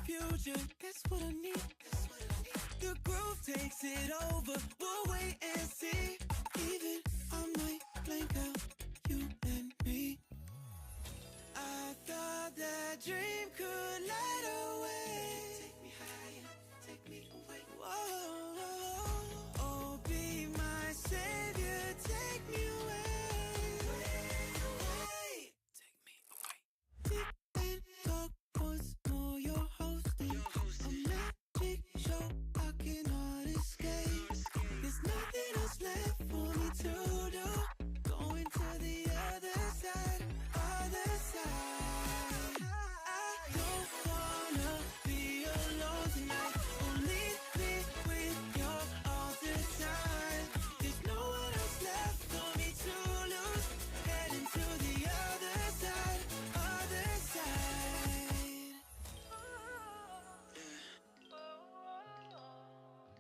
confusion. That's what I need. The groove takes it over. We'll wait and see. Even I might blank out, you and me. I thought that dream could light away. Take me higher, take me away. Whoa, oh, be my savior, take me away. Take me away. Sit and talk once more, you're hosting a magic show I cannot escape. There's nothing else left for me to do. Going to the other side, other side. I don't wanna be alone tonight. Oh, leave me with your all the time. There's no one else left for me to lose. Heading to the other side, other side.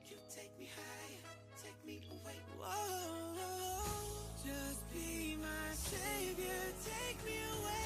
You take me higher, take me away. Whoa, just be my savior, take me away.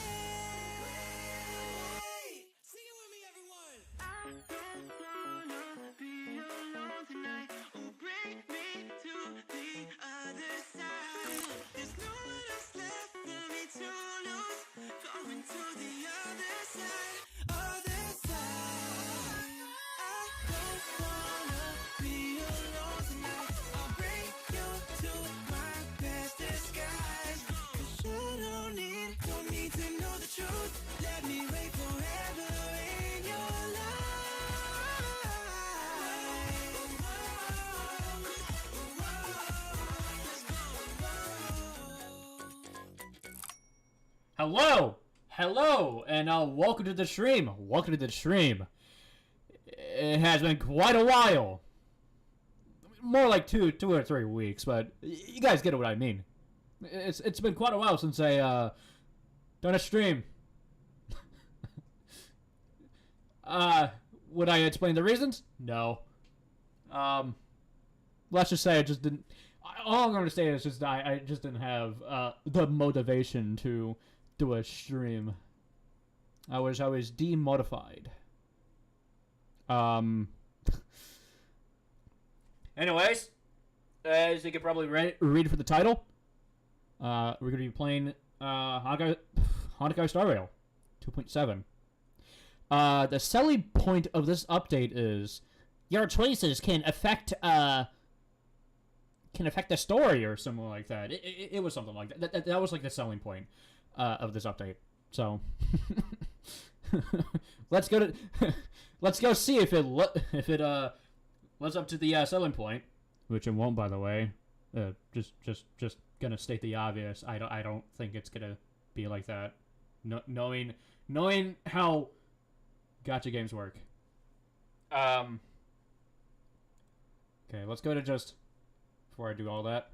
Sing it with me, everyone. I don't wanna be alone tonight. Oh, bring me to the other side. There's no one else left for me to lose. Going to the other side, other side. I don't wanna be alone tonight. I'll bring you to my best disguise. 'Cause you don't need to know the truth. Let me wait forever in your life. Hello, and welcome to the stream. Welcome to the stream. It has been quite a while. More like two or 3 weeks, but you guys get what I mean. It's been quite a while since I done a stream. Would I explain the reasons? No. Let's just say I just didn't. All I'm going to say is just I just didn't have the motivation to do a stream. I was demotivated. Anyways, as you could probably read for the title, we're going to be playing Honkai Starrailing 2.7. The selling point of this update is your choices can affect the story or something like that. It was something like that. That was like the selling point of this update. So let's go see if it lives up to the selling point, which it won't, by the way. Just gonna state the obvious. I don't think it's gonna be like that. Knowing how gacha games work. Okay, let's go to just before I do all that.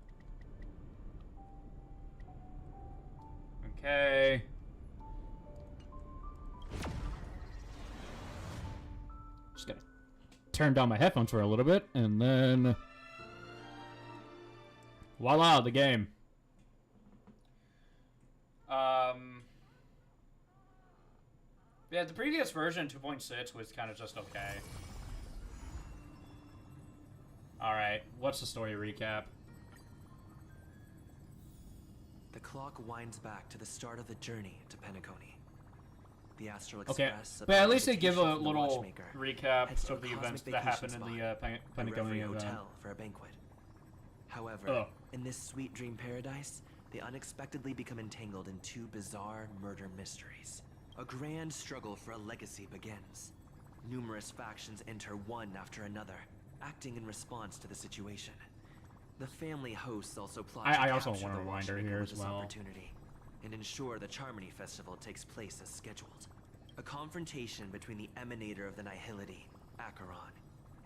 Okay. Just gonna turn down my headphones for a little bit, and then voila, the game. Yeah, the previous version 2.6 was kind of just okay. Alright, what's the story recap? The clock winds back to the start of the journey to Penacony. The Astral Express. Okay, but at least they give a little recap of the events that happened in the Penacony hotel for a banquet. However, in this sweet dream paradise, they unexpectedly become entangled in 2 bizarre murder mysteries. A grand struggle for a legacy begins. Numerous factions enter one after another, acting in response to the situation. The family hosts also plot to capture the watchmaker with this opportunity and ensure the Charmony Festival takes place as scheduled. A confrontation between the emanator of the Nihility, Acheron,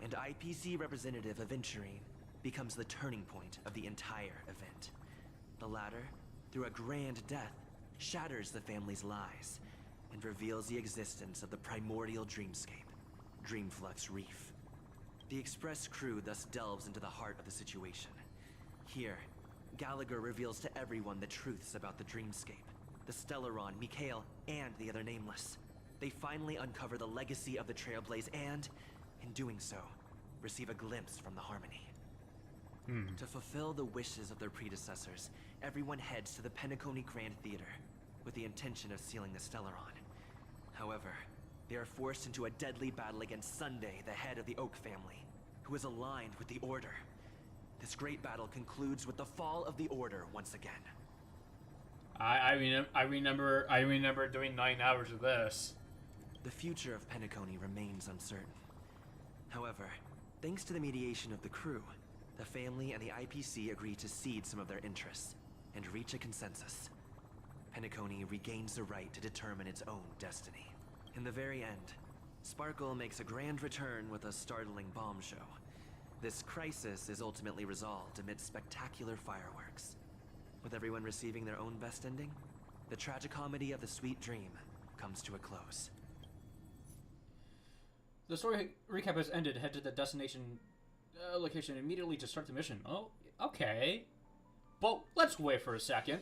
and IPC representative of Aventurine becomes the turning point of the entire event. The latter, through a grand death, shatters the family's lies and reveals the existence of the primordial dreamscape, Dreamflux Reef. The Express crew thus delves into the heart of the situation. Here, Gallagher reveals to everyone the truths about the dreamscape, the Stellaron, Mikhail, and the other Nameless. they finally uncover the legacy of the Trailblaze and, in doing so, receive a glimpse from the Harmony. To fulfill the wishes of their predecessors, everyone heads to the Penacony Grand Theater with the intention of sealing the Stellaron. However, they are forced into a deadly battle against Sunday, the head of the Oak family, who is aligned with the Order. This great battle concludes with the fall of the Order once again. I remember doing 9 hours of this. The future of Penacony remains uncertain. However, thanks to the mediation of the crew, the family and the IPC agree to cede some of their interests and reach a consensus. Penacony regains the right to determine its own destiny. In the very end, Sparkle makes a grand return with a startling bomb show. This crisis is ultimately resolved amidst spectacular fireworks. With everyone receiving their own best ending, the tragicomedy of the Sweet Dream comes to a close. The story recap has ended. Head to the destination location immediately to start the mission. Oh, okay. But let's wait for a second.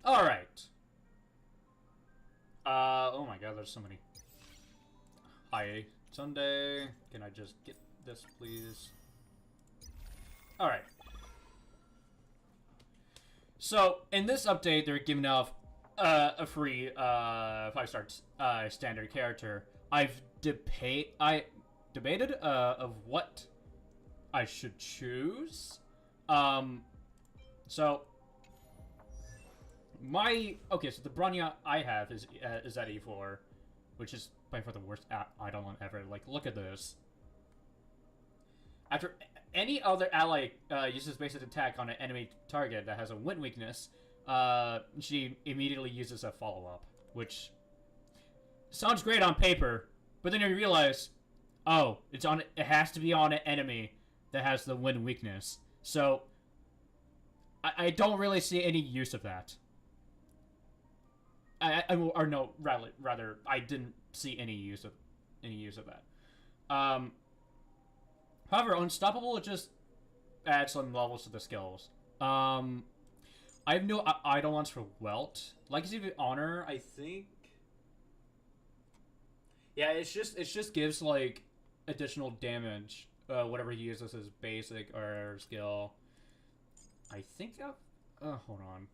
Alright. Oh my god, there's so many. Hi, Sunday. Can I just get this, please? Alright. So, in this update, they're giving off a free 5-star standard character. I've debated of what I should choose. So the Bronya I have is at E4, which is by far the worst Eidolon ever. Like, look at this. After any other ally uses basic attack on an enemy target that has a wind weakness, she immediately uses a follow-up, which sounds great on paper, but then you realize, oh, it has to be on an enemy that has the wind weakness. So I don't really see any use of that. Rather, I didn't see any use of that. However, Unstoppable just adds some levels to the skills. I have no Eidolons for Welt. Legacy of Honor, I think. Yeah, it just gives like additional damage. Whatever he uses as basic or skill. I think that. Hold on.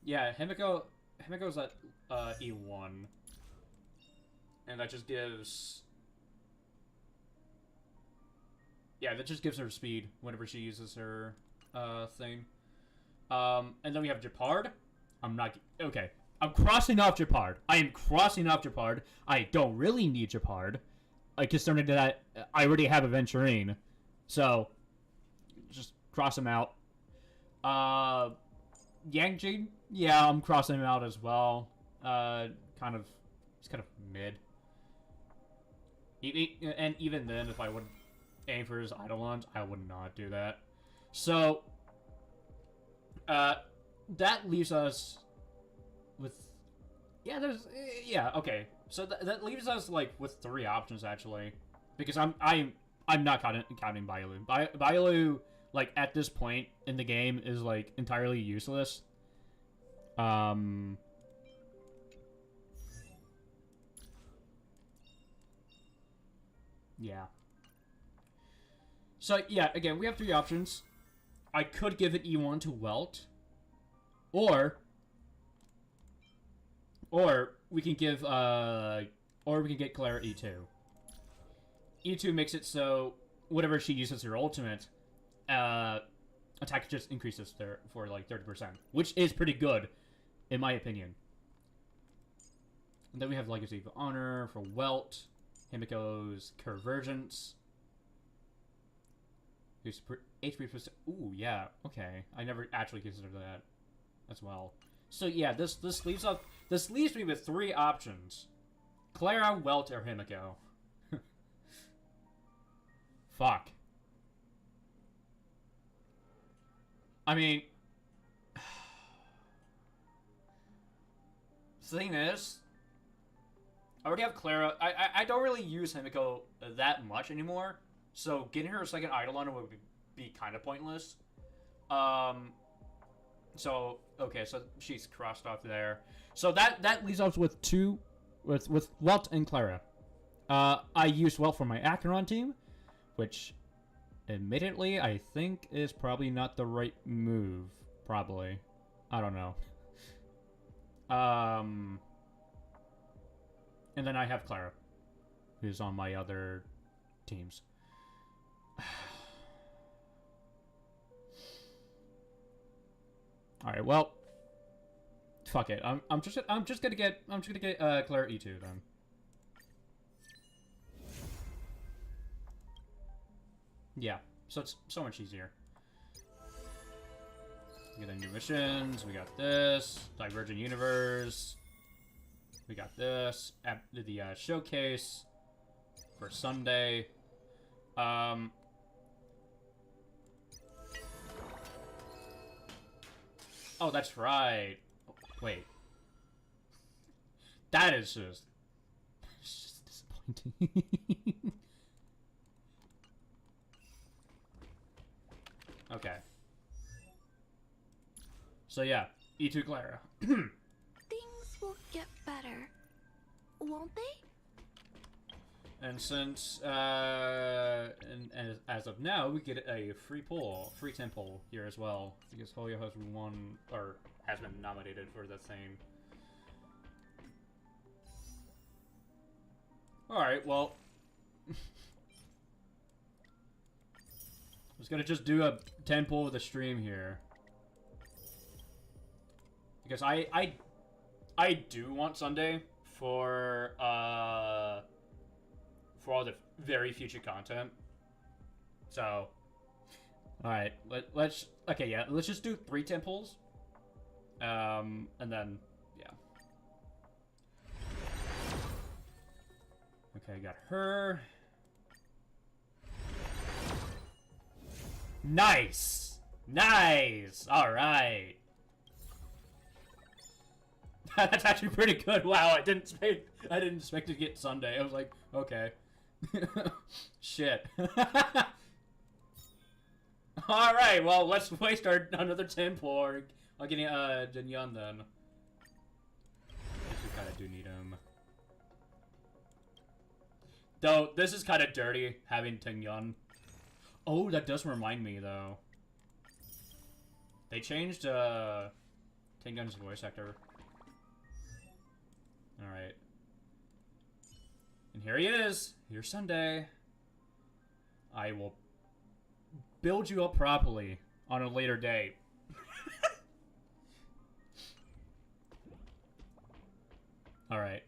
Yeah, Himiko's at E1, and that just gives. Yeah, that just gives her speed whenever she uses her thing. And then we have Jeopard. I'm crossing off Jeopard. I am crossing off Jeopard. I don't really need Jeopard. Concerning that, I already have Aventurine. So, just cross him out. Yangjin? Yeah, I'm crossing him out as well. He's kind of mid. And even then, if I would aim for his Eidolons, I would not do that. So, that leaves us with... okay. So that leaves us, like, with 3 options, actually. Because I'm not counting Bailu. Bailu, like, at this point in the game is, like, entirely useless. Yeah. So, yeah, again, we have 3 options. I could give it E1 to Welt. Or we can give, or we can get Clara E2. E2 makes it so whatever she uses her ultimate, attack just increases there for like 30%, which is pretty good, in my opinion. And then we have Legacy of Honor for Welt, Himiko's Convergence. HP%. Ooh, yeah, okay. I never actually considered that as well. So yeah, this leaves me with 3 options: Clara, Welt, or Himiko. Fuck. I mean, the thing is, I already have Clara. I don't really use Himiko that much anymore, so getting her a second Eidolon would be kind of pointless. So okay, so she's crossed off there. So that leaves us with with Welt and Clara. I used Welt for my Acheron team, which, admittedly, I think is probably not the right move. Probably, I don't know. And then I have Clara, who's on my other teams. All right, well, fuck it. I'm just gonna get Clara E2 then. Yeah, so it's so much easier. We got the new missions. We got this Divergent Universe. We got this at the showcase for Sunday. Oh, that's right. Oh, wait. That is just... It's just disappointing. Okay. So yeah, E2 Clara. Things will get better, won't they? And since, and as of now, we get a free temple here as well, because Hoyo has won, or has been nominated for the thing. Alright, well. I was gonna just do a temple with the stream here. Because I do want Sunday for all the very future content. So, all right, let's just do 3 temples, and then yeah. Okay, got her. Nice, nice. All right. That's actually pretty good. Wow, I didn't expect to get Sunday. I was like, okay. Shit. Alright, well, let's waste another temple or getting Jinyan then. We kinda do need him. Though, this is kinda dirty, having Tingyun. Oh, that does remind me, though. They changed, Tingyun's voice actor. Alright. And here he is. Here's Sunday. I will build you up properly on a later date. Alright.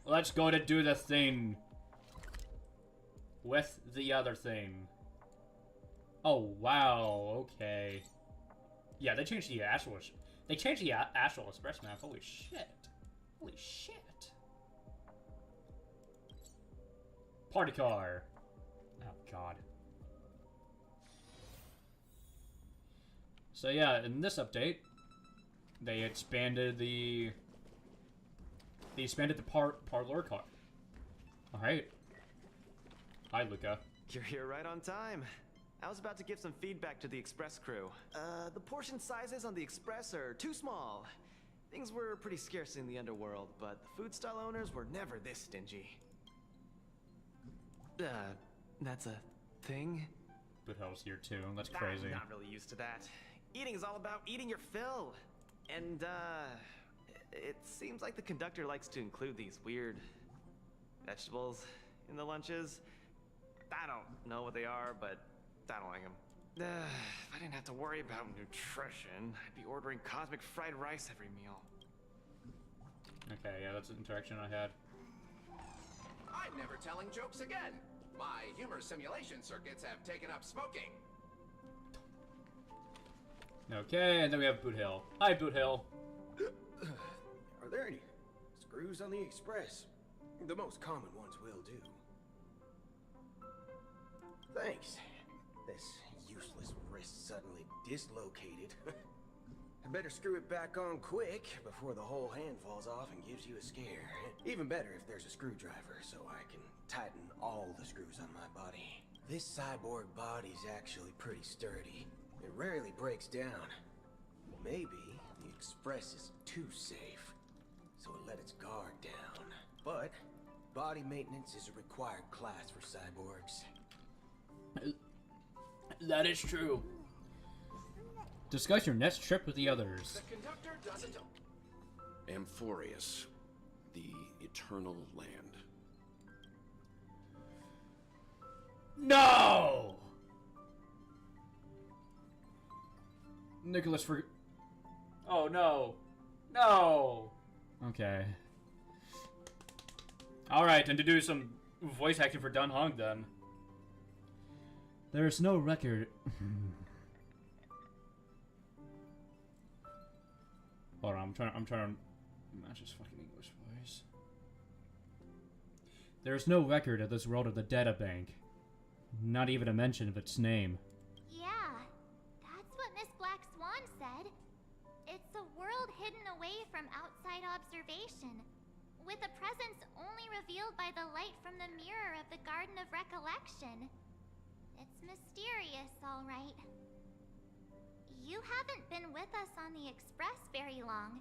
Let's go to do the thing. With the other thing. Oh, wow. Okay. Yeah, they changed the Astral... They changed the Astral Express map. Holy shit. Holy shit. Party car. Oh, God. So, yeah, in this update, they expanded the... parlor car. Alright. Hi, Luca. You're here right on time. I was about to give some feedback to the Express crew. The portion sizes on the Express are too small. Things were pretty scarce in the underworld, but the food stall owners were never this stingy. That's a thing? But Hell's here too, that's crazy. I'm not really used to that. Eating is all about eating your fill. And, it seems like the conductor likes to include these weird vegetables in the lunches. I don't know what they are, but I don't like them. If I didn't have to worry about nutrition, I'd be ordering cosmic fried rice every meal. Okay, yeah, that's an interaction I had. I'm never telling jokes again. My humor simulation circuits have taken up smoking. Okay, and then we have Boot Hill. Hi, Boot Hill. Are there any screws on the Express? The most common ones will do. Thanks. This useless wrist suddenly dislocated. I better screw it back on quick before the whole hand falls off and gives you a scare. Even better if there's a screwdriver so I can tighten all the screws on my body. This cyborg body's actually pretty sturdy. It rarely breaks down. Maybe the Express is too safe, so it let its guard down. But body maintenance is a required class for cyborgs. That is true. Discuss your next trip with the others. The conductor doesn't... Amphorius, the Eternal Land. No! Nicholas for... Oh, no. No! Okay. Alright, and to do some voice acting for Dun Hong, then. There's no record... Hold on, I'm trying to match his fucking English voice. There's no record of this world of the data bank. Not even a mention of its name. Yeah, that's what Miss Black Swan said. It's a world hidden away from outside observation, with a presence only revealed by the light from the mirror of the Garden of Recollection. It's mysterious, all right. You haven't been with us on the Express very long.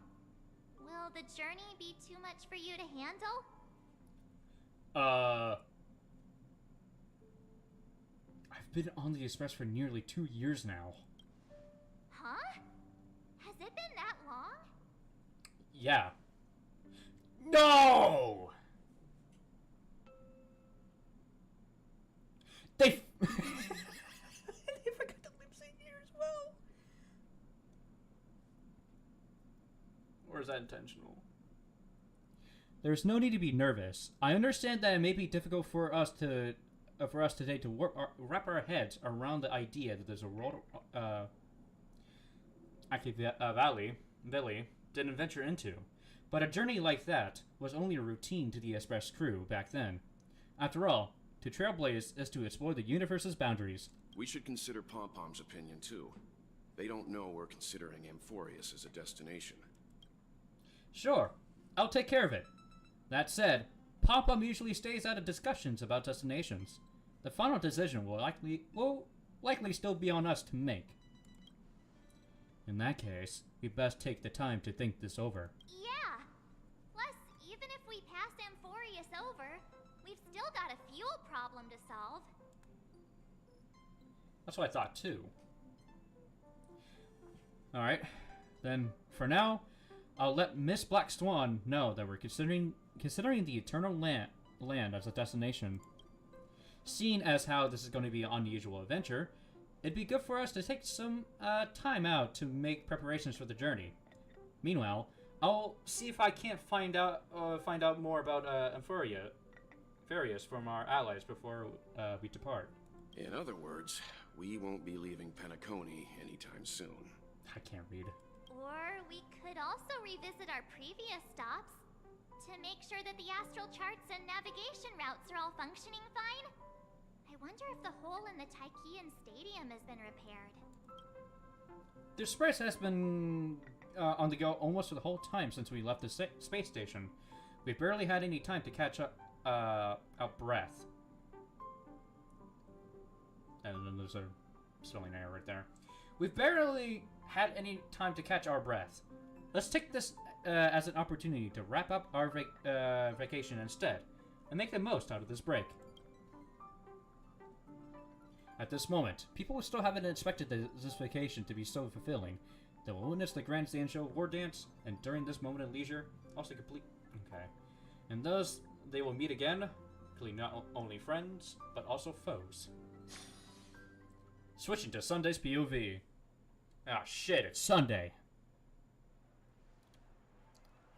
Will the journey be too much for you to handle? I've been on the Express for nearly 2 years now. Huh? Has it been that long? Yeah. No! They forgot the lip sync here as well. Or is that intentional? There's no need to be nervous. I understand that it may be difficult for us today to wrap our heads around the idea that there's a world, Billy didn't venture into. But a journey like that was only a routine to the Express crew back then. After all, to trailblaze is to explore the universe's boundaries. We should consider Pom-Pom's opinion, too. They don't know we're considering Amphorius as a destination. Sure, I'll take care of it. That said, Pom-Pom usually stays out of discussions about destinations. The final decision will likely still be on us to make. In that case, we'd best take the time to think this over. Yeah. Plus, even if we pass Amphorius over, we've still got a fuel problem to solve. That's what I thought too. Alright, then for now, I'll let Miss Black Swan know that we're considering the Eternal Land as a destination. Seeing as how this is going to be an unusual adventure, it'd be good for us to take some time out to make preparations for the journey. Meanwhile, I'll see if I can't find out more about Amphorius from our allies before we depart. In other words, we won't be leaving Penacony anytime soon. I can't read. Or we could also revisit our previous stops to make sure that the astral charts and navigation routes are all functioning fine. I wonder if the hole in the Tychean Stadium has been repaired. The Express has been on the go almost for the whole time since we left the space station. We've barely had any time to catch up our breath. And then there's a spelling error right there. We've barely had any time to catch our breath. Let's take this as an opportunity to wrap up our vacation instead, and make the most out of this break. At this moment, people still haven't expected this vacation to be so fulfilling. They will witness the grandstand show war dance, and during this moment of leisure, also complete... Okay. And thus, they will meet again, including not only friends, but also foes. Switching to Sunday's POV. Ah, shit, it's Sunday.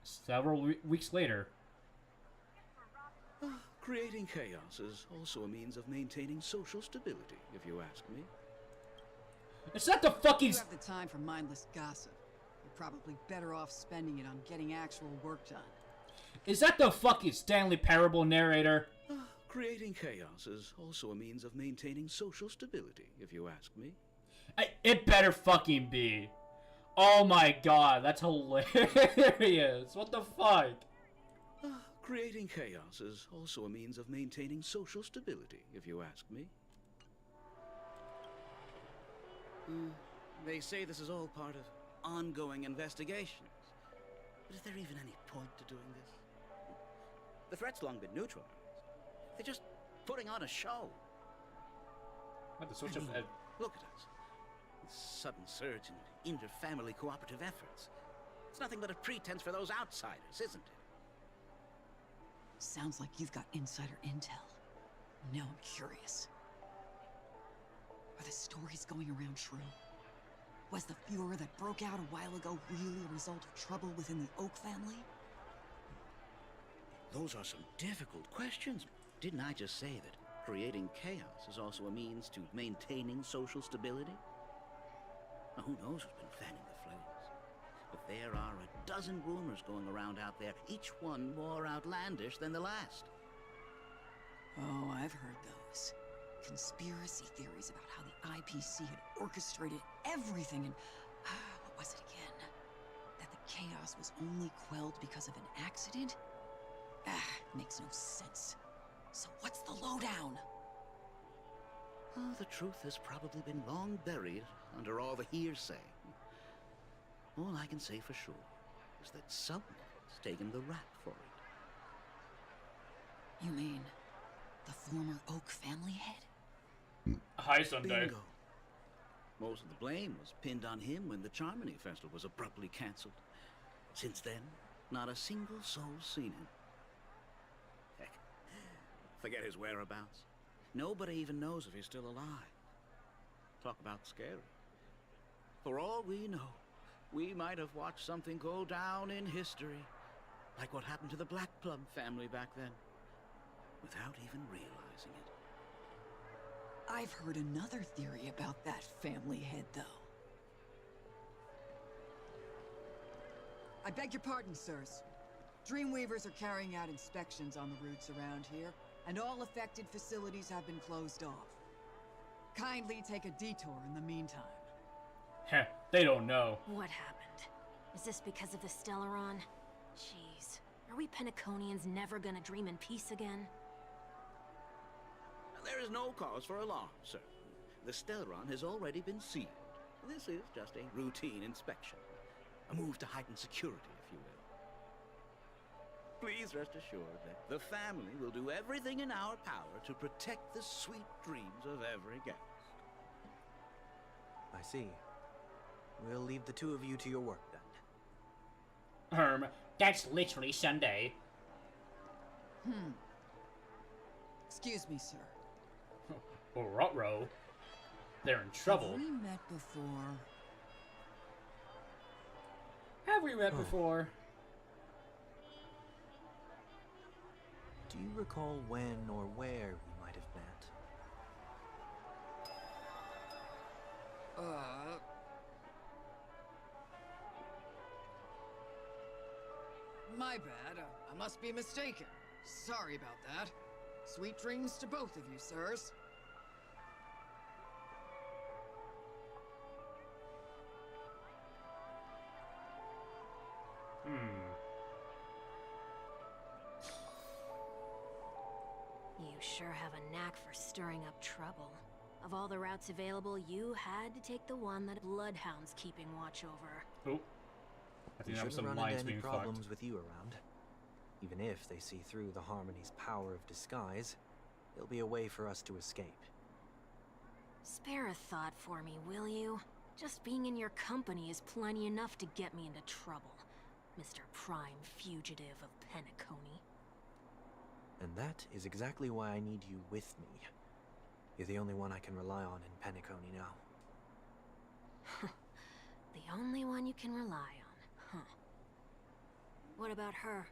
Several weeks later. Creating chaos is also a means of maintaining social stability, if you ask me. Is that the fucking... You have the time for mindless gossip. You're probably better off spending it on getting actual work done. Is that the fucking Stanley Parable narrator? Creating chaos is also a means of maintaining social stability, if you ask me. It better fucking be. Oh my god, that's hilarious. What the fuck? Creating chaos is also a means of maintaining social stability, if you ask me. They say this is all part of ongoing investigations. But is there even any point to doing this? The threat's long been neutralized. They're just putting on a show. What the switch of Look at us. This sudden surge in inter-family cooperative efforts. It's nothing but a pretense for those outsiders, isn't it? Sounds like you've got insider intel. Now I'm curious. Are the stories going around true? Was the furor that broke out a while ago really a result of trouble within the Oak family? Those are some difficult questions. Didn't I just say that creating chaos is also a means to maintaining social stability? Now, who knows who's been fanning the flames? But there are a dozen rumors going around out there, each one more outlandish than the last. Oh, I've heard those. Conspiracy theories about how the IPC had orchestrated everything and... what was it again? That the chaos was only quelled because of an accident? Makes no sense. So what's the lowdown? Oh, the truth has probably been long buried under all the hearsay. All I can say for sure is that someone's taken the rap for it. You mean the former Oak family head? Hi, Sunday. Bingo. Most of the blame was pinned on him when the Charmony Festival was abruptly cancelled. Since then, not a single soul's seen him. Heck, forget his whereabouts. Nobody even knows if he's still alive. Talk about scary. For all we know, we might have watched something go down in history, like what happened to the Black Plum family back then, without even realizing it. I've heard another theory about that family head, though. I beg your pardon, sirs. Dreamweavers are carrying out inspections on the routes around here, and all affected facilities have been closed off. Kindly take a detour in the meantime. Heh, they don't know. What happened? Is this because of the Stellaron? Jeez, are we Penaconians never gonna dream in peace again? There is no cause for alarm, sir. The Stellaron has already been sealed. This is just a routine inspection. A move to heighten security, if you will. Please rest assured that the family will do everything in our power to protect the sweet dreams of every guest. I see. We'll leave the two of you to your work then. That's literally Sunday. Excuse me, sir. Ruh-roh. They're in trouble. Have we met before? Have we met before? Do you recall when or where we might have met? My bad. I must be mistaken. Sorry about that. Sweet dreams to both of you, sirs. You sure have a knack for stirring up trouble. Of all the routes available, you had to take the one that Bloodhound's keeping watch over. Oh. I think that was some run lines into any being problems fucked. with you around. Even if they see through the Harmony's power of disguise, there'll be a way for us to escape. Spare a thought for me, will you? Just being in your company is plenty enough to get me into trouble, Mr. Prime Fugitive of Penacony. And that is exactly why I need you with me. You're the only one I can rely on in Penacony now. The only one you can rely on, huh? What about her?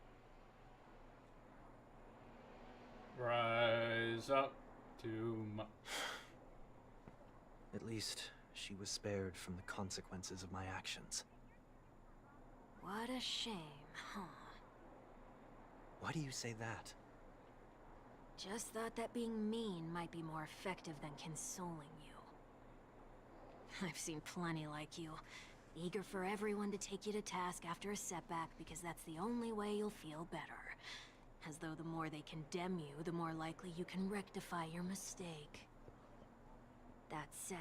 Rise up to my... At least, she was spared from the consequences of my actions. What a shame, huh? Why do you say that? Just thought that being mean might be more effective than consoling you. I've seen plenty like you, eager for everyone to take you to task after a setback because that's the only way you'll feel better. As though the more they condemn you, the more likely you can rectify your mistake. That said,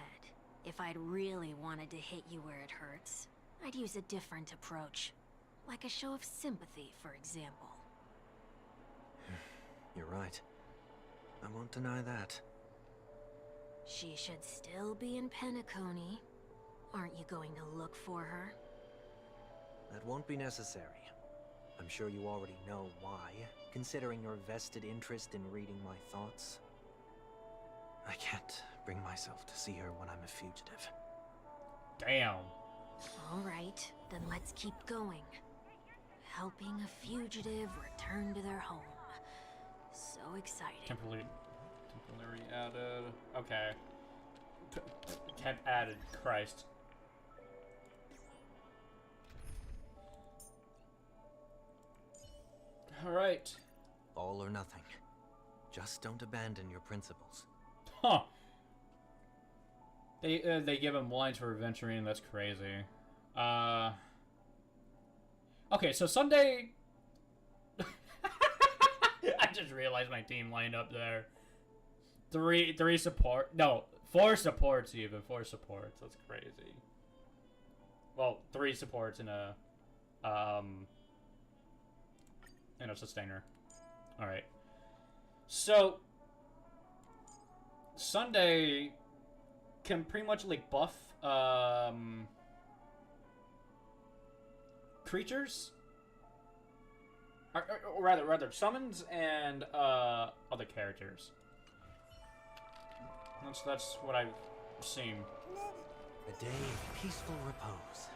If I'd really wanted to hit you where it hurts, I'd use a different approach. Like a show of sympathy, for example. You're right. I won't deny that. She should still be in Penacony. Aren't you going to look for her? That won't be necessary. I'm sure you already know why, considering your vested interest in reading my thoughts. I can't bring myself to see her when I'm a fugitive. Damn. Alright, then let's keep going. Helping a fugitive return to their home. So exciting. Temporary added. Okay. Temp added. Christ. Alright. All or nothing. Just don't abandon your principles. Huh. They give him lines for adventuring. That's crazy. Okay, so Sunday. I just realized my team lined up there. Three support. No, 4 supports even. 4 supports. That's crazy. Well, 3 supports and a sustainer. All right. So Sunday can pretty much like buff creatures, or rather summons and other characters. That's what I've seen. A day of peaceful repose.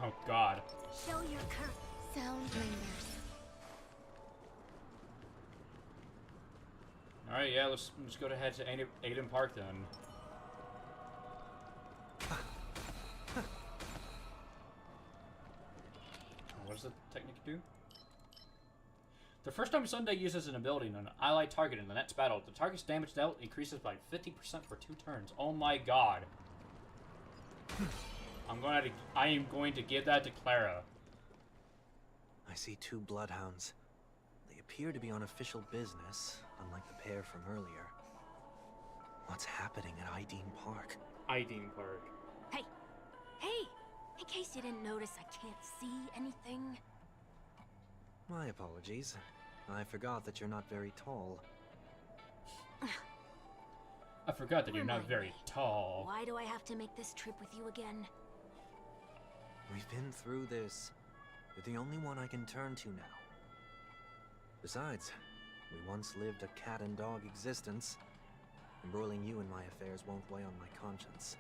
Oh God. Show your courage. Sound lingers. All right, yeah, let's go ahead to Aiden Park then. What does the technique do? The first time Sunday uses an ability on an allied target in the next battle, the target's damage dealt increases by 50% for 2 turns. Oh my God! I am going to give that to Clara. I see 2 bloodhounds. They appear to be on official business, unlike the pair from earlier. What's happening at Ideen Park? Ideen Park. Hey! Hey! In case you didn't notice, I can't see anything. My apologies. I forgot that you're not very tall. I forgot that you're not very tall. Why do I have to make this trip with you again? We've been through this. You're the only one I can turn to now. Besides, we once lived a cat and dog existence. Embroiling you in my affairs won't weigh on my conscience.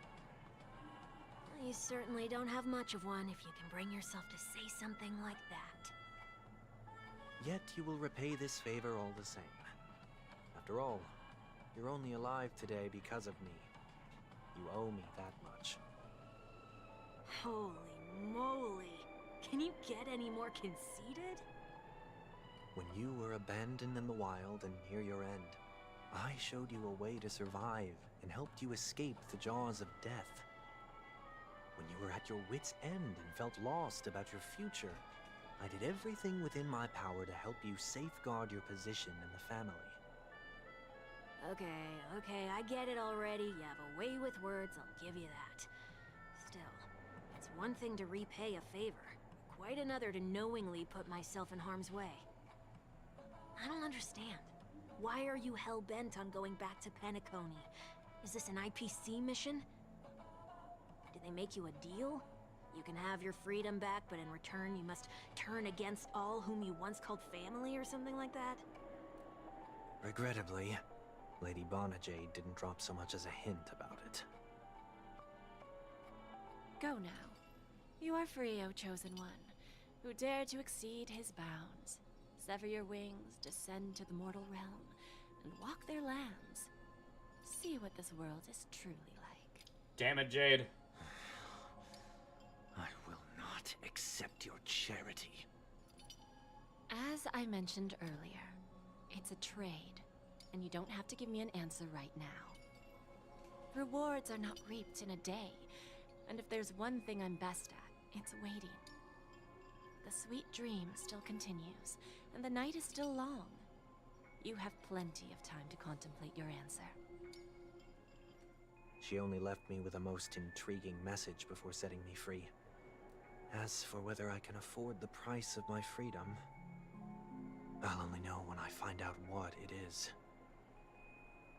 You certainly don't have much of one if you can bring yourself to say something like that. Yet you will repay this favor all the same. After all, you're only alive today because of me. You owe me that much. Holy moly! Can you get any more conceited? When you were abandoned in the wild and near your end, I showed you a way to survive and helped you escape the jaws of death. When you were at your wit's end and felt lost about your future, I did everything within my power to help you safeguard your position in the family. Okay, I get it already. You have a way with words, I'll give you that. Still, it's one thing to repay a favor, quite another to knowingly put myself in harm's way. I don't understand. Why are you hell-bent on going back to Penacony? Is this an IPC mission? Did they make you a deal? You can have your freedom back, but in return you must turn against all whom you once called family or something like that? Regrettably, Lady Bonajade didn't drop so much as a hint about it. Go now. You are free, O Chosen One, who dare to exceed his bounds. Sever your wings, descend to the mortal realm, and walk their lands. See what this world is truly like. Damn it, Jade. I will not accept your charity. As I mentioned earlier, it's a trade, and you don't have to give me an answer right now. Rewards are not reaped in a day, and if there's one thing I'm best at, it's waiting. The sweet dream still continues, and the night is still long. You have plenty of time to contemplate your answer. She only left me with a most intriguing message before setting me free. As for whether I can afford the price of my freedom, I'll only know when I find out what it is.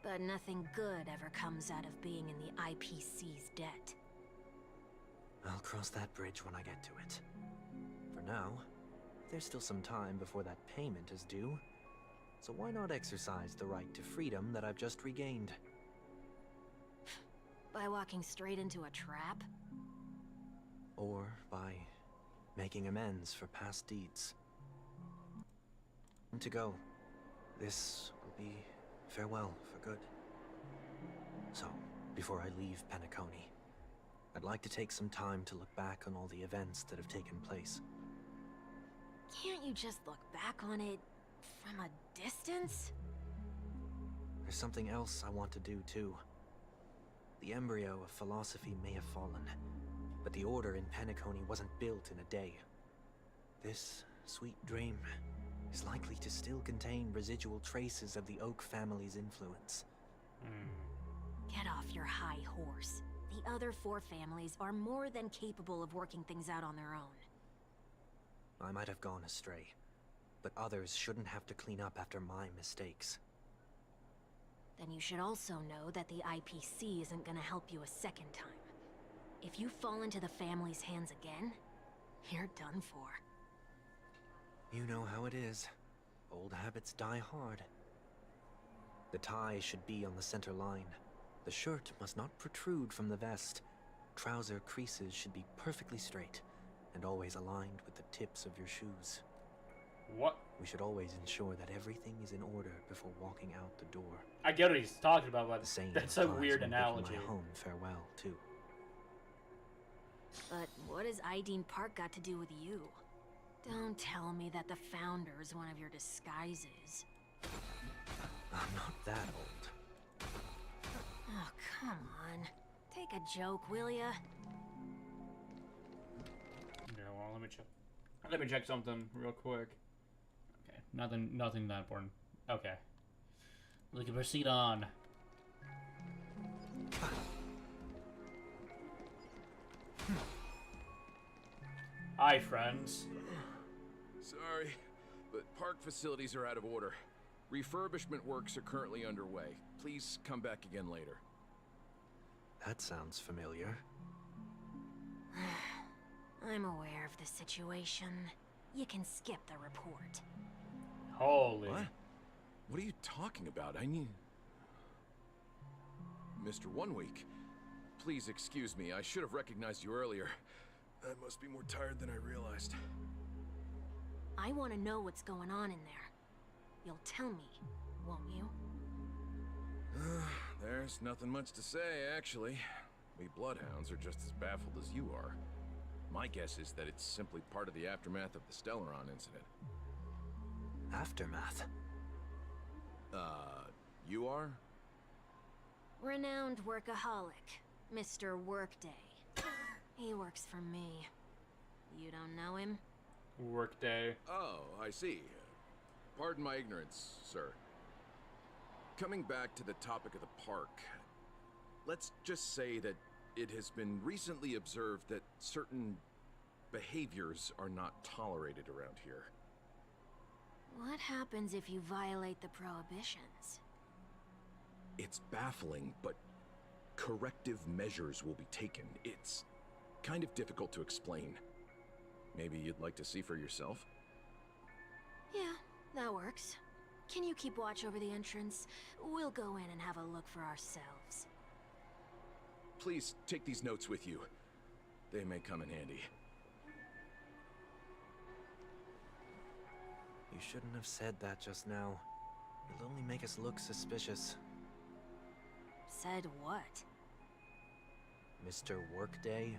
But nothing good ever comes out of being in the IPC's debt. I'll cross that bridge when I get to it. For now, there's still some time before that payment is due. So why not exercise the right to freedom that I've just regained? By walking straight into a trap? Or by making amends for past deeds. Time to go. This will be farewell for good. So, before I leave Penacony, I'd like to take some time to look back on all the events that have taken place. Can't you just look back on it from a distance? There's something else I want to do too. The embryo of philosophy may have fallen, but the order in Penacony wasn't built in a day. This sweet dream is likely to still contain residual traces of the Oak family's influence. Get off your high horse. The other 4 families are more than capable of working things out on their own. I might have gone astray, but others shouldn't have to clean up after my mistakes. Then you should also know that the IPC isn't gonna help you a second time. If you fall into the family's hands again, you're done for. You know how it is. Old habits die hard. The tie should be on the center line. The shirt must not protrude from the vest. Trouser creases should be perfectly straight, and always aligned with the tips of your shoes. What? We should always ensure that everything is in order before walking out the door. I get what he's talking about, but The same that's a applies weird when bidding analogy. my home farewell, too. But what has Ideen Park got to do with you? Don't tell me that the Founder's one of your disguises. I'm not that old. Oh, come on. Take a joke, will ya? Yeah, well, let me check. Let me check something real quick. Okay, nothing that important. Okay, we can proceed on. Hi, friends. Sorry, but park facilities are out of order. Refurbishment works are currently underway. Please come back again later. That sounds familiar. I'm aware of the situation. You can skip the report. Holy. What? What are you talking about? I need... Mr. 1 Week, please excuse me. I should have recognized you earlier. I must be more tired than I realized. I want to know what's going on in there. You'll tell me, won't you? There's nothing much to say, actually. We Bloodhounds are just as baffled as you are. My guess is that it's simply part of the aftermath of the Stellaron incident. Aftermath? You are? Renowned workaholic, Mr. Workday. He works for me. You don't know him? Workday. Oh, I see. Pardon my ignorance, sir. Coming back to the topic of the park, let's just say that it has been recently observed that certain behaviors are not tolerated around here. What happens if you violate the prohibitions? It's baffling, but corrective measures will be taken. It's kind of difficult to explain. Maybe you'd like to see for yourself? Yeah, that works. Can you keep watch over the entrance? We'll go in and have a look for ourselves. Please take these notes with you. They may come in handy. You shouldn't have said that just now. It'll only make us look suspicious. Said what? Mr. Workday?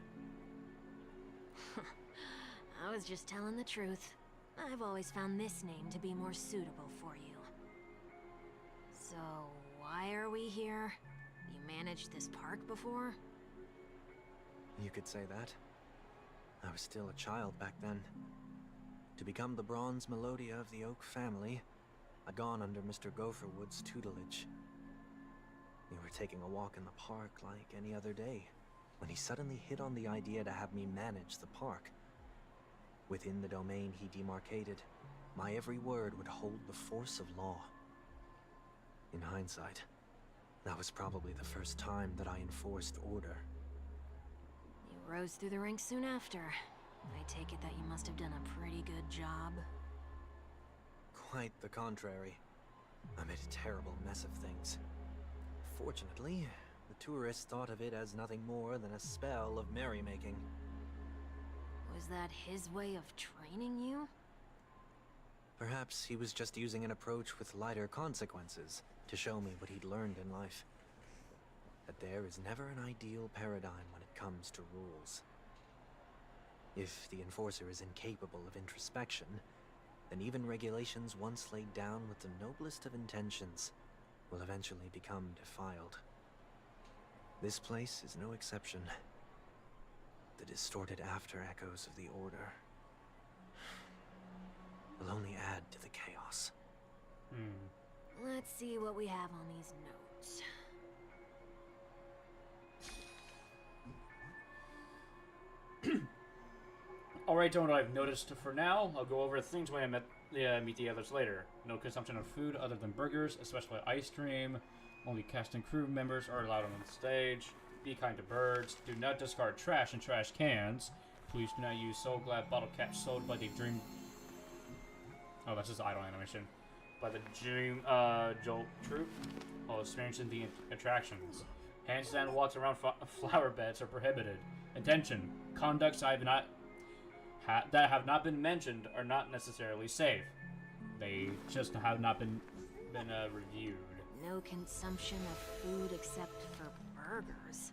I was just telling the truth. I've always found this name to be more suitable for you. So, why are we here? You managed this park before? You could say that. I was still a child back then. To become the Bronze Melodia of the Oak family, I'd gone under Mr. Gopherwood's tutelage. We were taking a walk in the park like any other day, when he suddenly hit on the idea to have me manage the park. Within the domain he demarcated, my every word would hold the force of law. In hindsight, that was probably the first time that I enforced order. You rose through the ranks soon after. I take it that you must have done a pretty good job. Quite the contrary. I made a terrible mess of things. Fortunately, the tourists thought of it as nothing more than a spell of merrymaking. Was that his way of training you? Perhaps he was just using an approach with lighter consequences to show me what he'd learned in life. That there is never an ideal paradigm when it comes to rules. If the enforcer is incapable of introspection, then even regulations once laid down with the noblest of intentions will eventually become defiled. This place is no exception. The distorted after-echoes of the Order will only add to the chaos. Let's see what we have on these notes. Alright, don't know what I've noticed for now. I'll go over things when I meet the others later. No consumption of food other than burgers, especially ice cream. Only cast and crew members are allowed on the stage. Be kind to birds. Do not discard trash in trash cans. Please do not use Soul Glad bottle caps sold by the Dream... Oh, that's just idle animation. By the Dream, Jolt Troop while experiencing the attractions. Handstand walks around flower beds are prohibited. Attention! Conducts I have not... that have not been mentioned are not necessarily safe. They just have not been reviewed. No consumption of food except for burgers.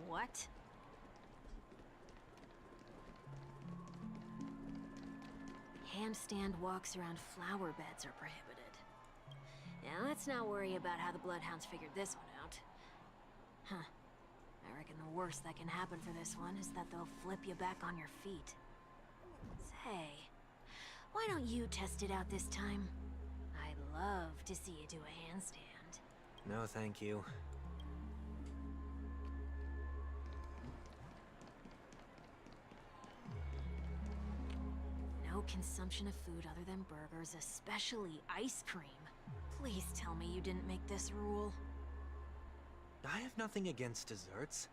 What? Handstand walks around flower beds are prohibited. Now let's not worry about how the Bloodhounds figured this one out. Huh. I reckon the worst that can happen for this one is that they'll flip you back on your feet. Say, why don't you test it out this time? I'd love to see you do a handstand. No, thank you. No consumption of food other than burgers, especially ice cream. Please tell me you didn't make this rule. I have nothing against desserts.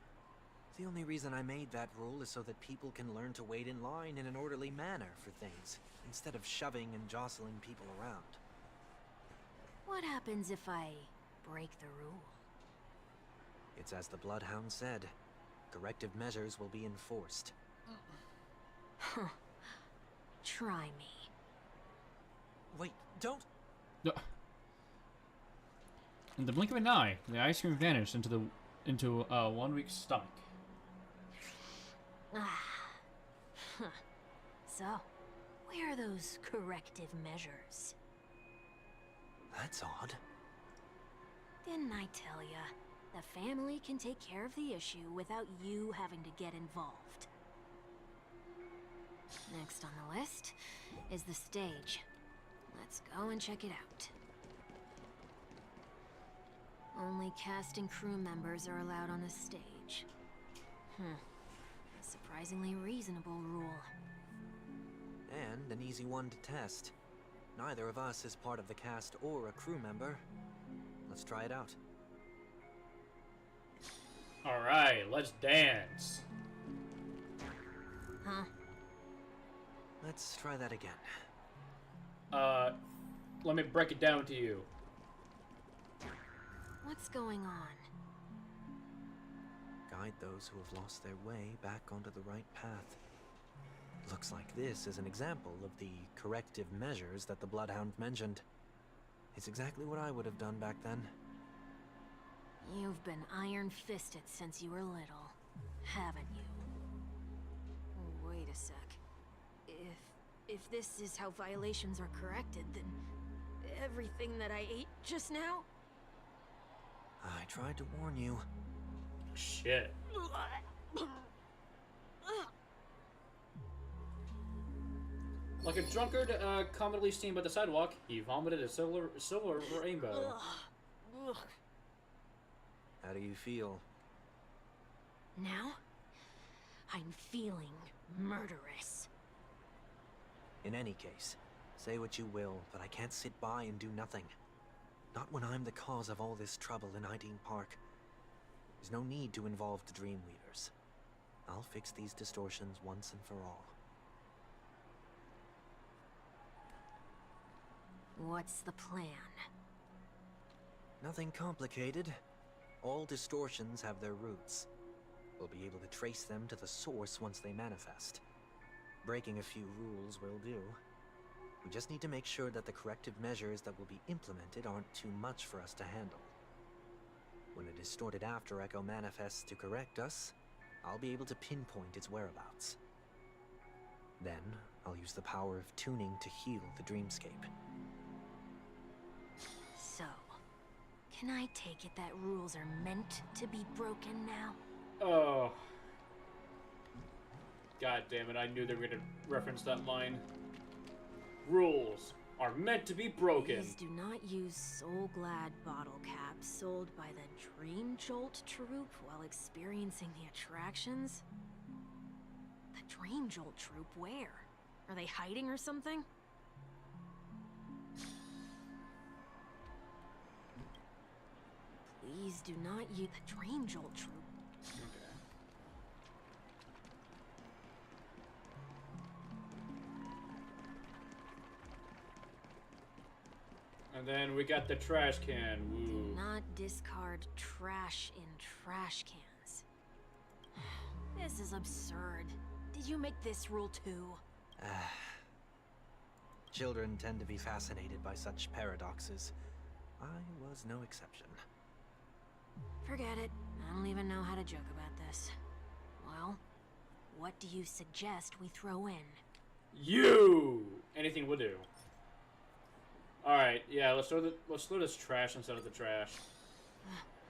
The only reason I made that rule is so that people can learn to wait in line in an orderly manner for things, instead of shoving and jostling people around. What happens if I break the rule? It's as the Bloodhound said. Corrective measures will be enforced. Huh. Try me. Wait, don't... In the blink of an eye, the ice cream vanished into 1 week's stomach. Huh. So, where are those corrective measures? That's odd. Didn't I tell ya? The family can take care of the issue without you having to get involved. Next on the list is the stage. Let's go and check it out. Only cast and crew members are allowed on the stage. A surprisingly reasonable rule. And an easy one to test. Neither of us is part of the cast or a crew member. Let's try it out. Alright, let's dance. Huh? Let's try that again. Let me break it down to you. What's going on? Guide those who have lost their way back onto the right path. Looks like this is an example of the corrective measures that the Bloodhound mentioned. It's exactly what I would have done back then. You've been iron-fisted since you were little, haven't you? Wait a sec. If this is how violations are corrected, then everything that I ate just now? I tried to warn you. Shit. Like a drunkard commonly seen by the sidewalk, he vomited a silver rainbow. How do you feel? Now, I'm feeling murderous. In any case, say what you will, but I can't sit by and do nothing. Not when I'm the cause of all this trouble in Ideen Park. There's no need to involve the Dreamweavers. I'll fix these distortions once and for all. What's the plan? Nothing complicated. All distortions have their roots. We'll be able to trace them to the source once they manifest. Breaking a few rules will do. We just need to make sure that the corrective measures that will be implemented aren't too much for us to handle. When a distorted after echo manifests to correct us, I'll be able to pinpoint its whereabouts. Then, I'll use the power of tuning to heal the dreamscape. So, can I take it that rules are meant to be broken now? Oh. God damn it, I knew they were gonna reference that line. Rules are meant to be broken. Please do not use Soul Glad bottle caps sold by the Dream Jolt troupe while experiencing the attractions. The Dream Jolt troupe, where? Are they hiding or something? Please do not use the Dream Jolt troupe. And then we got the trash can. Woo. Do not discard trash in trash cans. This is absurd. Did you make this rule too? Children tend to be fascinated by such paradoxes. I was no exception. Forget it. I don't even know how to joke about this. Well, what do you suggest we throw in? You! Anything will do. Alright, yeah, let's throw this trash instead of the trash.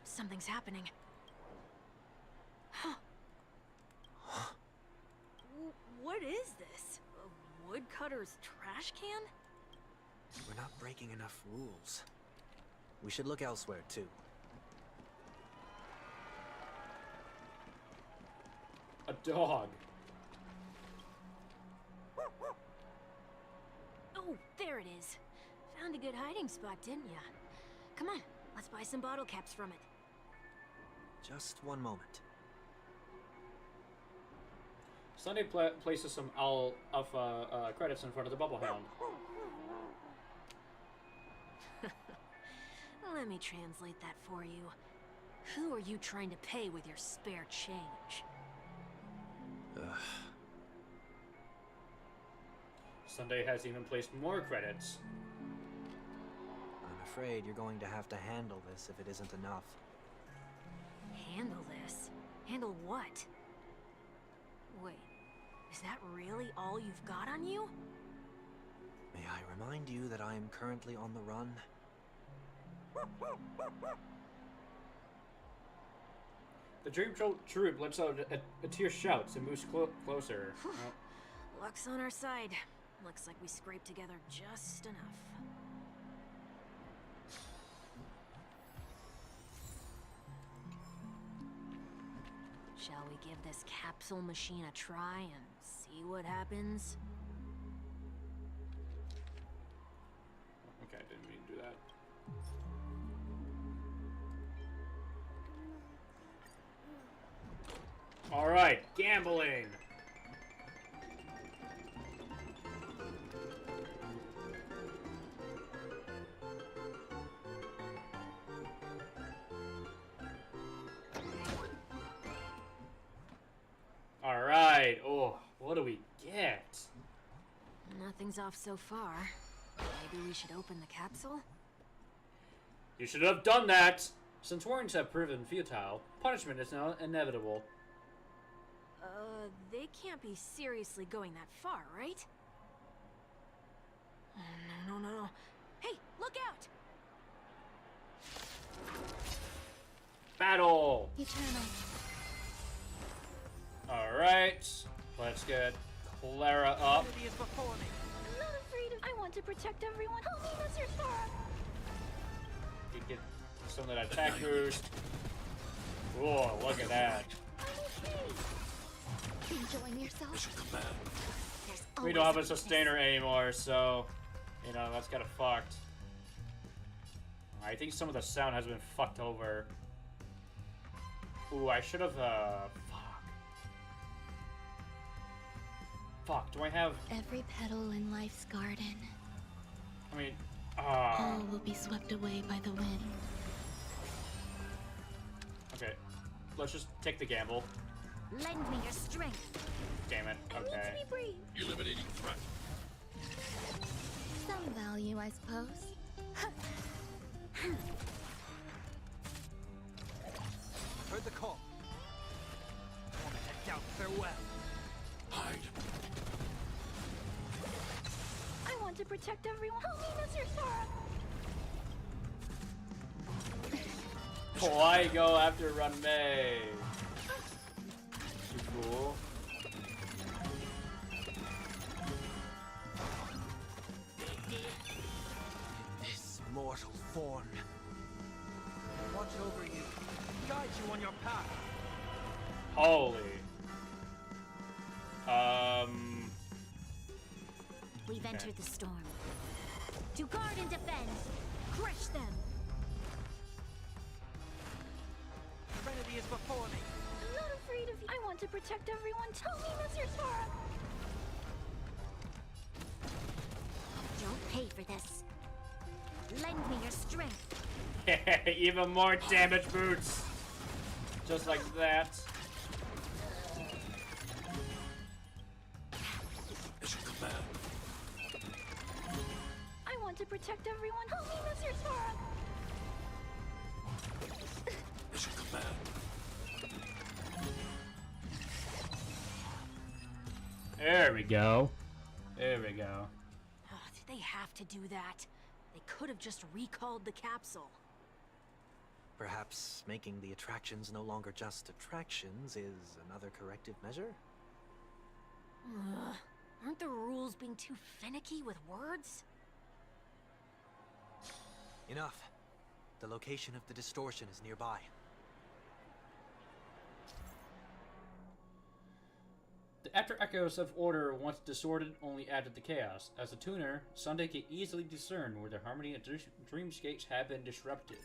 Something's happening. What is this? A woodcutter's trash can? We're not breaking enough rules. We should look elsewhere, too. A dog. Oh, there it is. Found a good hiding spot, didn't ya? Come on, let's buy some bottle caps from it. Just one moment. Sunday places some alpha credits in front of the bubble hound. Let me translate that for you. Who are you trying to pay with your spare change? Sunday has even placed more credits. I'm afraid you're going to have to handle this if it isn't enough. Handle this? Handle what? Wait, is that really all you've got on you? May I remind you that I am currently on the run? The Dream Troupe lets out a tear shouts and moves closer. Oh. Luck's on our side. Looks like we scraped together just enough. Shall we give this capsule machine a try and see what happens? Okay, I didn't mean to do that. Alright, gambling! Alright, oh, what do we get? Nothing's off so far. Maybe we should open the capsule? You should have done that! Since warnings have proven futile, punishment is now inevitable. They can't be seriously going that far, right? Oh, no. Hey, look out! Battle! Eternal. Alright, let's get Clara up. I'm not afraid of... I want to protect everyone. Help me, Mr. Starr! You get some of that attack boost. Whoa, look at that. Enjoying yourself? We don't have a sustainer anymore, so, you know, that's kind of fucked. I think some of the sound has been fucked over. Ooh, I should have, Fuck, do I have... Every petal in life's garden. I mean, all will be swept away by the wind. Okay, let's just take the gamble. Lend me your strength. Damn it, okay. Eliminating threat. Some value, I suppose. Heard the call. I want to head down. Farewell. Hide. I want to protect everyone. Help me, Mr. Sora. Why go after Run May? Too cool. This mortal form. Watch over you. Guide you on your path. Holy. We've entered the storm. To guard and defend. Crush them. Serenity is before me. I'm not afraid of you. I want to protect everyone. Tell me, Mr. Sora. You'll pay for this. Lend me your strength. Even more damage boots. Just like that. Mission command. I want to protect everyone. Help me, Mr. Sora. Mission command. There we go. There we go. Oh, did they have to do that? They could have just recalled the capsule. Perhaps making the attractions no longer just attractions is another corrective measure? Ugh. Aren't the rules being too finicky with words? Enough. The location of the distortion is nearby. The after echoes of order, once disordered, only added to chaos. As a tuner, Sunday can easily discern where the harmony and dreamscapes have been disrupted.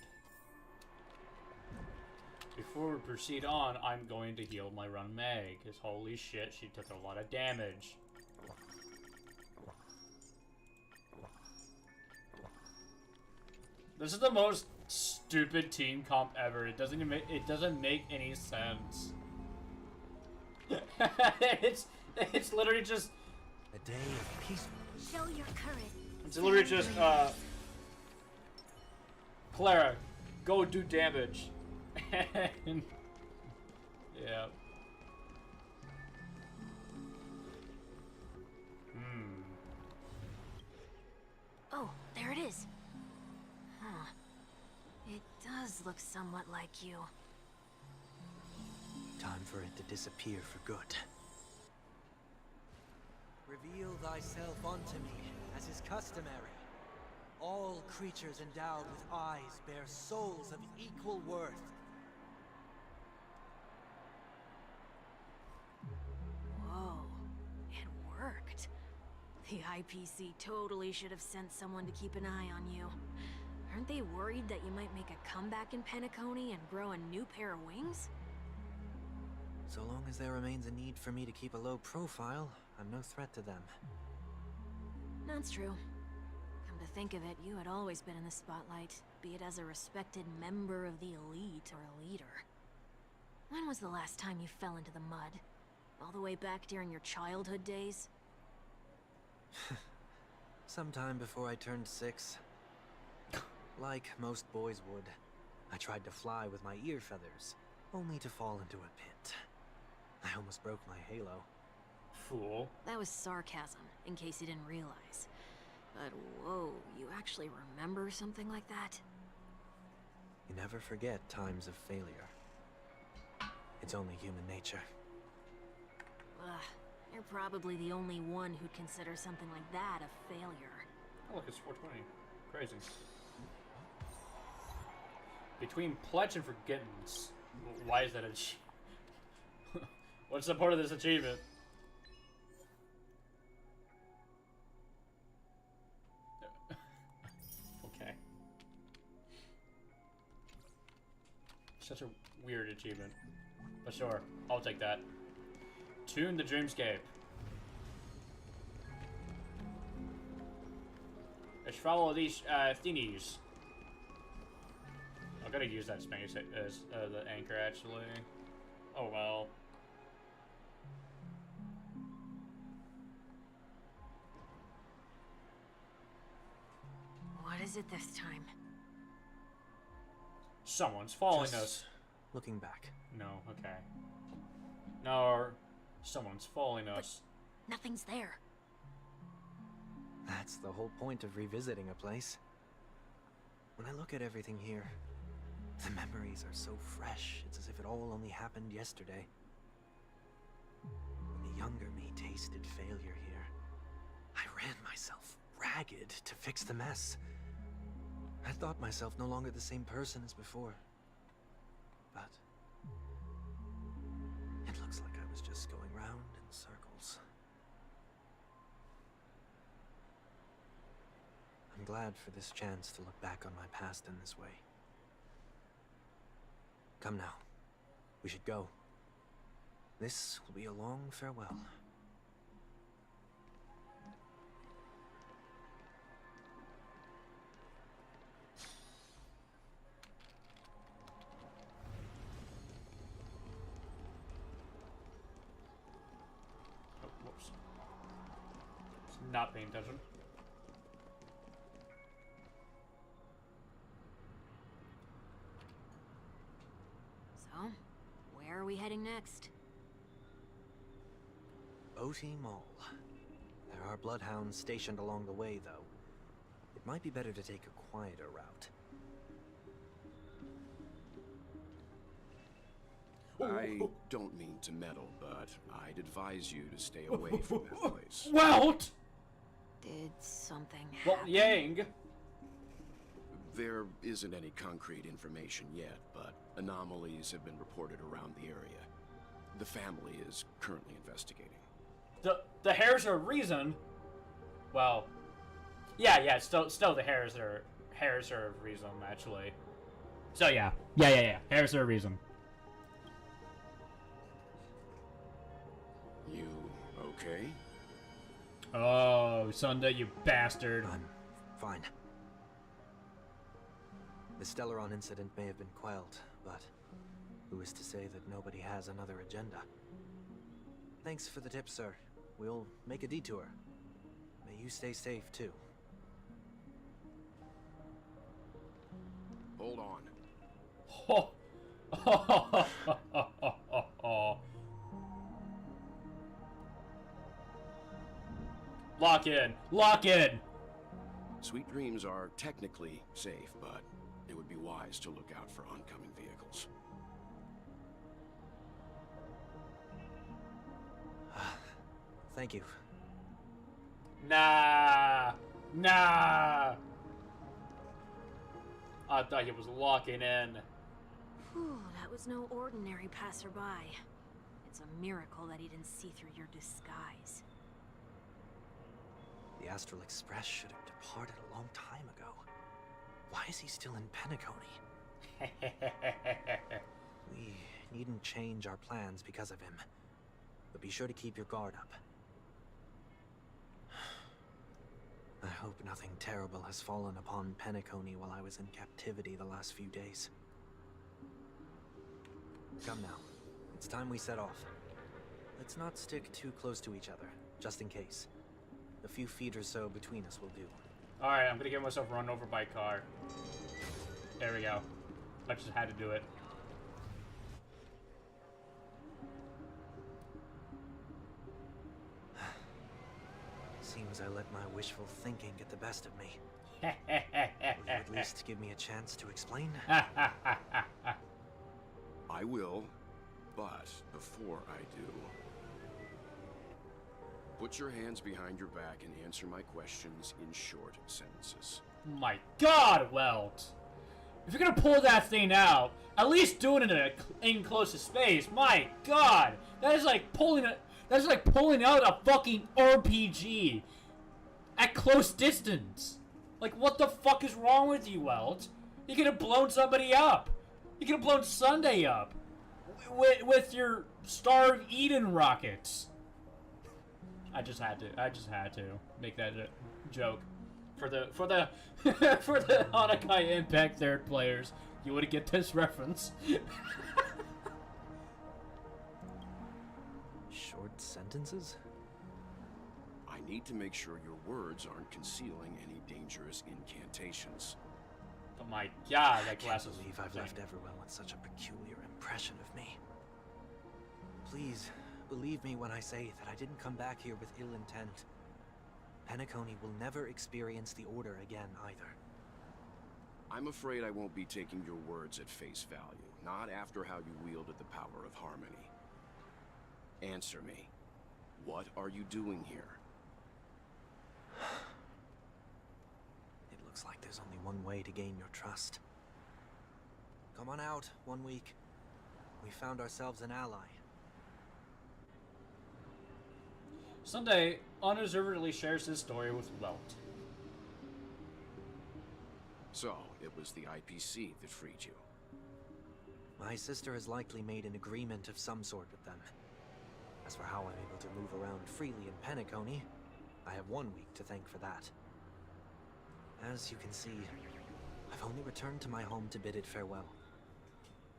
Before we proceed on, I'm going to heal my Run May, because holy shit, she took a lot of damage. This is the most stupid team comp ever. It doesn't make any sense. it's literally just a day of peace. Show your courage. It's literally just Clara, go do damage. And, yeah. Oh, there it is. Huh. It does look somewhat like you. Time for it to disappear for good. Reveal thyself unto me, as is customary. All creatures endowed with eyes bear souls of equal worth. Whoa, it worked. The IPC totally should have sent someone to keep an eye on you. Aren't they worried that you might make a comeback in Penacony and grow a new pair of wings? So long as there remains a need for me to keep a low profile, I'm no threat to them. That's true. Come to think of it, you had always been in the spotlight, be it as a respected member of the elite or a leader. When was the last time you fell into the mud? All the way back during your childhood days? Sometime before I turned 6. Like most boys would, I tried to fly with my ear feathers, only to fall into a pit. I almost broke my halo. Fool. That was sarcasm, in case you didn't realize. But whoa, you actually remember something like that? You never forget times of failure. It's only human nature. Ugh, you're probably the only one who'd consider something like that a failure. Oh look, it's 420. Crazy. Between Pledge and Forgiveness, Why is that What's the point of this achievement? Okay. Such a weird achievement. But sure, I'll take that. Tune the dreamscape. Let's follow these thingies. I'm gonna use that space as the anchor, actually. Oh well. What is it this time? Someone's following Just us. Looking back. No, okay. No, someone's following us. Nothing's there. That's the whole point of revisiting a place. When I look at everything here, the memories are so fresh. It's as if it all only happened yesterday. When the younger me tasted failure here, I ran myself ragged to fix the mess. I thought myself no longer the same person as before. But it looks like I was just going round in circles. I'm glad for this chance to look back on my past in this way. Come now. We should go. This will be a long farewell. Oh, whoops. Not paying attention. So, where are we heading next? OT Mall. There are bloodhounds stationed along the way, though. It might be better to take a quieter route. I don't mean to meddle, but I'd advise you to stay away from that place. Welt! Did something Well, happen? Yang! There isn't any concrete information yet, but anomalies have been reported around the area. The family is currently investigating. The hairs are a reason. Well, yeah. Still the hairs are a reason, actually. So yeah. Hairs are a reason. You okay? Oh, Sunday, you bastard! I'm fine. The Stellaron incident may have been quelled, but who is to say that nobody has another agenda? Thanks for the tip, sir. We'll make a detour. May you stay safe, too. Hold on. Lock in! Lock in! Sweet dreams are technically safe, but it would be wise to look out for oncoming vehicles. Thank you. Nah! I thought he was locking in. Whew, that was no ordinary passerby. It's a miracle that he didn't see through your disguise. The Astral Express should have departed a long time ago. Why is he still in Penacony? We needn't change our plans because of him. But be sure to keep your guard up. I hope nothing terrible has fallen upon Penacony while I was in captivity the last few days. Come now. It's time we set off. Let's not stick too close to each other, just in case. A few feet or so between us will do. Alright, I'm gonna get myself run over by a car. There we go. I just had to do it. Seems I let my wishful thinking get the best of me. Will you at least give me a chance to explain? I will, but before I do, put your hands behind your back and answer my questions in short sentences. My God, Welt! If you're gonna pull that thing out, At least do it in an enclosed space. My God, that is like pulling out a fucking RPG at close distance. Like, what the fuck is wrong with you, Welt? You could have blown somebody up. You could have blown Sunday up with your Star of Eden rockets. I just had to make that joke for the for the Honkai Impact third players. You would get this reference. Short sentences? I need to make sure your words aren't concealing any dangerous incantations. Oh my God, that I glass can't is believe I've left everyone with such a peculiar impression of me. Please, believe me when I say that I didn't come back here with ill intent. Penacony will never experience the Order again, either. I'm afraid I won't be taking your words at face value, not after how you wielded the power of harmony. Answer me. What are you doing here? It looks like there's only one way to gain your trust. Come on out, 1 week. We found ourselves an ally. Sunday unreservedly shares his story with Welt. So, it was the IPC that freed you. My sister has likely made an agreement of some sort with them. As for how I'm able to move around freely in Penacony, I have 1 week to thank for that. As you can see, I've only returned to my home to bid it farewell.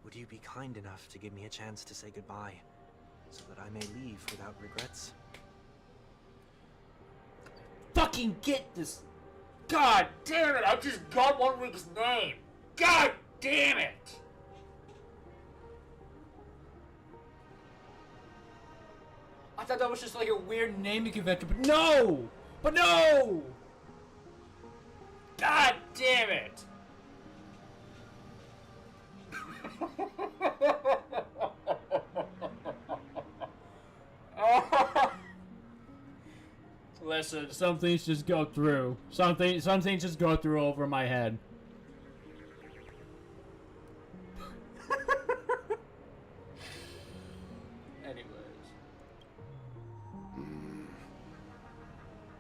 Would you be kind enough to give me a chance to say goodbye, so that I may leave without regrets? Fucking get this! God damn it! I just got 1 week's name! God damn it! I thought that was just like a weird naming convention, but no! But no! God damn it! Listen, some things just go through. Some things just go through over my head. Anyways.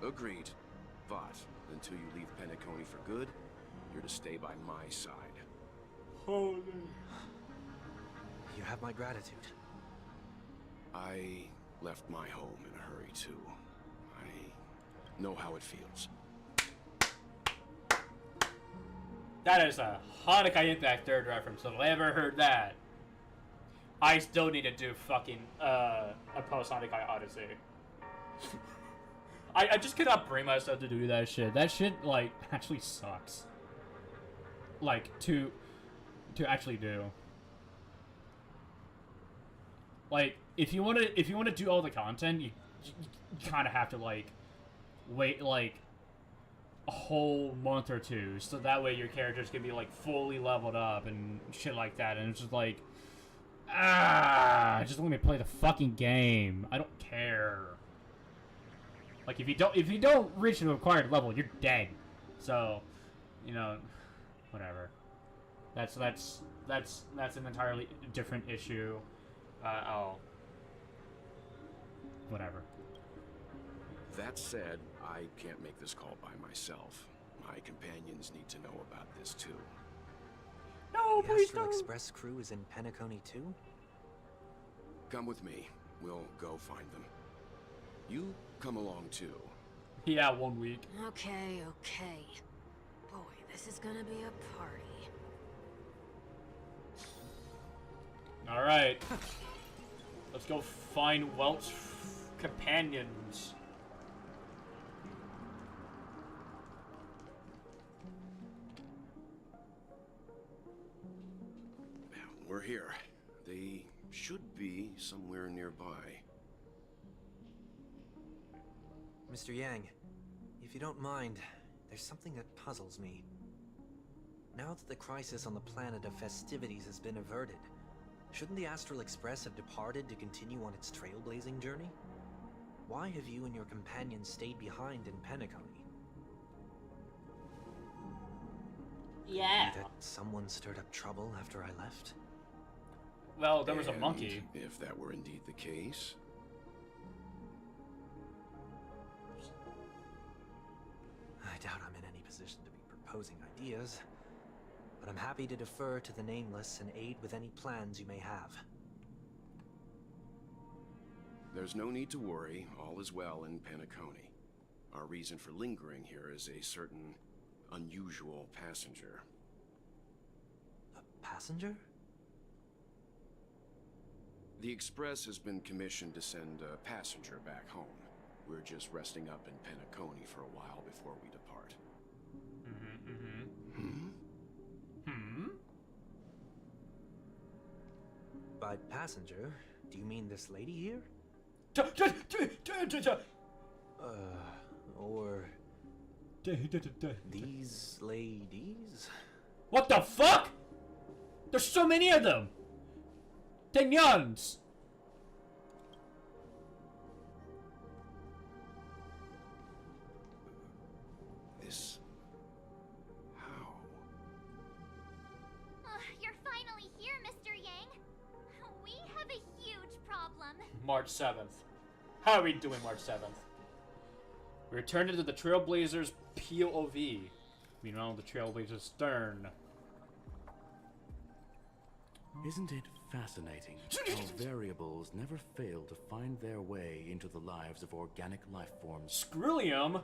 Agreed. But until you leave Penacony for good, you're to stay by my side. Holy. You have my gratitude. I left my home in a hurry, too. I know how it feels. That is a Honkai Impact third reference, if I ever heard that. I still need to do fucking, a post-Honkai Odyssey. I just cannot bring myself to do that shit. That shit, like, actually sucks. Like, to actually do. Like, if you want to do all the content, you kind of have to, like, wait, like, a whole month or two, so that way your characters can be, like, fully leveled up and shit like that, and it's just like, just let me play the fucking game. I don't care. Like, if you don't reach the required level, you're dead. So, you know, whatever. That's an entirely different issue. Whatever. That said, I can't make this call by myself. My companions need to know about this too. No, the Astral Express crew is in Penacony too? Come with me. We'll go find them. You come along too. Yeah, 1 week. Okay. Boy, this is gonna be a party. Alright. Let's go find Welt's companions. We're here. They should be somewhere nearby. Mr. Yang, if you don't mind, there's something that puzzles me. Now that the crisis on the planet of festivities has been averted, shouldn't the Astral Express have departed to continue on its trailblazing journey? Why have you and your companions stayed behind in Penacony? Yeah. That someone stirred up trouble after I left? Well, there was a monkey. If that were indeed the case. I doubt I'm in any position to be proposing ideas, but I'm happy to defer to the Nameless and aid with any plans you may have. There's no need to worry. All is well in Penacony. Our reason for lingering here is a certain unusual passenger. A passenger? The Express has been commissioned to send a passenger back home. We're just resting up in Penacony for a while before we depart. By passenger, do you mean this lady here? Or these ladies? What the fuck? There's so many of them! Tenyans! This... how? You're finally here, Mr. Yang. We have a huge problem. March 7th. How are we doing March 7th? We returned to the Trailblazers POV. Meanwhile, the Trailblazers stern. Isn't it fascinating how variables never fail to find their way into the lives of organic life forms? Screwlium?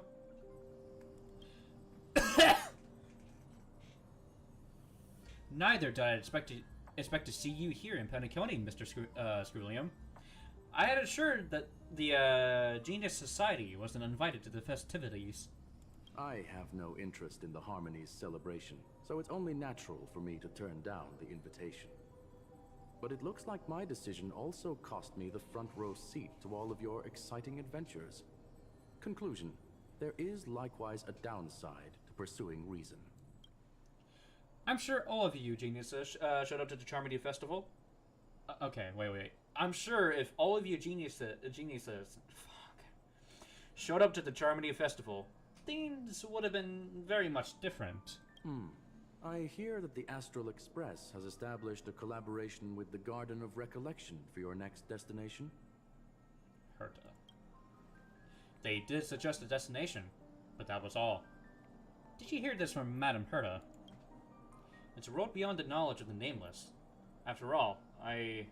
Neither did I expect to see you here in Penacony, Mr. Screwlium. I had assured that the Genius Society wasn't invited to the festivities. I have no interest in the Harmony's celebration, so it's only natural for me to turn down the invitation. But it looks like my decision also cost me the front row seat to all of your exciting adventures. Conclusion: there is likewise a downside to pursuing reason. I'm sure all of you geniuses showed up to the Charmony Festival. Okay, wait. I'm sure if all of you geniuses showed up to the Charmony Festival, things would have been very much different. I hear that the Astral Express has established a collaboration with the Garden of Recollection for your next destination. Herta. They did suggest a destination, but that was all. Did you hear this from Madame Herta? It's a road beyond the knowledge of the Nameless. After all, I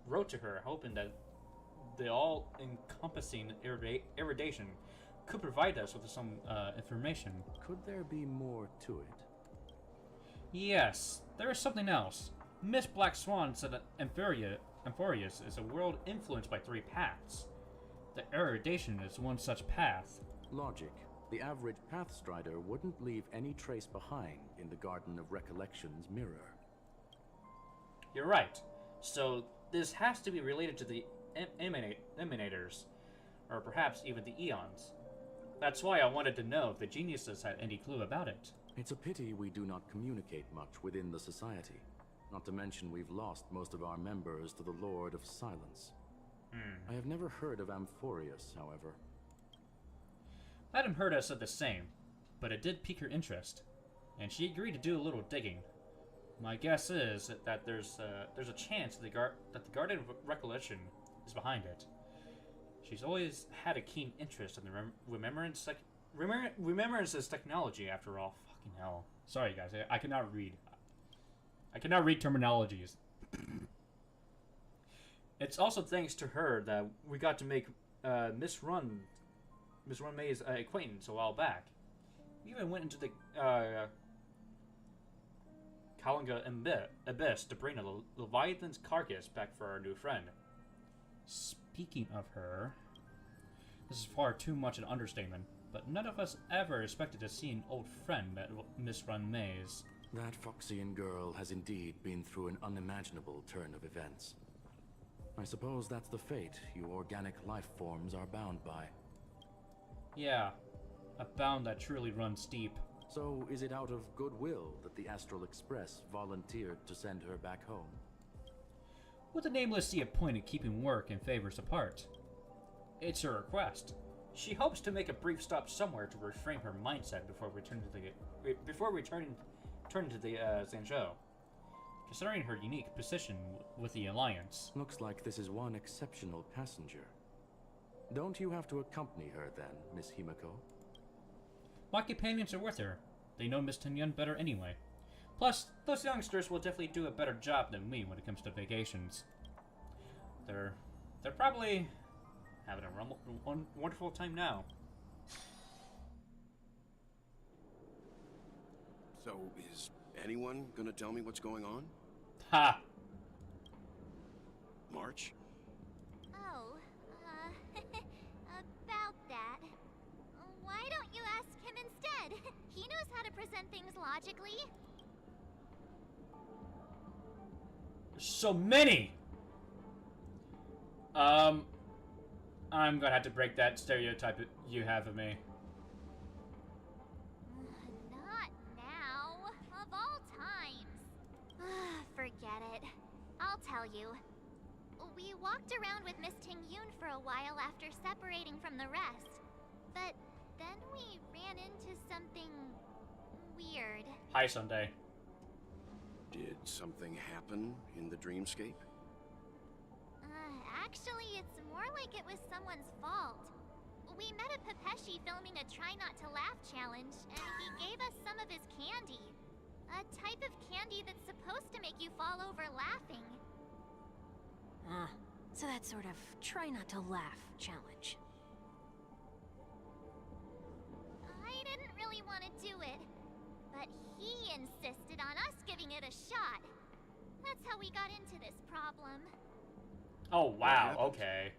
wrote to her hoping that the all-encompassing erudition could provide us with some information. Could there be more to it? Yes, there is something else. Miss Black Swan said that Amphorius is a world influenced by 3 paths. The erudition is one such path. Logic. The average Pathstrider wouldn't leave any trace behind in the Garden of Recollection's mirror. You're right. So this has to be related to the emanators, or perhaps even the eons. That's why I wanted to know if the geniuses had any clue about it. It's a pity we do not communicate much within the society. Not to mention we've lost most of our members to the Lord of Silence. I have never heard of Amphorius, however. Madame Herta said the same, but it did pique her interest, and she agreed to do a little digging. My guess is that there's a chance that the Garden of Recollection is behind it. She's always had a keen interest in the remembrances technology, after all. Fucking hell. Sorry, guys. I cannot read. I cannot read terminologies. It's also thanks to her that we got to make Miss Run May's acquaintance a while back. We even went into the Kalunga Abyss to bring a Leviathan's carcass back for our new friend. Speaking of her, this is far too much an understatement, but none of us ever expected to see an old friend at Miss Run May's. That Foxian girl has indeed been through an unimaginable turn of events. I suppose that's the fate you organic life forms are bound by. Yeah, a bound that truly runs deep. So is it out of goodwill that the Astral Express volunteered to send her back home? Would the Nameless see a point in keeping work and favors apart? It's her request. She hopes to make a brief stop somewhere to reframe her mindset before returning turned to the Zanzhou, considering her unique position with the Alliance. Looks like this is one exceptional passenger. Don't you have to accompany her then, Miss Himiko? My companions are with her. They know Miss Tingyun better anyway. Plus, those youngsters will definitely do a better job than me when it comes to vacations. They're probably having a wonderful time now. So, is anyone gonna tell me what's going on? Ha! March? Oh, about that. Why don't you ask him instead? He knows how to present things logically. There's so many! I'm gonna have to break that stereotype you have of me. Not now. Of all times. Forget it. I'll tell you. We walked around with Miss Tingyun for a while after separating from the rest. But then we ran into something weird. Hi, Sunday. Did something happen in the dreamscape? Actually, it's more like it was someone's fault. We met a Pepeshi filming a Try Not to Laugh challenge, and he gave us some of his candy. A type of candy that's supposed to make you fall over laughing. So that sort of try not to laugh challenge. I didn't really want to do it, but he insisted on us giving it a shot. That's how we got into this problem. Oh, wow, okay.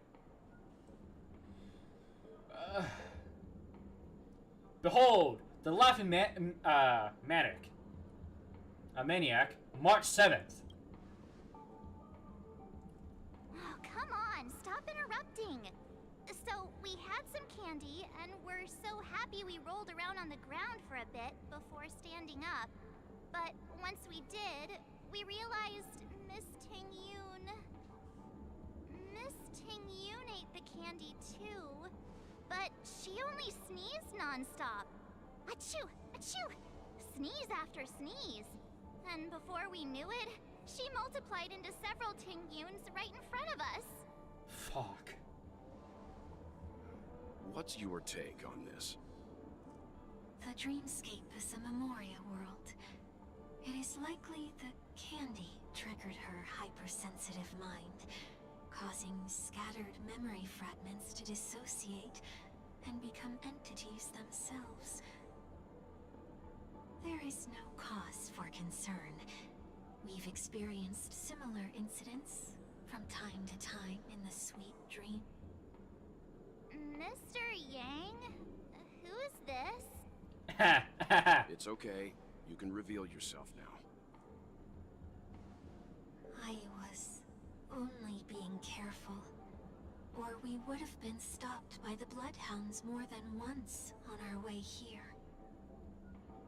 Behold, the Laughing Maniac. A Maniac, March 7th. Oh, come on, stop interrupting. So, we had some candy, and we're so happy we rolled around on the ground for a bit before standing up. But once we did, we realized Miss Tingyun ate the candy too, but she only sneezed nonstop. Achoo! Achoo! Sneeze after sneeze. And before we knew it, she multiplied into several Tingyuns right in front of us. Fuck. What's your take on this? The dreamscape is a Memoria world. It is likely the candy triggered her hypersensitive mind, causing scattered memory fragments to dissociate and become entities themselves. There is no cause for concern. We've experienced similar incidents from time to time in the sweet dream. Mr. Yang? Who's this? It's okay. You can reveal yourself now. I was only being careful, or we would have been stopped by the Bloodhounds more than once on our way here.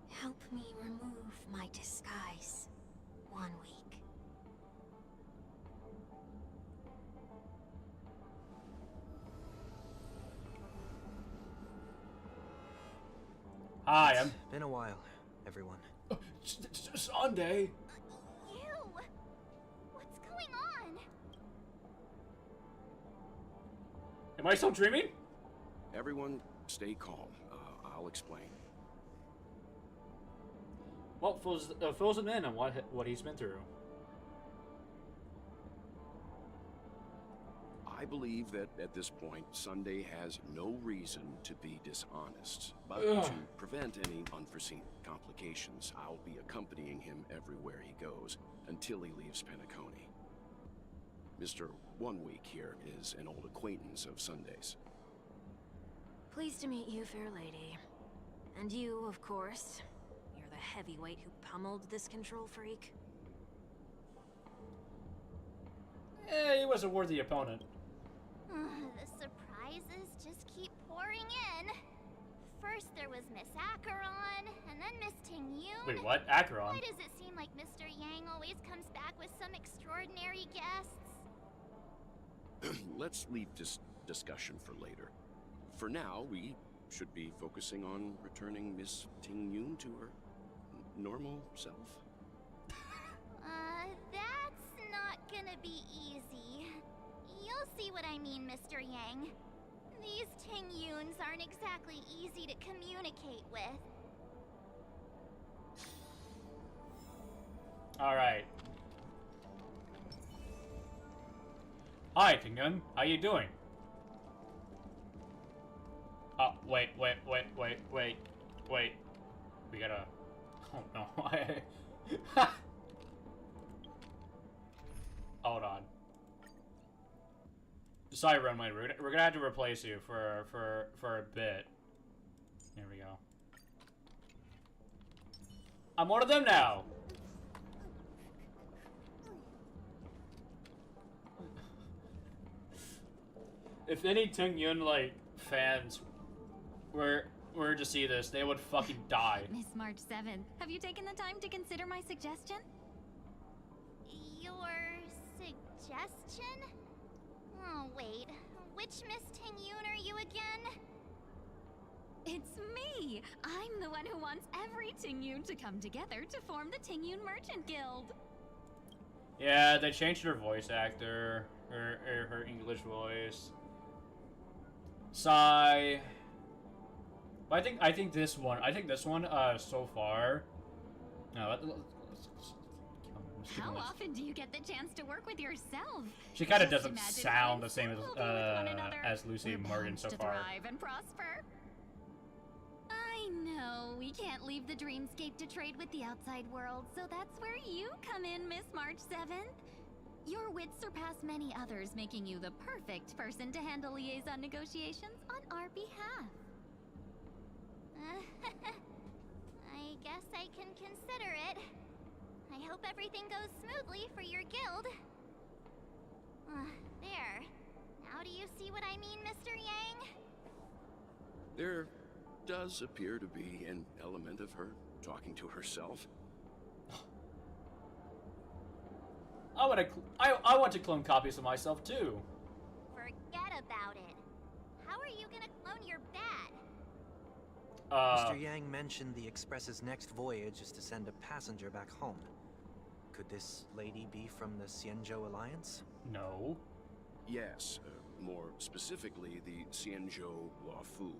Help me remove my disguise. 1 week. Hi, It's been a while, everyone. Sunday. You! What's going on? Am I still dreaming? Everyone, stay calm. I'll explain. Well, fills him in on what he's been through. I believe that at this point, Sunday has no reason to be dishonest. But Ugh. to prevent any unforeseen complications, I'll be accompanying him everywhere he goes until he leaves Penacony. Mr. 1 Week here is an old acquaintance of Sunday's. Pleased to meet you, fair lady. And you, of course. You're the heavyweight who pummeled this control freak. He was a worthy opponent. The surprises just keep pouring in. First there was Miss Acheron, and then Miss Tingyun. Wait, what? Acheron? Why does it seem like Mr. Yang always comes back with some extraordinary guests? Let's leave this discussion for later. For now, we should be focusing on returning Miss Tingyun to her normal self? That's not gonna be easy. You'll see what I mean, Mr. Yang. These Ting-Yuns aren't exactly easy to communicate with. Alright. Hi, Ting-Yun. How you doing? Oh, wait. We gotta... Oh, no. Hold on. Sorry, Runway. We're gonna have to replace you for a bit. Here we go. I'm one of them now! If any Ting-Yun, like, fans were to see this, they would fucking die. Miss March 7th, have you taken the time to consider my suggestion? Your suggestion? Oh, wait. Which Miss Ting-Yun are you again? It's me! I'm the one who wants every Ting-Yun to come together to form the Ting-Yun Merchant Guild. Yeah, they changed her voice actor, her English voice. Sigh. But I think this one so far. No, How often do you get the chance to work with yourself? She kind of Just doesn't imagine sound how the same as Lucy We're Morgan bound so to far. thrive and prosper. I know we can't leave the dreamscape to trade with the outside world, so that's where you come in, Miss March 7th. Your wits surpass many others, making you the perfect person to handle liaison negotiations on our behalf. I guess I can consider it. I hope everything goes smoothly for your guild. There. Now do you see what I mean, Mr. Yang? There does appear to be an element of her talking to herself. I want to clone copies of myself too. Forget about it. How are you gonna clone your bat? Mr. Yang mentioned the Express's next voyage is to send a passenger back home. Could this lady be from the Xianzhou Alliance? No. Yes, more specifically the Xianzhou Luofu.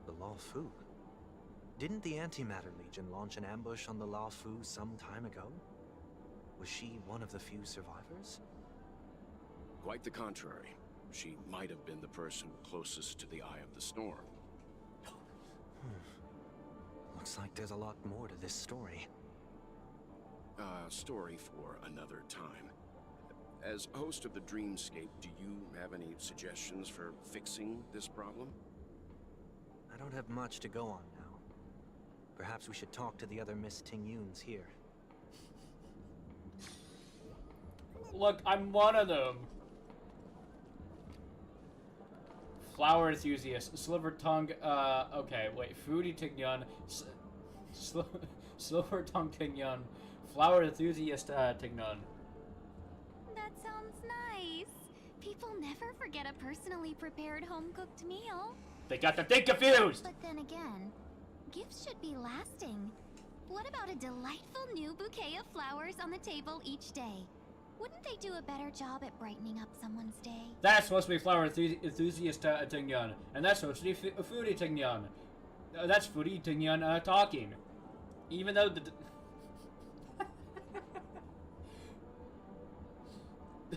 The Luofu? Didn't the Antimatter Legion launch an ambush on the Luofu some time ago? Was she one of the few survivors? Quite the contrary. She might have been the person closest to the eye of the storm. Looks like there's a lot more to this story. Story for another time. As host of the Dreamscape, do you have any suggestions for fixing this problem? I don't have much to go on now. Perhaps we should talk to the other Miss Ting-Yuns here. Look, I'm one of them. Flower enthusiast, sliver tongue. Okay, wait. Foodie Ting-Yun, silver tongue Ting-Yun, flower enthusiast Ting-Yun. That sounds nice. People never forget a personally prepared home-cooked meal. They got the thing confused. But then again, gifts should be lasting. What about a delightful new bouquet of flowers on the table each day? Wouldn't they do a better job at brightening up someone's day? That's supposed to be flower enthusiast Ting-Yun, and that's supposed to be foodie Ting-Yun. That's foodie Ting-Yun talking. Even though the...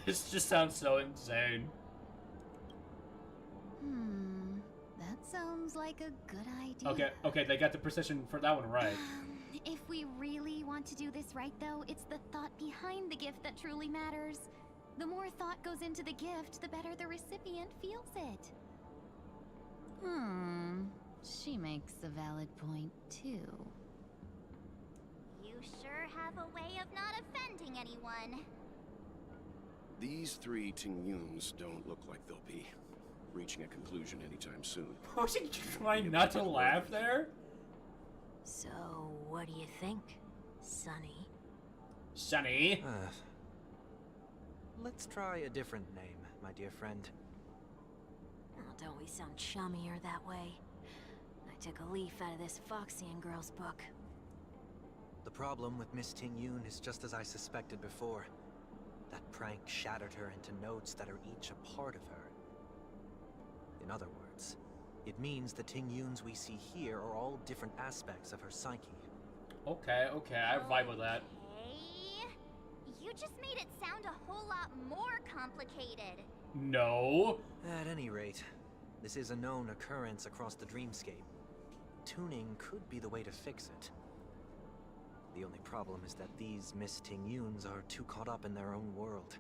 This just sounds so insane. That sounds like a good idea. Okay, they got the precision for that one right. If we really want to do this right, though, it's the thought behind the gift that truly matters. The more thought goes into the gift, the better the recipient feels it. She makes a valid point, too. You sure have a way of not offending anyone. These three Ting-Yuns don't look like they'll be reaching a conclusion anytime soon. Was he trying not to laugh there? So, what do you think, Sonny? Sonny? Let's try a different name, my dear friend. Oh, don't we sound chummier that way? I took a leaf out of this Foxian girl's book. The problem with Miss Ting Yun is just as I suspected before. That prank shattered her into notes that are each a part of her. In other words, it means the Ting Yuns we see here are all different aspects of her psyche. Okay, I vibe with that. Okay. You just made it sound a whole lot more complicated. No. At any rate, this is a known occurrence across the dreamscape. Tuning could be the way to fix it. The only problem is that these Miss Ting Yuns are too caught up in their own world.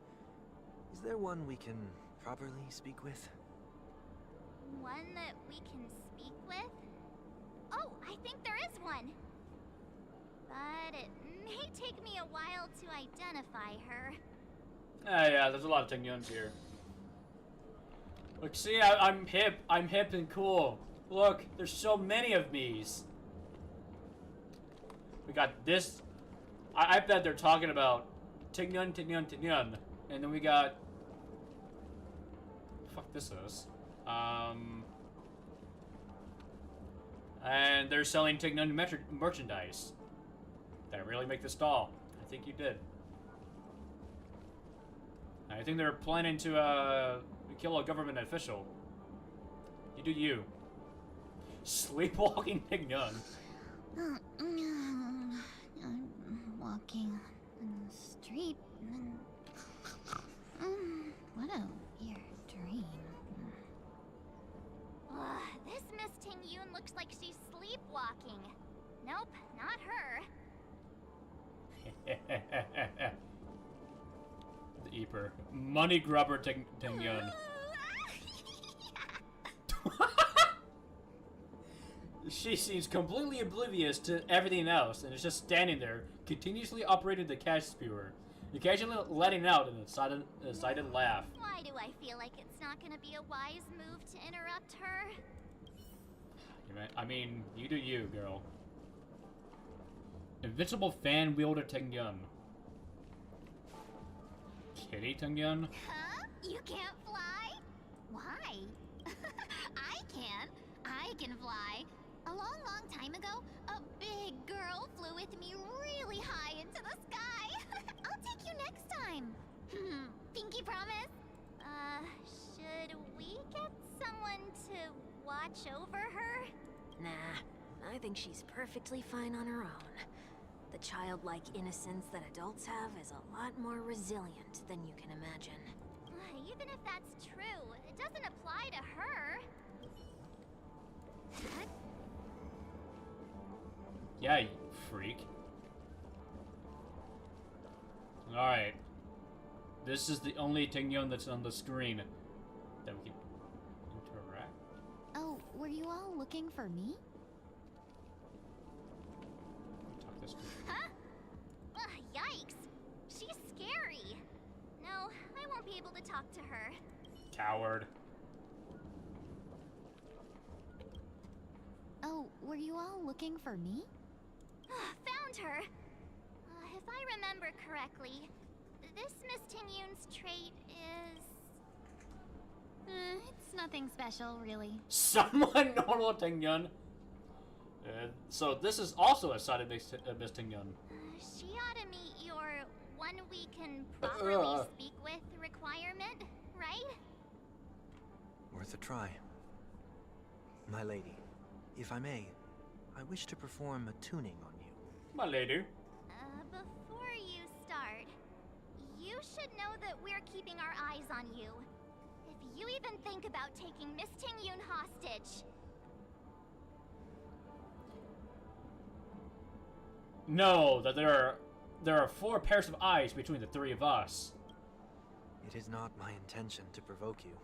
Is there one we can properly speak with? One that we can speak with? Oh, I think there is one. But it may take me a while to identify her. Yeah, there's a lot of Ting Yuns here. Look, see, I'm hip and cool. Look, there's so many of me's. We got this. I bet they're talking about Ting Yun, and then we got. Fuck, this is. And they're selling Ting Yun merchandise. Did I really make this doll? I think you did. I think they're planning to kill a government official. You do you. Sleepwalking Ting Yun. I'm walking in the street and what a weird dream. This Miss Ting Yun looks like she's sleepwalking. Nope, not her. The Eeper. Money grubber Ting Yun. She seems completely oblivious to everything else and is just standing there, continuously operating the cash spewer, occasionally letting out an excited laugh. Why do I feel like it's not gonna be a wise move to interrupt her? I mean, you do you, girl. Invincible fan wielder Ting Yun. Kitty Ting Yun? Huh? You can't fly? Why? I can. I can fly. A long time ago, a big girl flew with me really high into the sky. I'll take you next time. Pinky promise? Should we get someone to watch over her? Nah, I think she's perfectly fine on her own. The childlike innocence that adults have is a lot more resilient than you can imagine. Even if that's true, it doesn't apply to her. Yeah, you freak. Alright. This is the only Ting Yun that's on the screen that we can interact. Oh, were you all looking for me? Talk this Huh? Yikes. She's scary. No, I won't be able to talk to her. Coward. Oh, were you all looking for me? Found her. If I remember correctly, this Miss Ting Yun's trait is... It's nothing special, really. Somewhat normal Ting Yun. So this is also a side of Miss Ting Yun. She ought to meet your one we can properly speak with requirement, right? Worth a try. My lady, if I may, I wish to perform a tuning on you. My lady. Before you start, you should know that we're keeping our eyes on you. If you even think about taking Miss Ting Yun hostage... Know that there are 4 pairs of eyes between the 3 of us. It is not my intention to provoke you.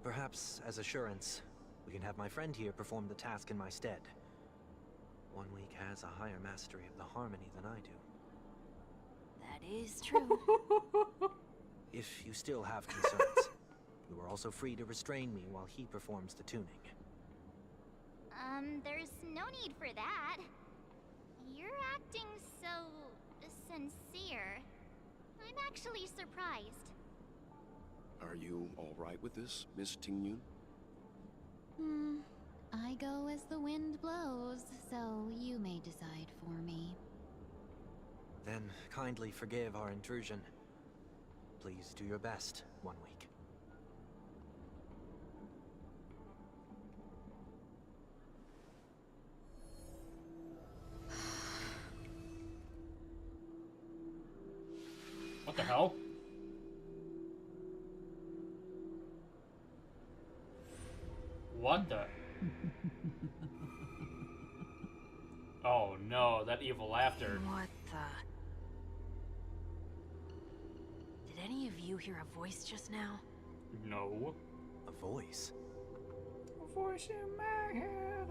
Perhaps, as assurance, we can have my friend here perform the task in my stead. One week has a higher mastery of the harmony than I do. That is true. If you still have concerns, you are also free to restrain me while he performs the tuning. There's no need for that. You're acting so... sincere. I'm actually surprised. Are you all right with this, Miss Ting Yun? I go as the wind blows, so you may decide for me. Then kindly forgive our intrusion. Please do your best, 1 week. What the hell? What the? Oh no, that evil laughter. What the? Did any of you hear a voice just now? No. A voice? A voice in my head.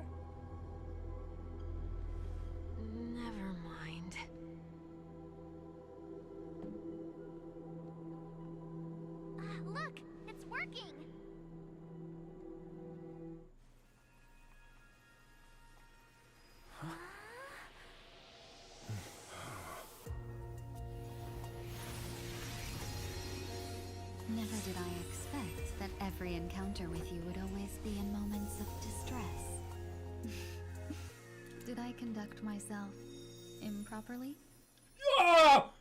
Never mind. Look! It's working! Never did I expect that every encounter with you would always be in moments of distress. Did I conduct myself improperly? Ah!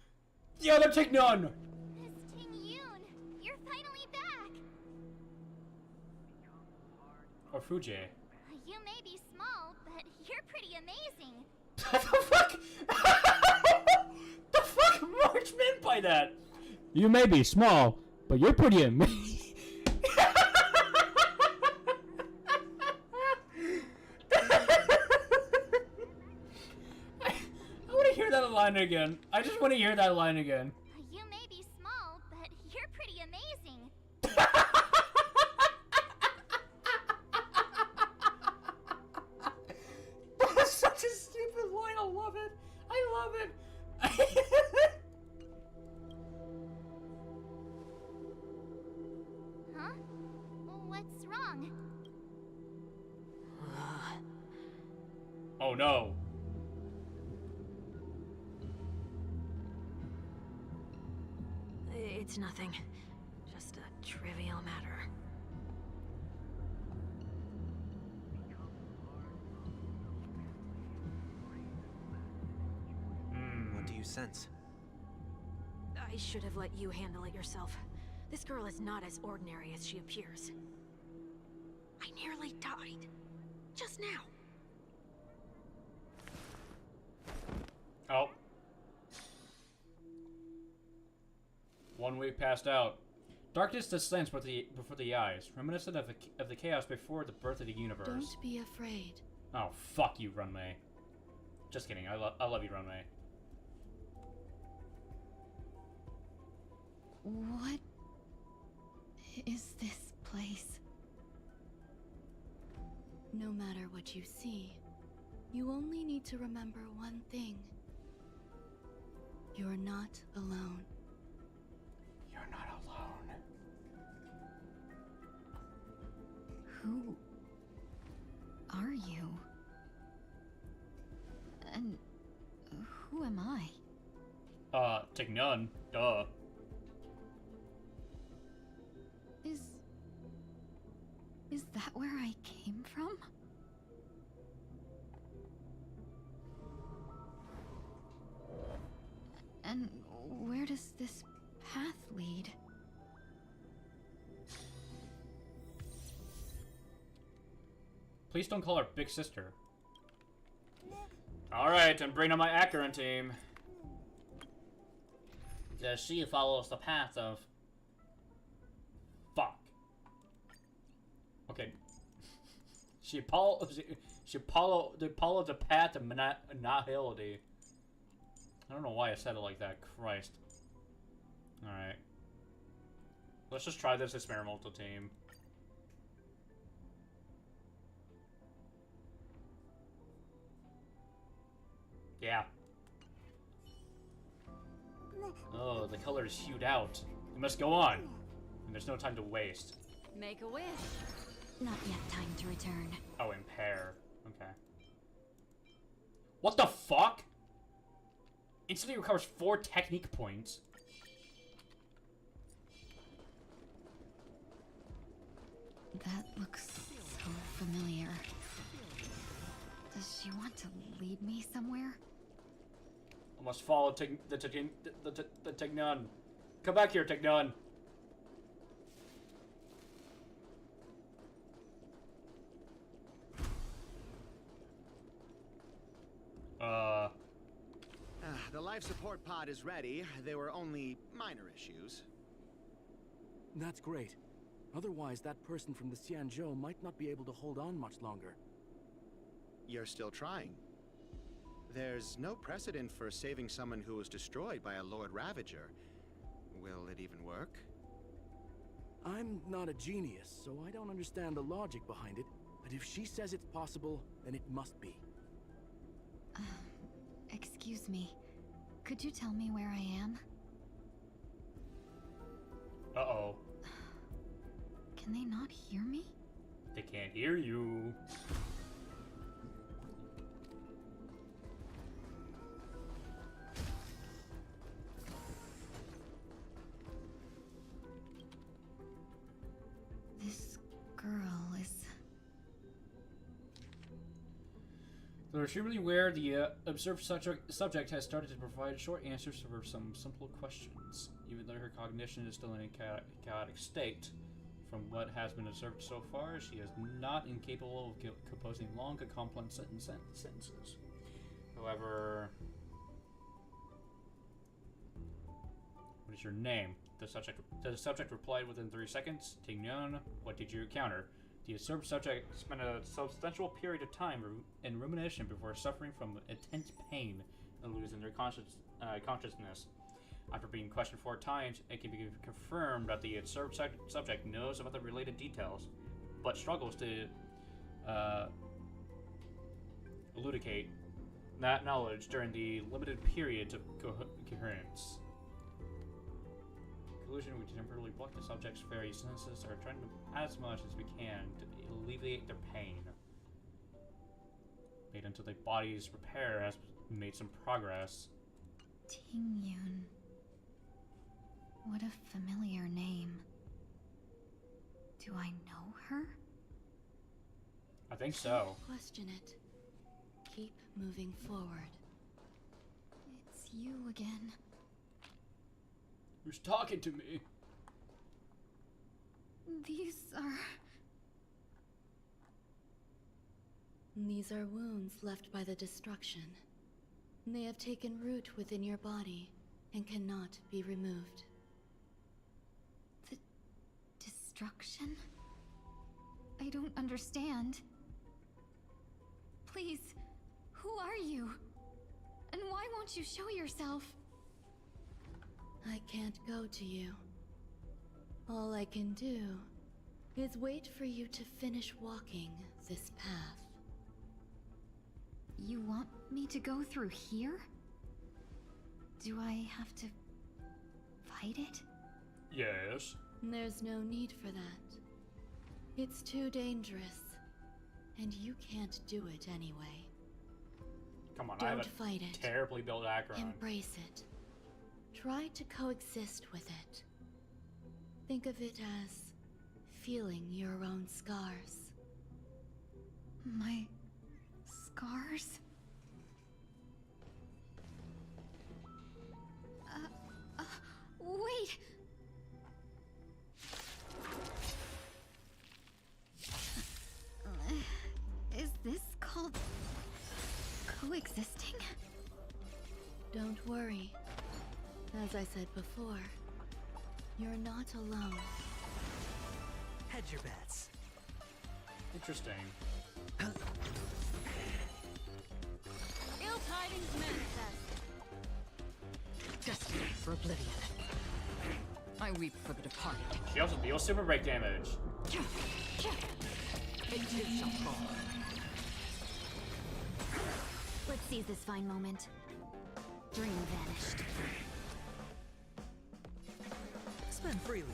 The other Tignon! Miss Ting-Yoon, you're finally back! Or Fujie. You may be small, but you're pretty amazing. The fuck? The fuck March meant by that? You may be small, but you're pretty amazing. I want to hear that line again. I just want to hear that line again. You may be small, but you're pretty amazing. That's such a stupid line. I love it. I love it. Huh? What's wrong? Oh no. It's nothing. Just a trivial matter. What do you sense? I should have let you handle it yourself. This girl is not as ordinary as she appears. I nearly died. Just now. Oh. 1 week passed out. Darkness descends before the eyes, reminiscent of the chaos before the birth of the universe. Don't be afraid. Oh, fuck you, Runway. Just kidding. I love you, Runway. What is this place? No matter what you see, you only need to remember one thing. You're not alone. You're not alone. Who are you? And who am I? Take none. Duh. Is that where I came from? And where does this path lead? Please don't call her big sister. Alright, I'm bringing on my Acheron team. She follows the path of... Fuck. Okay. She followed the path of nihility. I don't know why I said it like that. Christ. Alright. Let's just try this experimental team. Yeah. Oh, the color is hued out. We must go on. And there's no time to waste. Make a wish. Not yet time to return. Oh, impair. Okay. What the fuck? Instantly recovers 4 technique points. That looks so familiar. Does she want to lead me somewhere? I must follow the Tignon. Come back here, Tignon. The life support pod is ready. There were only minor issues. That's great. Otherwise, that person from the Xianzhou might not be able to hold on much longer. You're still trying. There's no precedent for saving someone who was destroyed by a Lord Ravager. Will it even work? I'm not a genius, so I don't understand the logic behind it. But if she says it's possible, then it must be. Excuse me. Could you tell me where I am? Uh-oh. Can they not hear me? They can't hear you. This girl is... Though extremely aware, the observed subject has started to provide short answers for some simple questions, even though her cognition is still in a chaotic state. From what has been observed so far, she is not incapable of composing long, complex sentences. However, what is your name? The subject replied within 3 seconds. Tignon, what did you encounter? The observed subject spent a substantial period of time in rumination before suffering from intense pain and losing their consciousness. After being questioned 4 times, it can be confirmed that the observed subject knows about the related details, but struggles to elucidate that knowledge during the limited periods of coherence. Conclusion: we temporarily block the subject's various senses, are trying to as much as we can to alleviate their pain. Wait until the body's repair has made some progress. Tingyun. What a familiar name. Do I know her? I think so. Question it. Keep moving forward. It's you again. Who's talking to me? These are wounds left by the destruction. They have taken root within your body and cannot be removed. The destruction? I don't understand. Please, who are you? And why won't you show yourself? I can't go to you. All I can do is wait for you to finish walking this path. You want me to go through here? Do I have to fight it? Yes. There's no need for that. It's too dangerous, and you can't do it anyway. Come on, Don't I have a fight it. terribly built Akron. Embrace it. Try to coexist with it. Think of it as feeling your own scars. My scars? Wait! Is this called coexisting? Don't worry. As I said before, you're not alone. Hedge your bets. Interesting. Ill tidings manifest. Destiny for oblivion. I weep for the departed. She also deals super break damage. It too shall fall. Let's seize this fine moment. Dream vanished. Spend freely.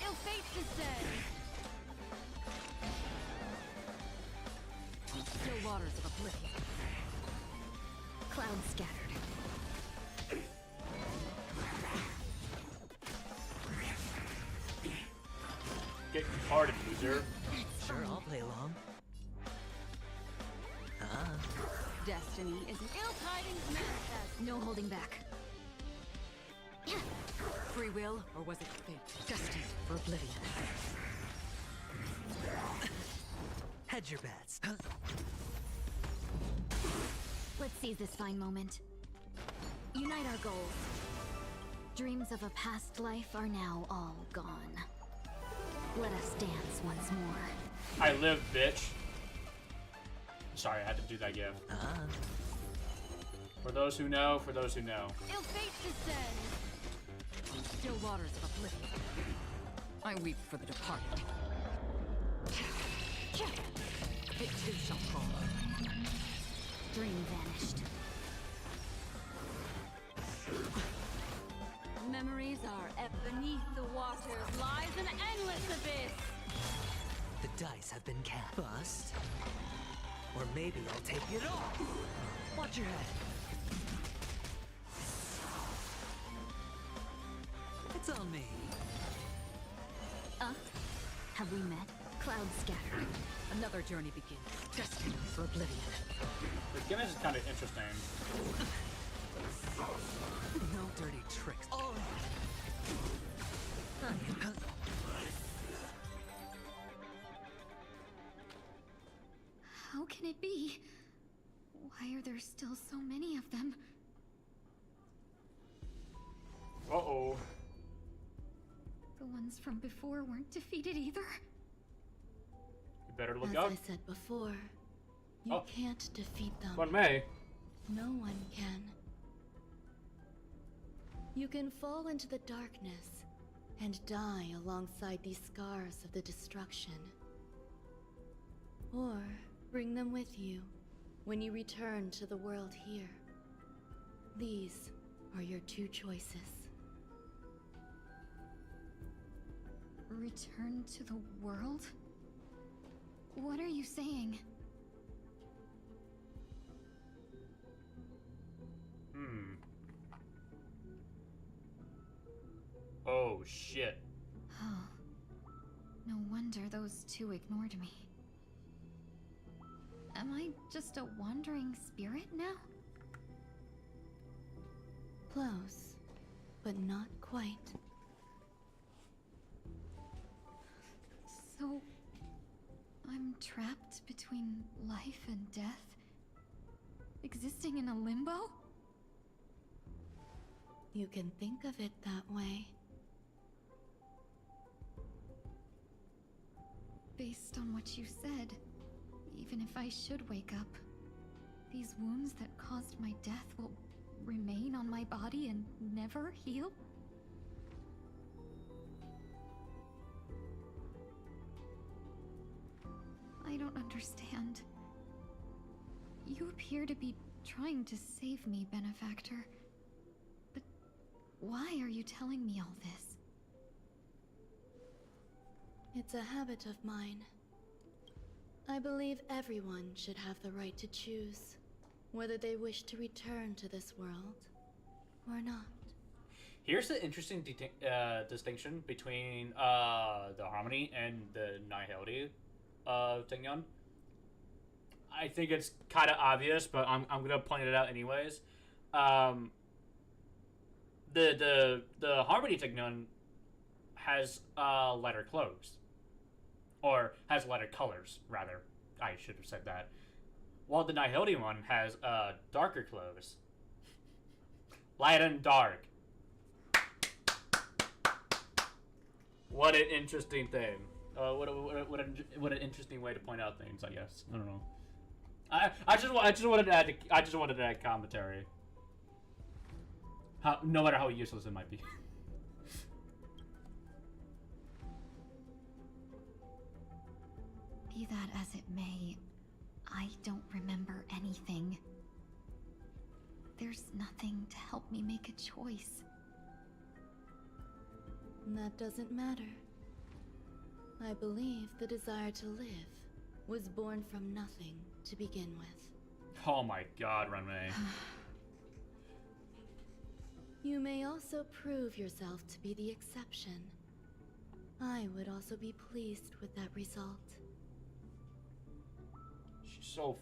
Ill fate descend. Still waters of oblivion. Clouds scattered. Get retarded, loser. Sure, I'll play along. Destiny is an ill tidings manifest. No holding back. Free will, or was it fate? Destined for oblivion. Hedge your bets. Let's seize this fine moment. Unite our goals. Dreams of a past life are now all gone. Let us dance once more. I live, bitch. Sorry, I had to do that gif. For those who know, for those who know. Ill fate descends. In still waters of oblivion, I weep for the departed. It too shall fall. Dream vanished. Memories are beneath the waters lies an endless abyss. The dice have been cast. Bust. Or maybe I'll take it all. Watch your head. It's on me. Have we met? Clouds scattered. Another journey begins. Destined for oblivion. The gimmick is kind of interesting. No dirty tricks. Oh. How can it be? Why are there still so many of them? Uh-oh. The ones from before weren't defeated either? You better look As up. I said before, you can't defeat them. One may. No one can. You can fall into the darkness and die alongside these scars of the destruction. Or bring them with you when you return to the world here. These are your two choices. Return to the world? What are you saying? Oh, shit. Oh. No wonder those two ignored me. Am I just a wandering spirit now? Close, but not quite. So... I'm trapped between life and death? Existing in a limbo? You can think of it that way. Based on what you said, even if I should wake up, these wounds that caused my death will remain on my body and never heal? I don't understand. You appear to be trying to save me, Benefactor. But why are you telling me all this? It's a habit of mine. I believe everyone should have the right to choose whether they wish to return to this world or not. Here's the interesting distinction between the Harmony and the Nihility Tingyon. I think it's kind of obvious, but I'm gonna point it out anyways. The Harmony Tingyon has lighter clothes, or has lighter colors rather. I should have said that. While the Nihility one has darker clothes, light and dark. What an interesting thing. What an interesting way to point out things. I guess I don't know. I just wanted to add commentary. No matter how useless it might be. Be that as it may, I don't remember anything. There's nothing to help me make a choice. That doesn't matter. I believe the desire to live was born from nothing to begin with. Oh my god, Renmei. You may also prove yourself to be the exception. I would also be pleased with that result. She's so...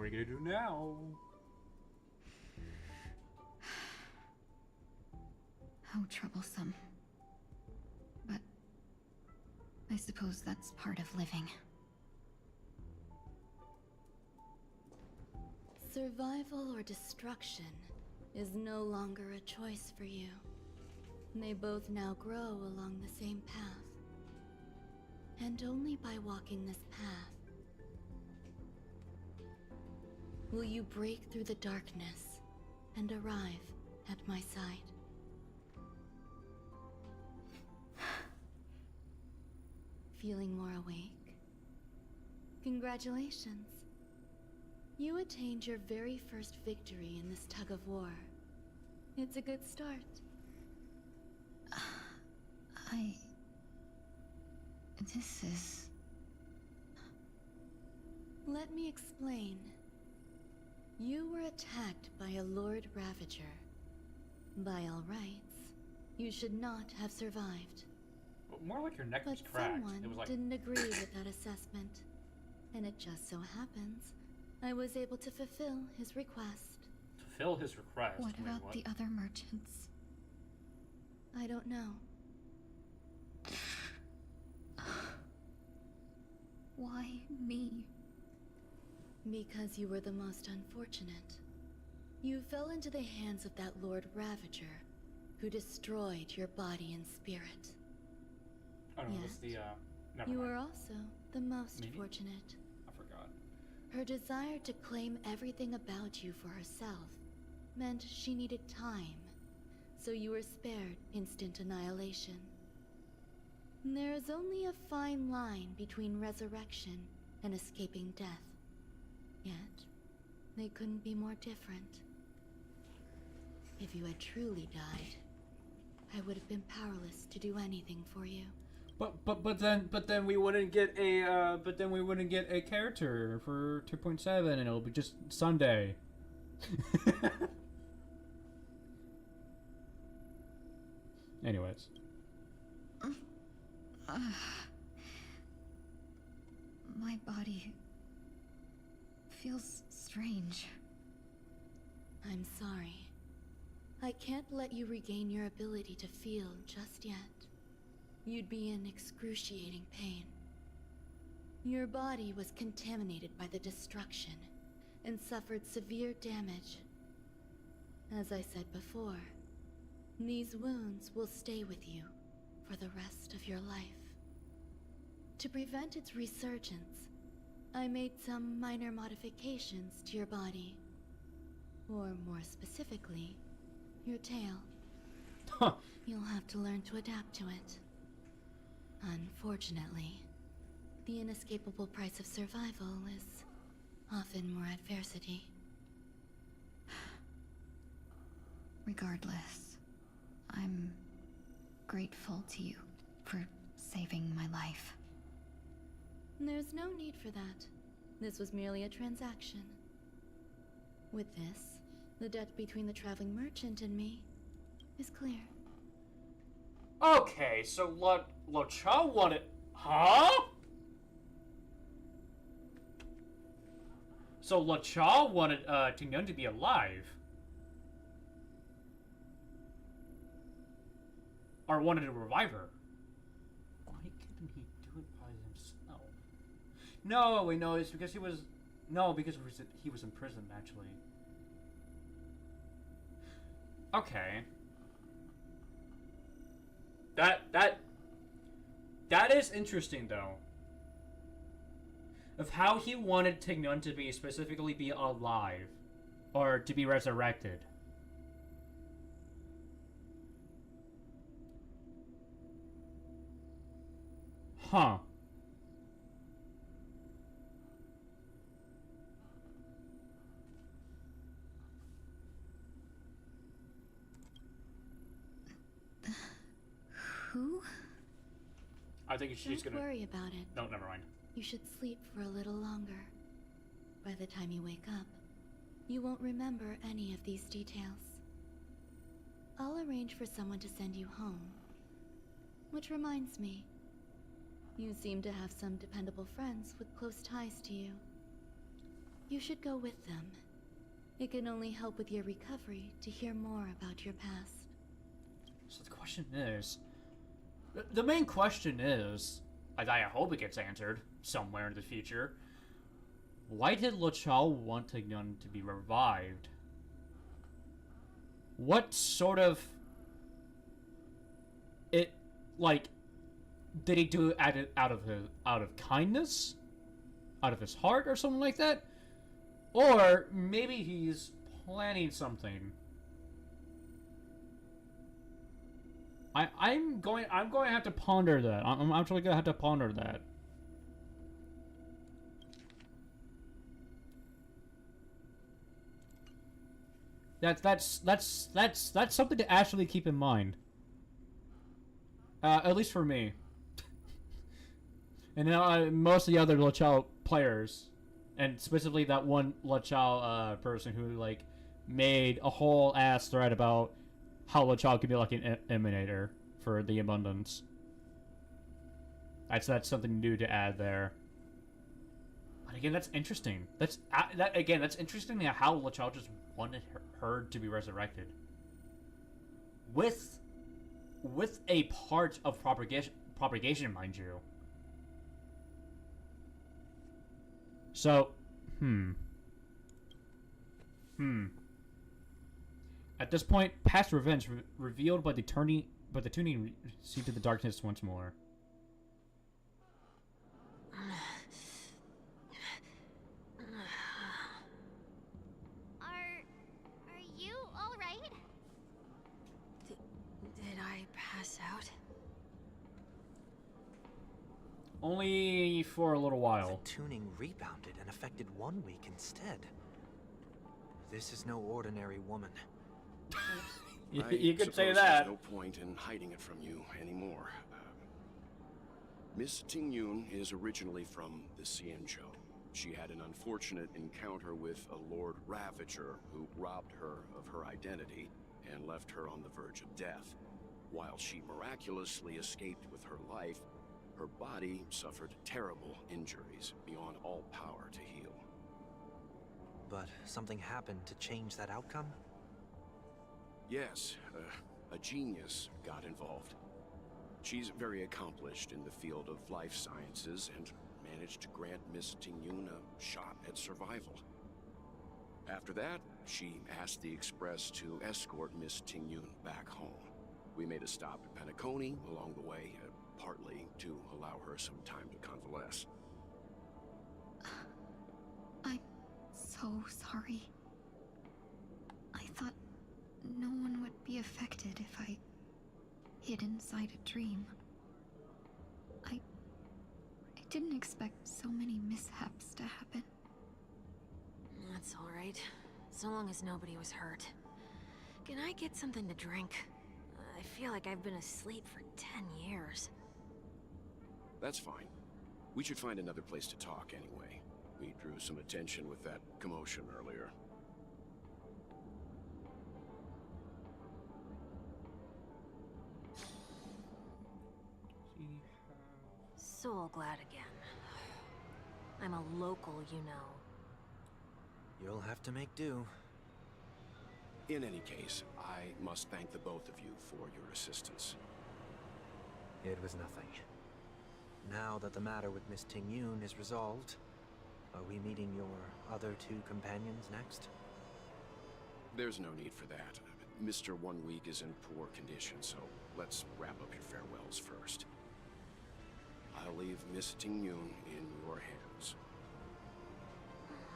are you gonna do now? How troublesome. But I suppose that's part of living. Survival or destruction is no longer a choice for you. They both now grow along the same path. And only by walking this path will you break through the darkness and arrive at my side. Feeling more awake? Congratulations. You attained your very first victory in this tug of war. It's a good start. This is... Let me explain. You were attacked by a Lord Ravager. By all rights, you should not have survived. More like your neck was But cracked. someone It was like... didn't agree with that assessment. And it just so happens, I was able to fulfill his request. Fulfill his request? What Wait, about what? the other merchants? I don't know. Why me? Because you were the most unfortunate. You fell into the hands of that Lord Ravager, who destroyed your body and spirit. Oh no, Yet, this is the, never you mind. were also the most Maybe? fortunate. I forgot. Her desire to claim everything about you for herself meant she needed time, so you were spared instant annihilation. There is only a fine line between resurrection and escaping death. Yet, they couldn't be more different. If you had truly died, I would have been powerless to do anything for you. But then we wouldn't get a character for 2.7 and it'll be just Sunday. Anyways. My body feels strange. I'm sorry. I can't let you regain your ability to feel just yet. You'd be in excruciating pain. Your body was contaminated by the destruction and suffered severe damage. As I said before, these wounds will stay with you for the rest of your life. To prevent its resurgence, I made some minor modifications to your body. Or more specifically, your tail. Huh. You'll have to learn to adapt to it. Unfortunately, the inescapable price of survival is often more adversity. Regardless, I'm grateful to you for saving my life. There's no need for that. This was merely a transaction. With this, the debt between the traveling merchant and me is clear. Okay, so Lo Cha wanted... Huh? So Lo Cha wanted Ting Yun to be alive. Or wanted to revive her. Why couldn't he do it by himself? No, wait, no, it's because he was... No, because he was in prison, actually. Okay. That is interesting, though. Of how he wanted Ting Yun to be, specifically be alive. Or to be resurrected. Huh. Who? I think she's Don't gonna... worry about it. No, never mind. You should sleep for a little longer. By the time you wake up, you won't remember any of these details. I'll arrange for someone to send you home. Which reminds me, you seem to have some dependable friends with close ties to you. You should go with them. It can only help with your recovery to hear more about your past. So the question is... The main question is, I hope it gets answered somewhere in the future, why did LeChao want Tignon to be revived? What sort of... It, like... Did he do it out of kindness? Out of his heart or something like that? Or maybe he's planning something. I'm going to have to ponder that. I'm actually going to have to ponder that. That's something to actually keep in mind. At least for me. And most of the other LeChao players, and specifically that one LeChao person who like made a whole ass thread about how LeChao could be like an emanator for the abundance. That's something new to add there. But again, that's interesting. That's interesting how LeChao just wanted her to be resurrected. With a part of propagation, mind you. So, At this point, past revenge revealed by the tuning seed to the darkness once more. Are you all right? Did I pass out? Only for a little while. The tuning rebounded and affected 1 week instead. This is no ordinary woman. You could say suppose that. There's no point in hiding it from you anymore. Miss Tingyun is originally from the Xianzhou. She had an unfortunate encounter with a Lord Ravager who robbed her of her identity and left her on the verge of death. While she miraculously escaped with her life, her body suffered terrible injuries beyond all power to heal. But something happened to change that outcome? Yes, a genius got involved. She's very accomplished in the field of life sciences and managed to grant Miss Tingyun a shot at survival. After that, she asked the Express to escort Miss Tingyun back home. We made a stop at Penacony along the way, partly to allow her some time to convalesce. I'm so sorry. I thought no one would be affected if I hid inside a dream. I didn't expect so many mishaps to happen. That's alright. So long as nobody was hurt. Can I get something to drink? I feel like I've been asleep for 10 years. That's fine. We should find another place to talk anyway. We drew some attention with that commotion earlier. So glad again. I'm a local, you know. You'll have to make do. In any case, I must thank the both of you for your assistance. It was nothing. Now that the matter with Miss Tingyun is resolved, are we meeting your other two companions next? There's no need for that. Mr. 1 Week is in poor condition, so let's wrap up your farewells first. I'll leave Miss Tingyun in your hands.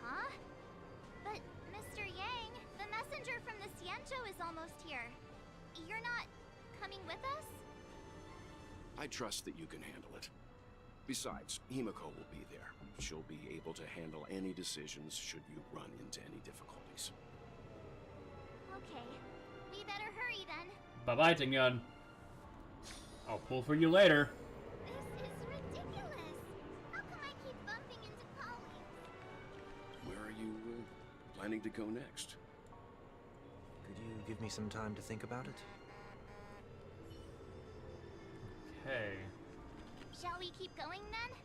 Huh? But, Mr. Yang, the messenger from the Xianzhou is almost here. You're not coming with us? I trust that you can handle it. Besides, Himiko will be there. She'll be able to handle any decisions should you run into any difficulties. Okay. We better hurry then. Bye-bye, Tingyun. I'll pull for you later. This is ridiculous. How come I keep bumping into colleagues? Where are you planning to go next? Could you give me some time to think about it? Okay. Shall we keep going then?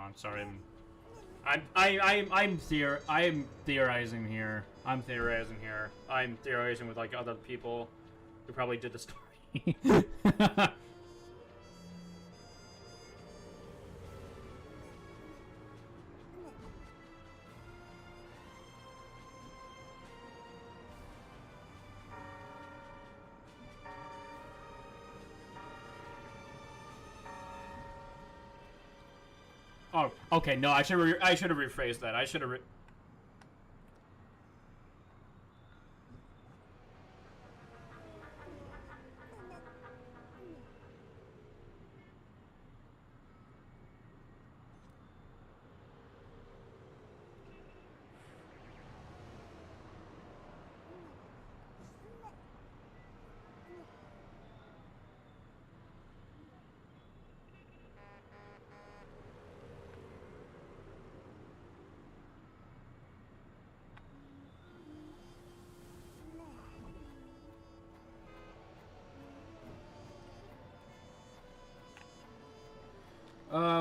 on. Sorry, I'm theorizing here. I'm theorizing with like other people who probably did the story. Oh, okay. No, I should have rephrased that. I should have.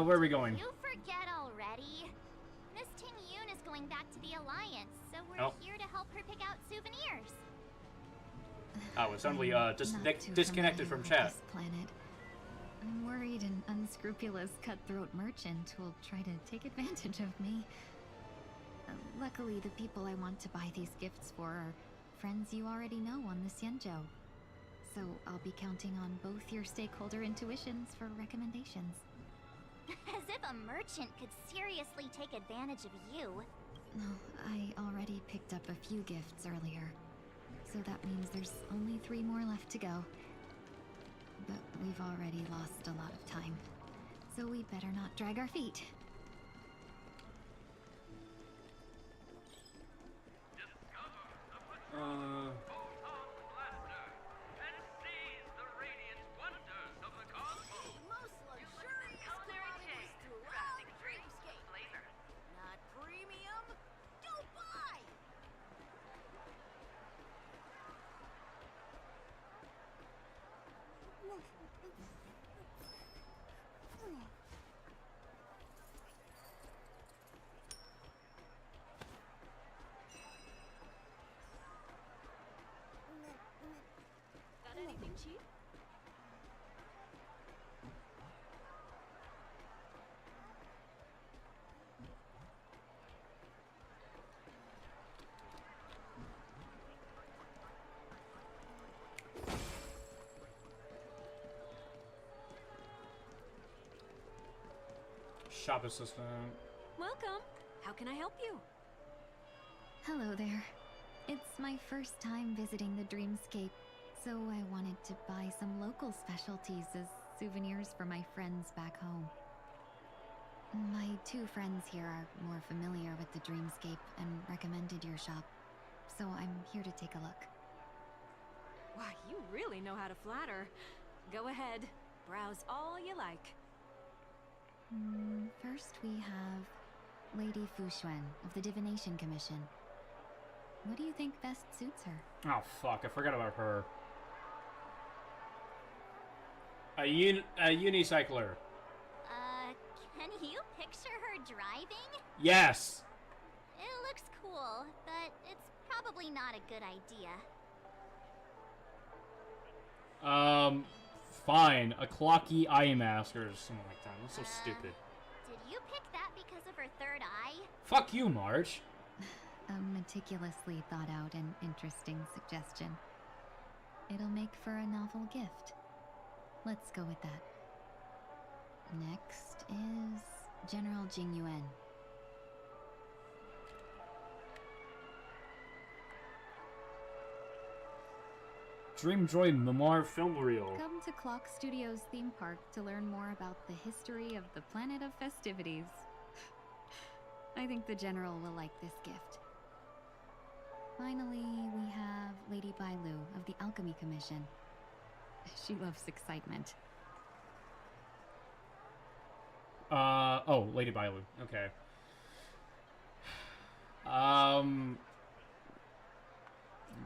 Where are we going? You forget already. Miss Ting Yun is going back to the Alliance, so we're here to help her pick out souvenirs. Oh, it's only disconnected from chat. This planet. I'm worried an unscrupulous cutthroat merchant will try to take advantage of me. Luckily, the people I want to buy these gifts for are friends you already know on the Xianzhou. So I'll be counting on both your stakeholder intuitions for recommendations. As if a merchant could seriously take advantage of you. No, I already picked up a few gifts earlier. So that means there's only 3 more left to go. But we've already lost a lot of time. So we better not drag our feet. Got anything cheap? Shop assistant. Welcome. How can I help you? Hello there. It's my first time visiting the Dreamscape, so I wanted to buy some local specialties as souvenirs for my friends back home. My 2 friends here are more familiar with the Dreamscape and recommended your shop, so I'm here to take a look. Why, you really know how to flatter. Go ahead. Browse all you like. First we have Lady Fu Xuan of the Divination Commission. What do you think best suits her? Oh fuck! I forgot about her. A unicycler. Can you picture her driving? Yes. It looks cool, but it's probably not a good idea. Fine. A clocky eye mask or something like that. That's so stupid. Did you pick that because of her third eye? Fuck you, Marge. A meticulously thought out and interesting suggestion. It'll make for a novel gift. Let's go with that. Next is General Jing Yuan. Dreamjoy Memoir Film Reel. Come to Clock Studios theme park to learn more about the history of the planet of festivities. I think the General will like this gift. Finally, we have Lady Bailu of the Alchemy Commission. She loves excitement. Oh, Lady Bailu. Okay.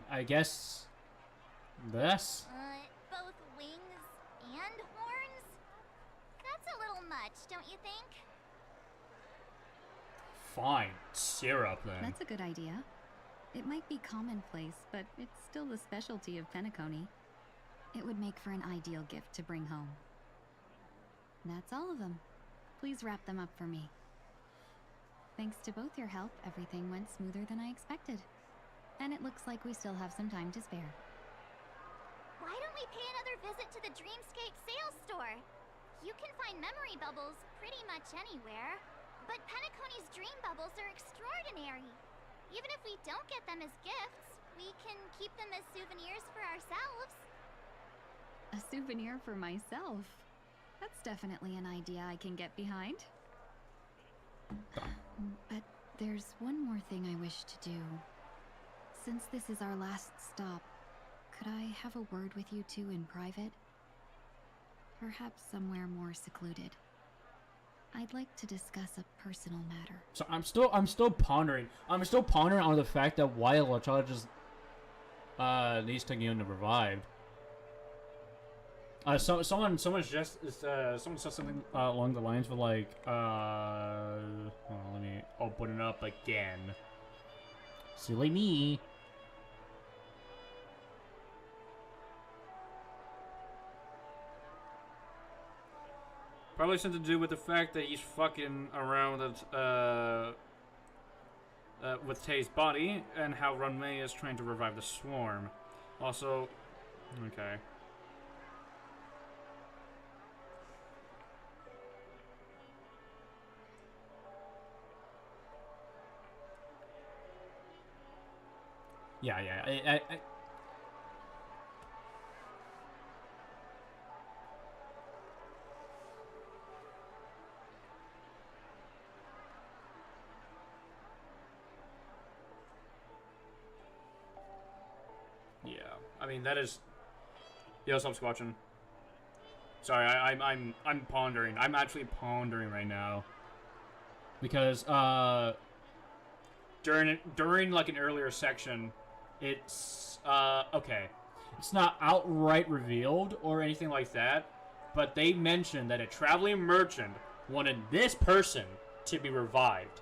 I guess this? Both wings and horns? That's a little much, don't you think? fine. Syrup, then. That's a good idea. It might be commonplace, but it's still the specialty of Penacony. It would make for an ideal gift to bring home. That's all of them. Please wrap them up for me. Thanks to both your help, everything went smoother than I expected. And it looks like we still have some time to spare. Why don't we pay another visit to the Dreamscape sales store? You can find memory bubbles pretty much anywhere. But Penacony's dream bubbles are extraordinary. Even if we don't get them as gifts, we can keep them as souvenirs for ourselves. A souvenir for myself? That's definitely an idea I can get behind. But there's one more thing I wish to do. Since this is our last stop, could I have a word with you two in private? Perhaps somewhere more secluded. I'd like to discuss a personal matter. So I'm still pondering on the fact that why LeChuck just needs to get revived. Someone said something along the lines of like, hold on, let me open it up again. Silly me. Probably something to do with the fact that he's fucking around with Tay's body, and how Runmei is trying to revive the swarm. Also, okay. Yeah, I yeah, I mean that is. Yo, stop squatching. Sorry, I'm pondering. I'm actually pondering right now because during like an earlier section, it's okay. It's not outright revealed or anything like that, but they mentioned that a traveling merchant wanted this person to be revived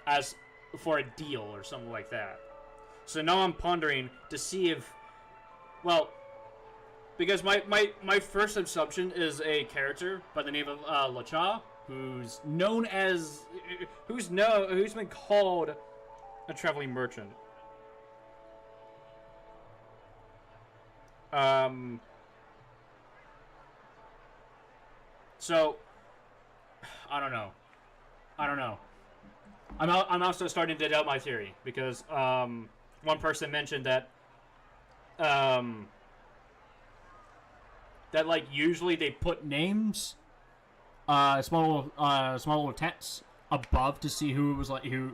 as for a deal or something like that. So now I'm pondering to see if, well, because my first assumption is a character by the name of LeChuck, who's known as, who's been called a traveling merchant. So I don't know. I'm also starting to doubt my theory because one person mentioned that that like usually they put names, small little text above to see who was like who.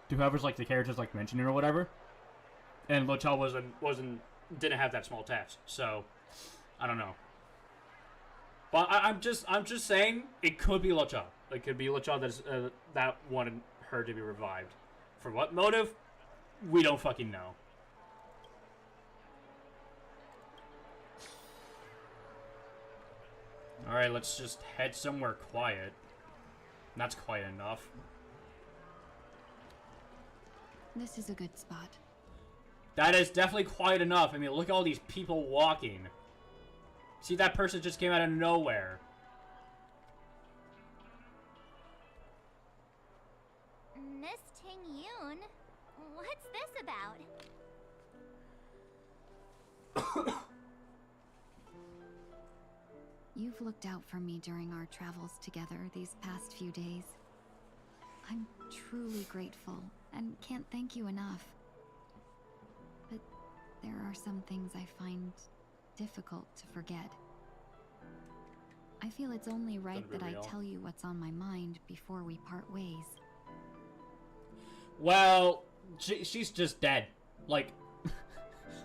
Whoever's like the characters like mentioning or whatever, and LeChuck didn't have that small text, so I don't know. But I'm just saying it could be LeChuck. It could be LeChuck that wanted her to be revived. For what motive? We don't fucking know. All right, let's just head somewhere quiet. That's quiet enough. This is a good spot. That is definitely quiet enough. I mean, look at all these people walking. See, that person just came out of nowhere. Miss Ting-Yun, what's this about? You've looked out for me during our travels together these past few days. I'm truly grateful and can't thank you enough. But there are some things I find difficult to forget. I feel it's only right that I tell you what's on my mind before we part ways. Well, she's just dead. Like,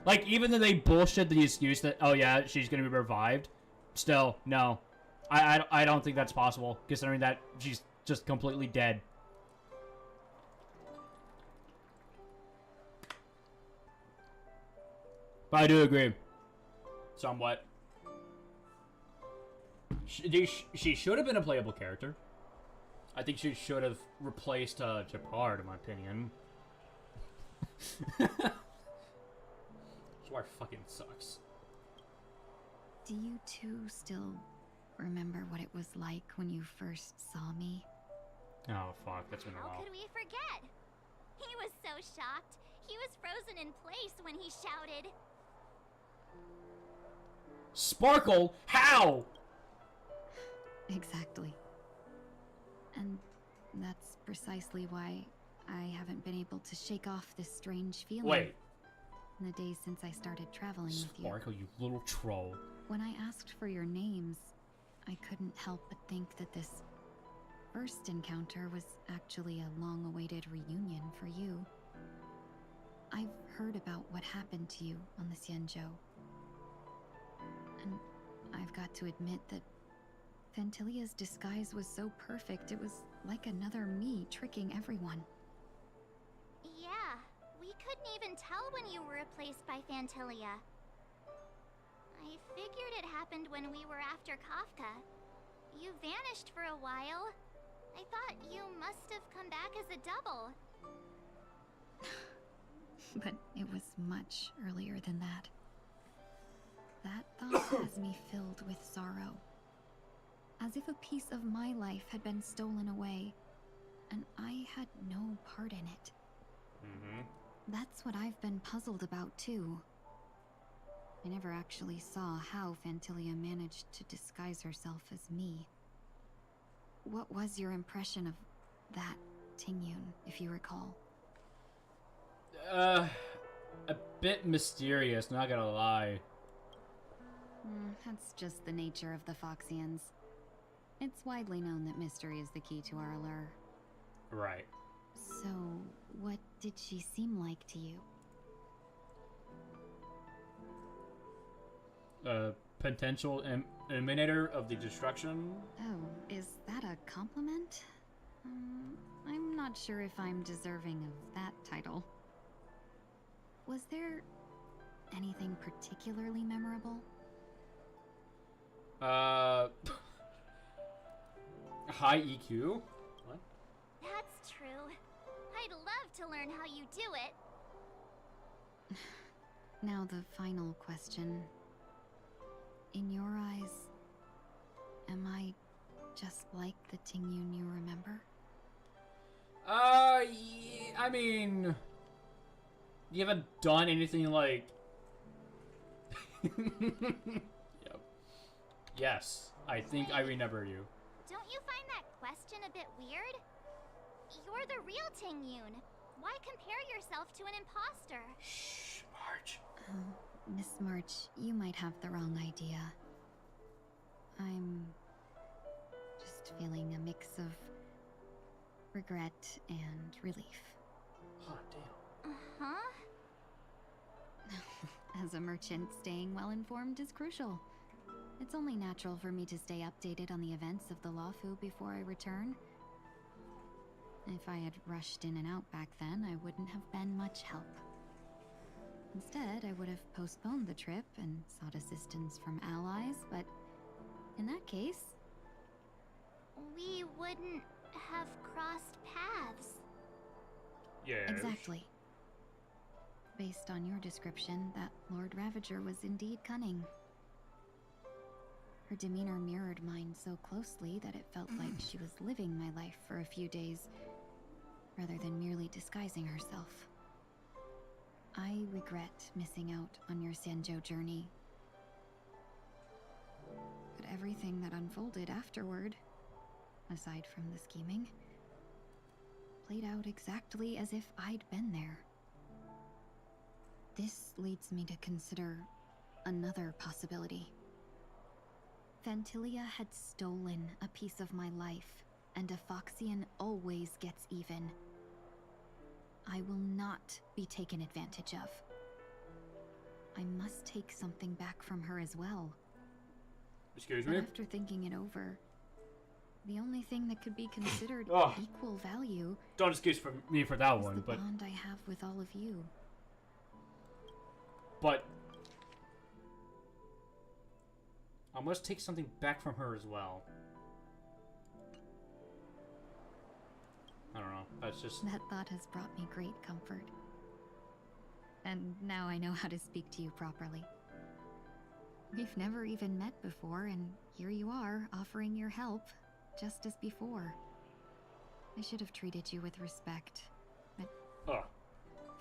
like even though they bullshit the excuse that, oh yeah, she's gonna be revived, still, no. I don't think that's possible, considering that she's just completely dead. But I do agree. Somewhat. She should have been a playable character. I think she should have replaced Japard, in my opinion. Japard fucking sucks. Do you two still remember what it was like when you first saw me? Oh fuck, that's been a How while. could we forget? He was so shocked. He was frozen in place when he shouted. Sparkle? How? Exactly. And that's precisely why I haven't been able to shake off this strange feeling. Wait. In the days since I started traveling with you. Sparkle, you little troll. When I asked for your names, I couldn't help but think that this first encounter was actually a long-awaited reunion for you. I've heard about what happened to you on the Xianzhou. And I've got to admit that Fantilia's disguise was so perfect, it was like another me tricking everyone. Yeah, we couldn't even tell when you were replaced by Fantilia. I figured it happened when we were after Kafka. You vanished for a while. I thought you must have come back as a double. But it was much earlier than that. That thought has me filled with sorrow. As if a piece of my life had been stolen away, and I had no part in it. That's what I've been puzzled about, too. I never actually saw how Fantilia managed to disguise herself as me. What was your impression of that Tingyun, if you recall? A bit mysterious, not gonna lie. That's just the nature of the Foxians. It's widely known that mystery is the key to our allure. Right. So, what did she seem like to you? Potential emanator of the destruction? Oh, is that a compliment? I'm not sure if I'm deserving of that title. Was there anything particularly memorable? High EQ? What? That's true. I'd love to learn how you do it. Now the final question. In your eyes, am I just like the Tingyun you remember? Yeah, I mean... You haven't done anything like... Yep. Yes, I think I remember you. Don't you find that question a bit weird? You're the real Tingyun. Why compare yourself to an imposter? Shh, March. Miss March, you might have the wrong idea. I'm just feeling a mix of regret and relief. Oh, damn. Huh? As a merchant, staying well informed is crucial. It's only natural for me to stay updated on the events of the Luofu before I return. If I had rushed in and out back then, I wouldn't have been much help. Instead, I would have postponed the trip and sought assistance from allies, but in that case... We wouldn't have crossed paths. Yes. Exactly. Based on your description, that Lord Ravager was indeed cunning. Her demeanor mirrored mine so closely that it felt like she was living my life for a few days, rather than merely disguising herself. I regret missing out on your Xianzhou journey. But everything that unfolded afterward, aside from the scheming, played out exactly as if I'd been there. This leads me to consider another possibility. Fantilia had stolen a piece of my life, and a Foxian always gets even. I will not be taken advantage of. I must take something back from her as well. Excuse But me? after thinking it over, the only thing that could be considered Ugh. equal value Don't excuse me for that is one, the but... bond I have with all of you. But... I must take something back from her as well. I don't know. That's just... That thought has brought me great comfort. And now I know how to speak to you properly. We've never even met before, and here you are, offering your help, just as before. I should have treated you with respect, but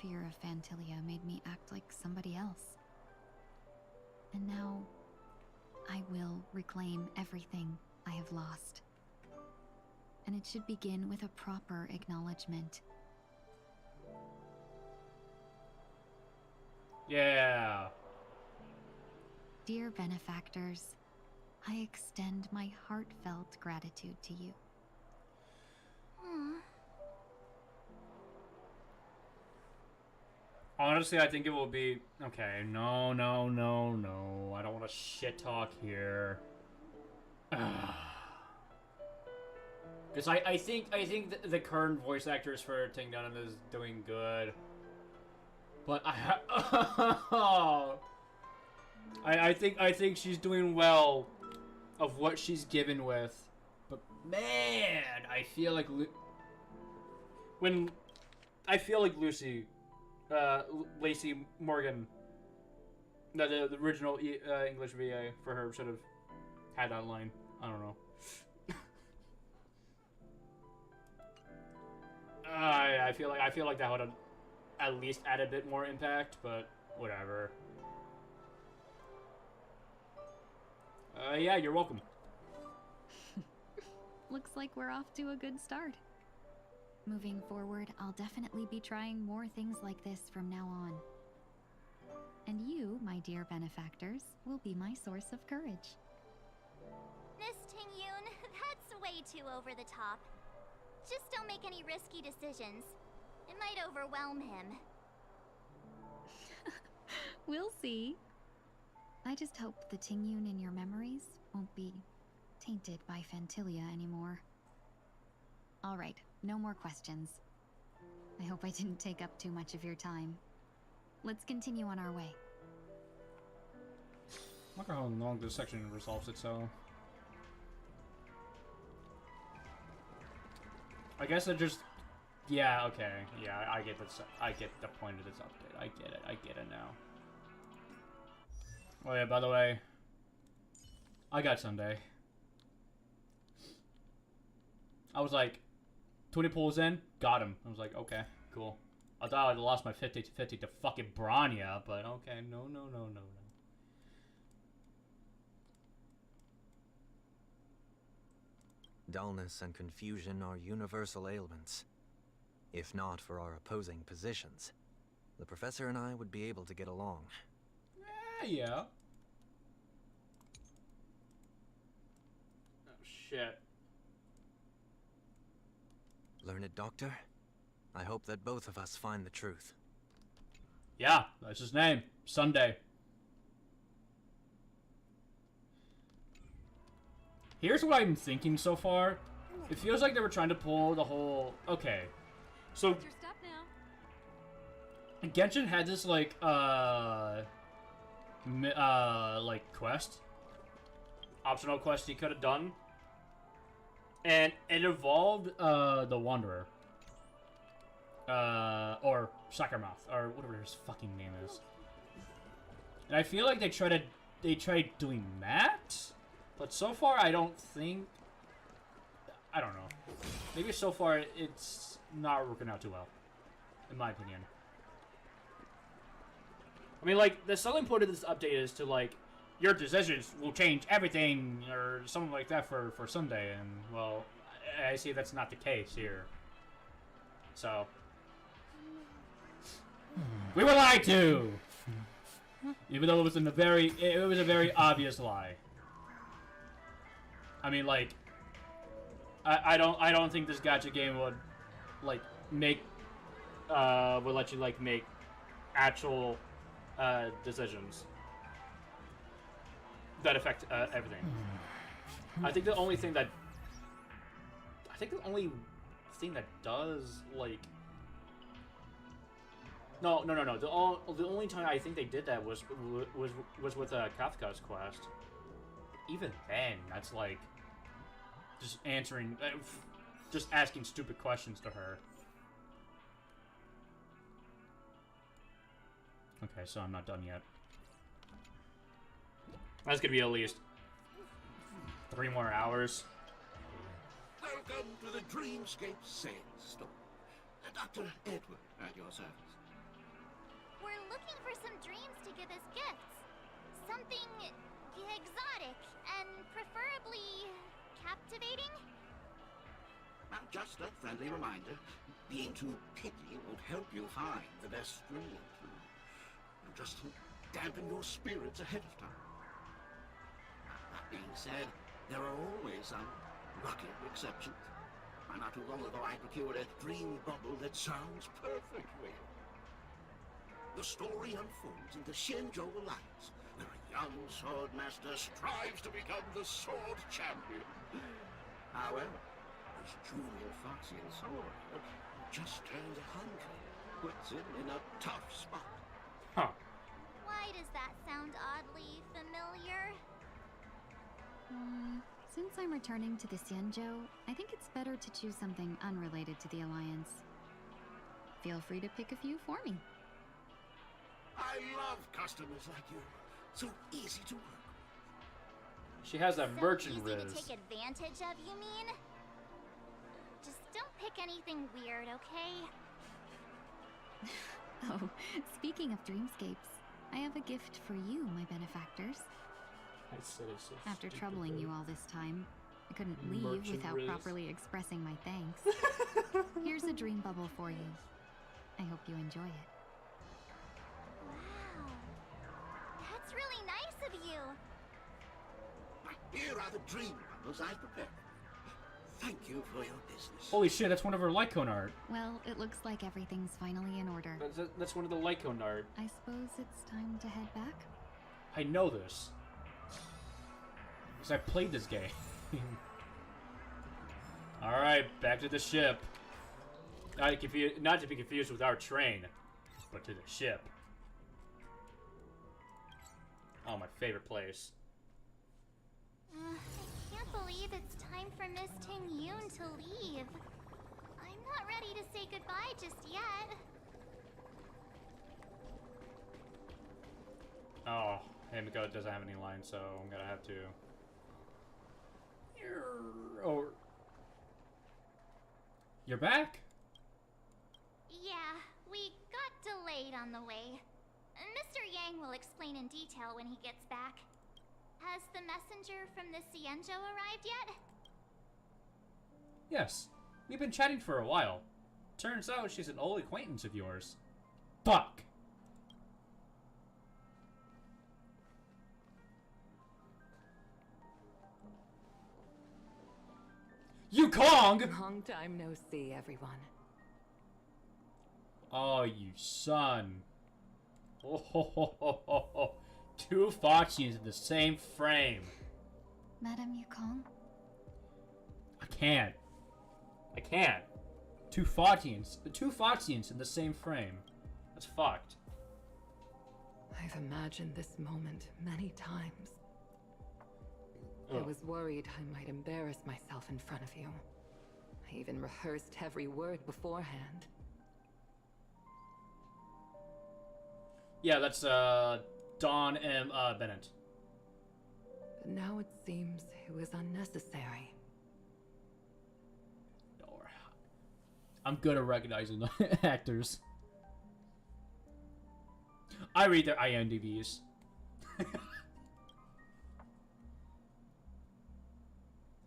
fear of Phantilia made me act like somebody else. And now, I will reclaim everything I have lost. And it should begin with a proper acknowledgement. Yeah. Dear benefactors, I extend my heartfelt gratitude to you. Honestly, I think it will be... Okay, no. I don't want to shit talk here. Because I think the current voice actress for Ting Dunham is doing good. But I think she's doing well of what she's given with. But man, I feel like Lucy, Lacey Morgan, the original English VA for her should have had that line. I don't know. I feel like that would have at least added a bit more impact, but whatever. Yeah, you're welcome. Looks like we're off to a good start. Moving forward, I'll definitely be trying more things like this from now on. And you, my dear benefactors, will be my source of courage. Miss Ting-Yoon, that's way too over the top. Just don't make any risky decisions. It might overwhelm him. We'll see. I just hope the Ting-Yoon in your memories won't be tainted by Phantilia anymore. Alright, no more questions. I hope I didn't take up too much of your time. Let's continue on our way. Look how long this section resolves itself. I guess it just... Yeah, okay. Yeah, I get this. I get the point of this update. I get it now. Oh yeah, by the way, I got Sunday. I was like, 20 pulls in, got him. I was like, okay, cool. I thought I'd lost my 50 to 50 to fucking Branya, but okay, no. Dullness and confusion are universal ailments. If not for our opposing positions, the professor and I would be able to get along. Yeah. Oh, shit. Learned Doctor, I hope that both of us find the truth. Yeah, that's his name. Sunday. Here's what I'm thinking so far. It feels like they were trying to pull the whole... Okay. So... Genshin had this, like quest. Optional quest he could have done. And it involved, the Wanderer. Or Sakarmoth, or whatever his fucking name is. And I feel like they tried doing that? But so far, I don't think... I don't know. Maybe so far, it's not working out too well. In my opinion. I mean, like, the selling point of this update is to, like, your decisions will change everything, or something like that for Sunday, and, well, I see that's not the case here. So... We were lied to! Even though it was a very obvious lie. I mean, like, I don't think this gacha game would, like, make, would let you, like, make actual, decisions that affect, everything. I think the only thing that does, like... No. The only time I think they did that was with Kafka's quest. even then, that's like just answering, just asking stupid questions to her. Okay, so I'm not done yet. That's gonna be at least 3 more hours. Welcome to the Dreamscape Sales Store. Dr. Edward at your service. We're looking for some dreams to give as gifts. Something exotic and preferably captivating. Now, just a friendly reminder, being too picky won't help you find the best dream. Just to dampen your spirits ahead of time. That being said, there are always some lucky exceptions. Not too long ago, I procured a dream bubble that sounds perfect real. The story unfolds in the Shenzhou Alliance, where a young sword master strives to become the sword champion. However, his junior foxy and sword who just turned 100 puts him in a tough spot. Huh. Why does that sound oddly familiar? Since I'm returning to the Xianzhou, I think it's better to choose something unrelated to the Alliance. Feel free to pick a few for me. I love customers like you. So easy to work with. She has that merchant Easy riz. to take advantage of, you mean? Just don't pick anything weird, okay? Oh, speaking of dreamscapes, I have a gift for you, my benefactors. I said it's so After stupid, troubling though. you all this time, I couldn't leave Merchant without riz. properly expressing my thanks. Here's a dream bubble for you. I hope you enjoy it. Wow. That's really nice of you. Here are the dream bubbles I prepared. Thank you for your business. Holy shit, that's one of her Lycone art. Well, it looks like everything's finally in order. That's one of the Lycone art. I suppose it's time to head back? I know this. Because I played this game. Alright, back to the ship. Not to be confused with our train, but to the ship. Oh, my favorite place. I can't believe it's time for Miss Ting Yoon to leave. I'm not ready to say goodbye just yet. Oh, Himiko doesn't have any lines, so I'm gonna have to... Oh. You're back? Yeah, we got delayed on the way. Mr. Yang will explain in detail when he gets back. Has the messenger from the Xianzhou arrived yet? Yes. We've been chatting for a while. Turns out she's an old acquaintance of yours. Fuck! Yukong! Long time no see, everyone. Oh, you son. Oh, ho, ho, ho, ho, ho. 2 Foxians in the same frame. Madame Yukong? I can't. 2 Foxians in the same frame. That's fucked. I've imagined this moment many times. I was worried I might embarrass myself in front of you. I even rehearsed every word beforehand. Yeah, that's Dawn M. Bennett. But now it seems it was unnecessary. I'm good at recognizing the actors. I read their IMDb's.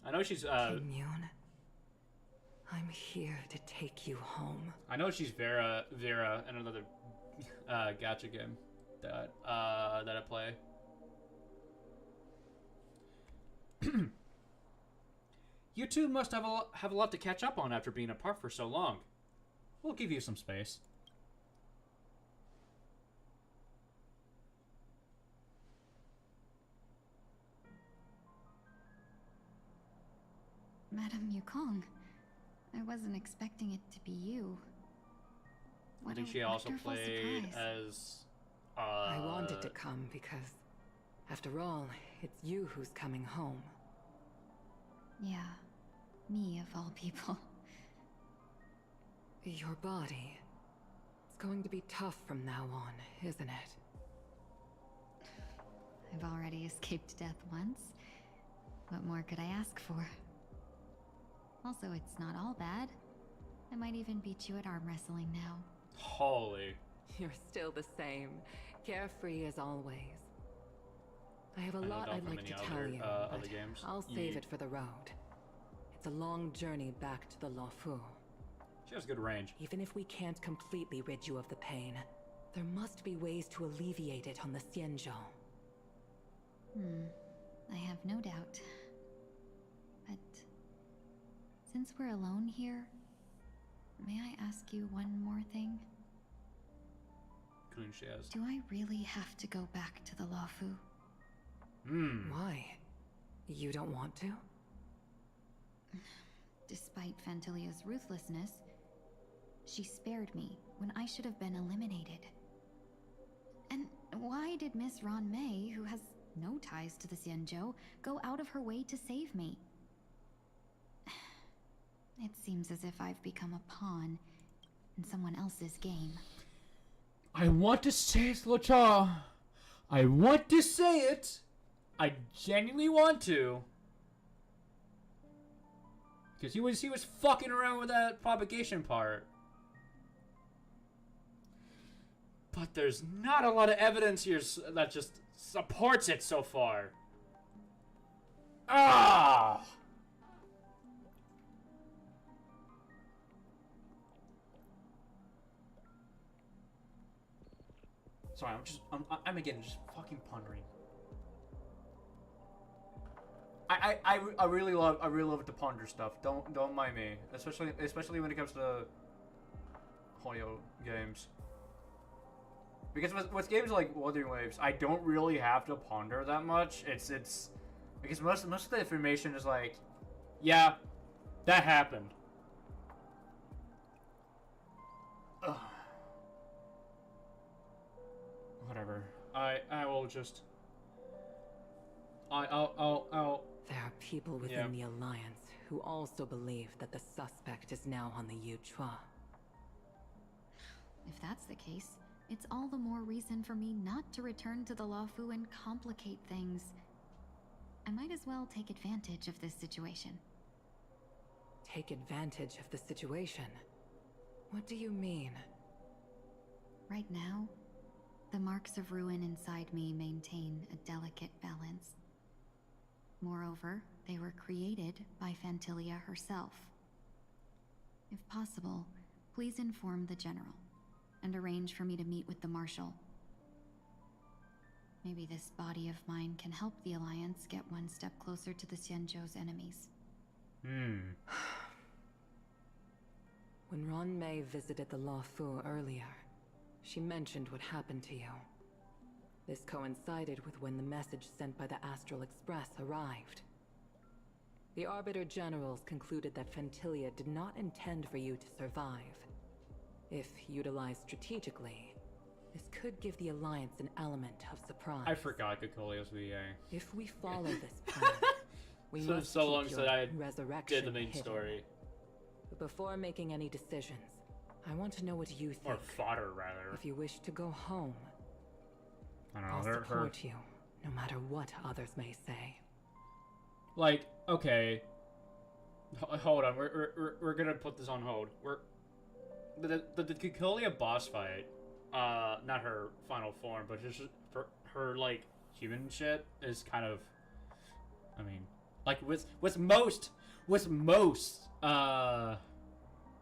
I know she's Ting Yoon, I'm here to take you home. I know she's Vera in another gacha game that I play. You two must have a lot to catch up on after being apart for so long. We'll give you some space. Madame Yukong, I wasn't expecting it to be you. I think she also played as... I wanted to come because After all, it's you who's coming home. Yeah, me of all people. Your body. It's going to be tough from now on, isn't it? I've already escaped death once. What more could I ask for? Also, it's not all bad. I might even beat you at arm wrestling now. Holy. You're still the same, carefree as always. I have a lot I'd like to tell you, but I'll save it for the road. It's a long journey back to the Luofu. She has good range. Even if we can't completely rid you of the pain, there must be ways to alleviate it on the Xianzhou. I have no doubt. But since we're alone here, may I ask you one more thing? Do I really have to go back to the Luofu? Why? You don't want to? Despite Fantilia's ruthlessness, she spared me when I should have been eliminated. And why did Miss Ron Mei, who has no ties to the Xianzhou, go out of her way to save me? It seems as if I've become a pawn in someone else's game. I want to say it, LeChaw. I want to say it. I genuinely want to. Because he was fucking around with that propagation part. But there's not a lot of evidence here that just supports it so far. Ah! Sorry, I'm again just fucking pondering. I really love to ponder stuff. Don't mind me, especially when it comes to Hoyo games. Because with games like Wuthering Waves, I don't really have to ponder that much. It's because most of the information is like, yeah, that happened. Ugh. Whatever. I will just. I'll. There are people within the Alliance who also believe that the suspect is now on the Yuchua. If that's the case, it's all the more reason for me not to return to the Luofu and complicate things. I might as well take advantage of this situation. Take advantage of the situation? What do you mean? Right now, the marks of ruin inside me maintain a delicate balance. Moreover, they were created by Fantilia herself. If possible, please inform the General and arrange for me to meet with the Marshal. Maybe this body of mine can help the Alliance get one step closer to the Xianzhou's enemies. When Ron Mei visited the Luofu earlier, she mentioned what happened to you. This coincided with when the message sent by the Astral Express arrived. The Arbiter Generals concluded that Fantilia did not intend for you to survive. If utilized strategically, this could give the Alliance an element of surprise. I forgot Kikolia's VA. If we follow this plan, we must so long keep since I resurrection did the main hidden. story. But before making any decisions, I want to know what you think. Or fodder, rather. If you wish to go home, I don't I'll know. support you, no matter what others may say. Like, okay. Hold on. We're gonna put this on hold. The Kikolia boss fight, not her final form, but just for her like human shit is kind of, I mean, like with most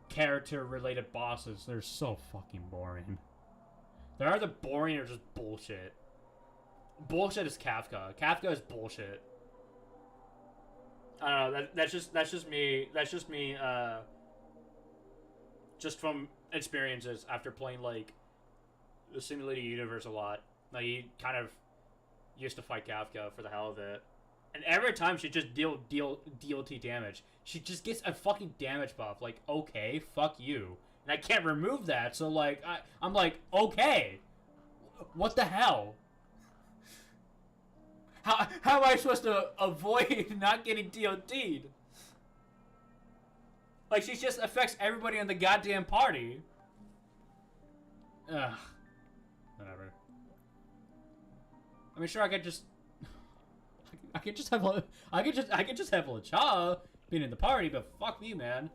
character related bosses, they're so fucking boring. They're either boring or just bullshit. Bullshit is Kafka. Kafka is bullshit. I don't know. That's just me. That's just me. Just from experiences after playing like the simulated universe a lot. Like you kind of used to fight Kafka for the hell of it, and every time she just deal DLT damage, she just gets a fucking damage buff. Like, okay, fuck you. And I can't remove that, so like I'm like, okay, what the hell? How am I supposed to avoid not getting DOT'd? Like, she just affects everybody in the goddamn party. Ugh. Whatever. I mean, sure, I could just have LeCha being in the party, but fuck me, man.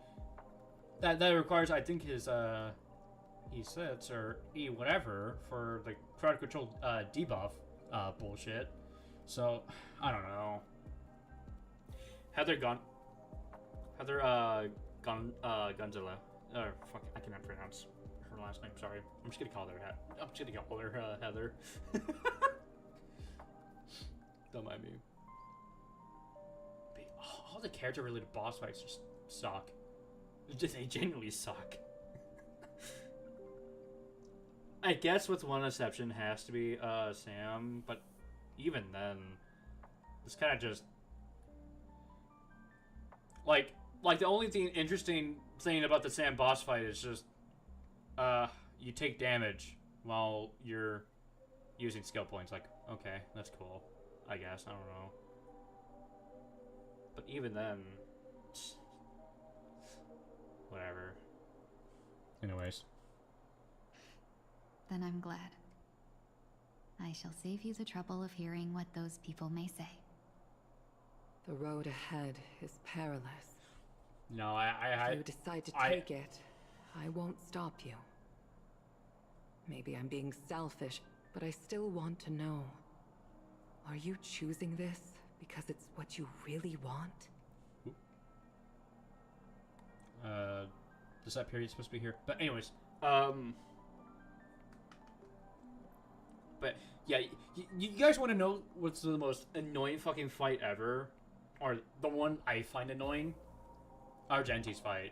That requires, I think, his E6 or E whatever for the crowd control debuff bullshit. So I don't know. Gonzala. Fuck, I cannot pronounce her last name. Sorry, I'm just gonna call her that. I'm just gonna call her Heather. Don't mind me. But all the character-related boss fights just suck. They genuinely suck. I guess with one exception has to be Sam, but even then, it's kind of just like the only interesting thing about the Sam boss fight is just you take damage while you're using skill points. Like, okay, that's cool, I guess. I don't know, but even then, whatever. Anyways. Then I'm glad. I shall save you the trouble of hearing what those people may say. The road ahead is perilous. No, If you decide to take it, I won't stop you. Maybe I'm being selfish, but I still want to know. Are you choosing this because it's what you really want? Is that period supposed to be here? But anyways, but yeah, you guys want to know what's the most annoying fucking fight ever? Or the one I find annoying? Argenti's fight.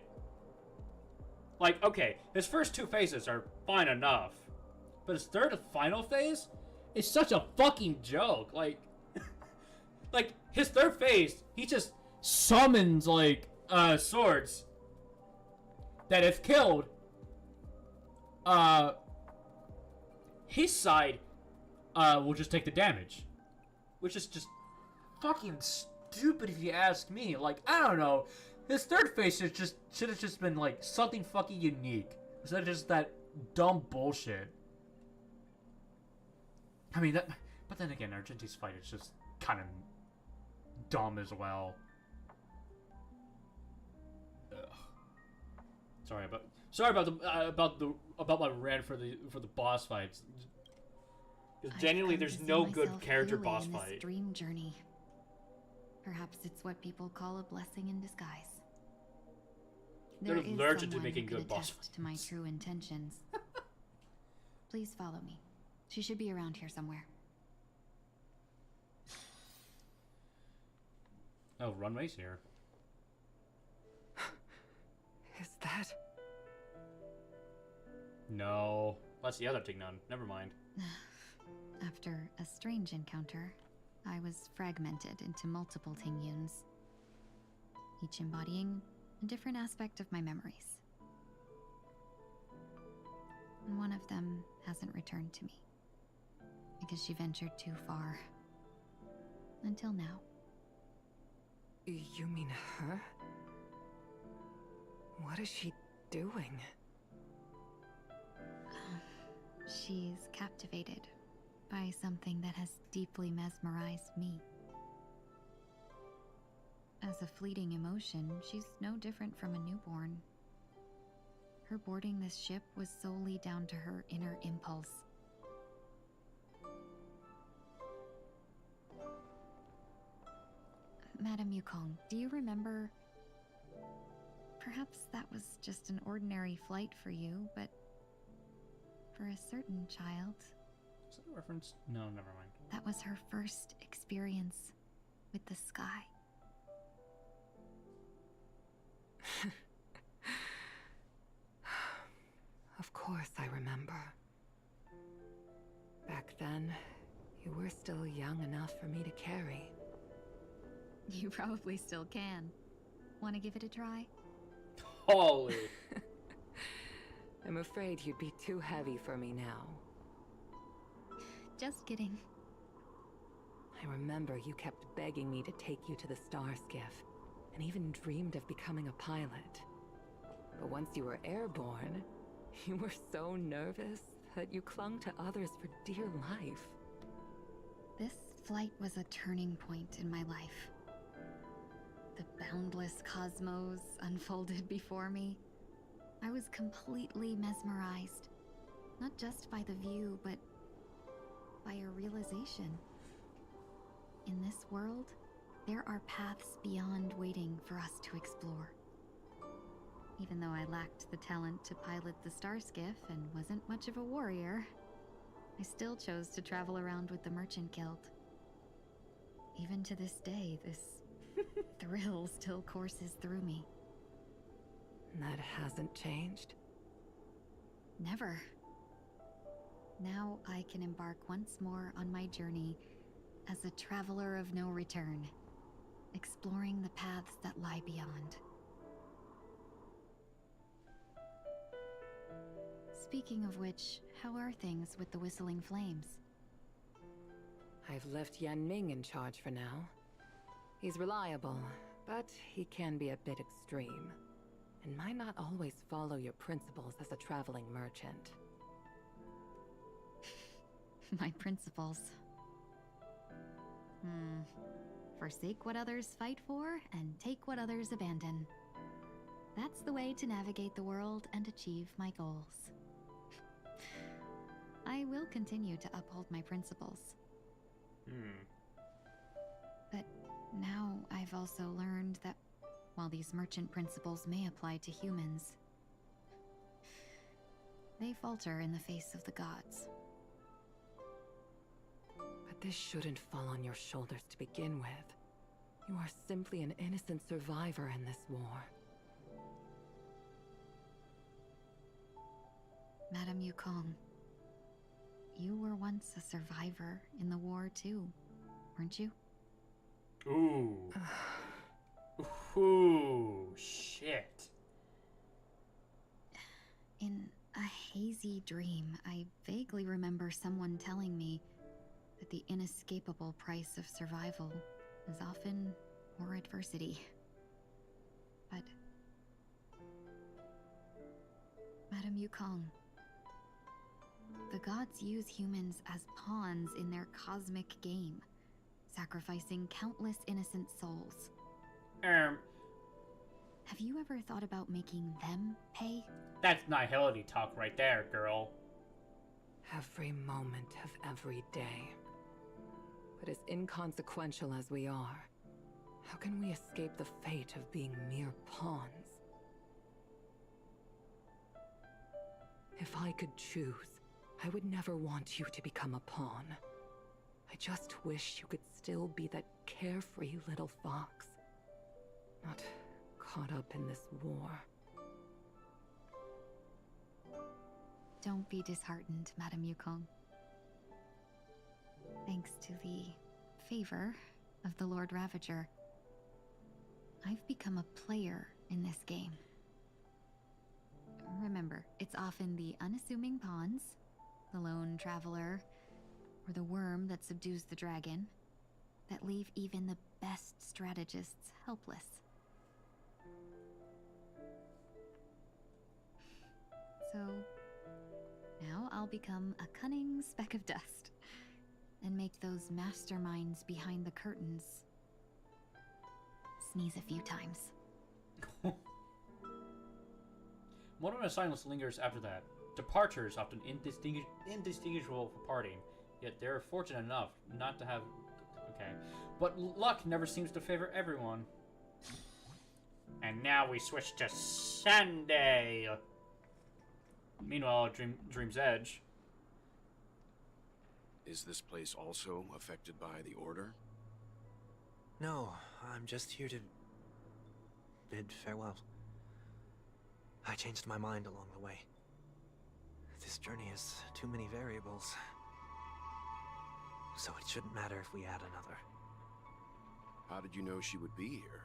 Like, okay, his first two phases are fine enough, but his third and final phase is such a fucking joke. Like, like his third phase, he just summons like swords that if killed, his side will just take the damage, which is just fucking stupid if you ask me. Like, I don't know, his third phase should have just been like something fucking unique instead of just that dumb bullshit. I mean, but then again, Argenti's fight is just kind of dumb as well. Ugh. Sorry about my rant for the boss fights. Because genuinely, there's no good character boss fight. Dream journey. Perhaps it's what people call a blessing in disguise. They're allergic to making good boss fights. To my true intentions. Please follow me. She should be around here somewhere. Oh, Runway's here. Is that? No, that's the other Tignon. Never mind. After a strange encounter, I was fragmented into multiple Tingyuns, each embodying a different aspect of my memories. And one of them hasn't returned to me, because she ventured too far. Until now. You mean her? What is she doing? She's captivated by something that has deeply mesmerized me. As a fleeting emotion, she's no different from a newborn. Her boarding this ship was solely down to her inner impulse. Madame Yukong, do you remember? Perhaps that was just an ordinary flight for you, but for a certain child... Is that a reference? No, never mind. That was her first experience with the sky. Of course I remember. Back then, you were still young enough for me to carry. You probably still can. Want to give it a try? Holy. I'm afraid you'd be too heavy for me now. Just kidding. I remember you kept begging me to take you to the star skiff, and even dreamed of becoming a pilot. But once you were airborne, you were so nervous that you clung to others for dear life. This flight was a turning point in my life. The boundless cosmos unfolded before me. I was completely mesmerized, not just by the view, but by a realization. In this world, there are paths beyond waiting for us to explore. Even though I lacked the talent to pilot the star skiff and wasn't much of a warrior, I still chose to travel around with the Merchant Guild. Even to this day, this thrill still courses through me. That hasn't changed? Never. Now I can embark once more on my journey as a traveler of no return, exploring the paths that lie beyond. Speaking of which, how are things with the Whistling Flames? I've left Yan Ming in charge for now. He's reliable, but he can be a bit extreme, and might not always follow your principles as a traveling merchant. My principles. Forsake what others fight for, and take what others abandon. That's the way to navigate the world and achieve my goals. I will continue to uphold my principles. But now I've also learned that while these merchant principles may apply to humans, they falter in the face of the gods. But this shouldn't fall on your shoulders to begin with. You are simply an innocent survivor in this war. Madame Yukong, you were once a survivor in the war too, weren't you? Ooh. Ooh, shit. In a hazy dream, I vaguely remember someone telling me that the inescapable price of survival is often more adversity. But Madame Yukong, the gods use humans as pawns in their cosmic game, sacrificing countless innocent souls. Have you ever thought about making them pay? That's nihility talk right there, girl. Every moment of every day. But as inconsequential as we are, how can we escape the fate of being mere pawns? If I could choose, I would never want you to become a pawn. I just wish you could still be that carefree little fox. Not caught up in this war. Don't be disheartened, Madame Yukong. Thanks to the favor of the Lord Ravager, I've become a player in this game. Remember, it's often the unassuming pawns, the lone traveler, or the worm that subdues the dragon, that leave even the best strategists helpless. So, now I'll become a cunning speck of dust, and make those masterminds behind the curtains sneeze a few times. Moment of silence lingers after that. Departure is often indistinguishable from parting, yet they are fortunate enough not to have... Okay. But luck never seems to favor everyone. And now we switch to Sunday. Meanwhile, at Dream's Edge. Is this place also affected by the Order? No, I'm just here to bid farewell. I changed my mind along the way. This journey has too many variables. So it shouldn't matter if we add another. How did you know she would be here?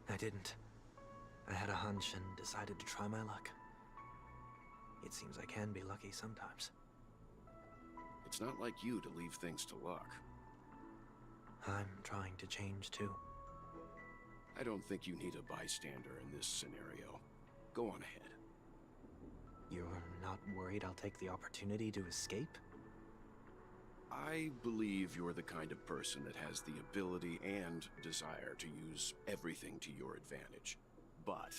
I didn't. I had a hunch and decided to try my luck. It seems I can be lucky sometimes. It's not like you to leave things to luck. I'm trying to change too. I don't think you need a bystander in this scenario. Go on ahead. You're not worried I'll take the opportunity to escape? I believe you're the kind of person that has the ability and desire to use everything to your advantage. But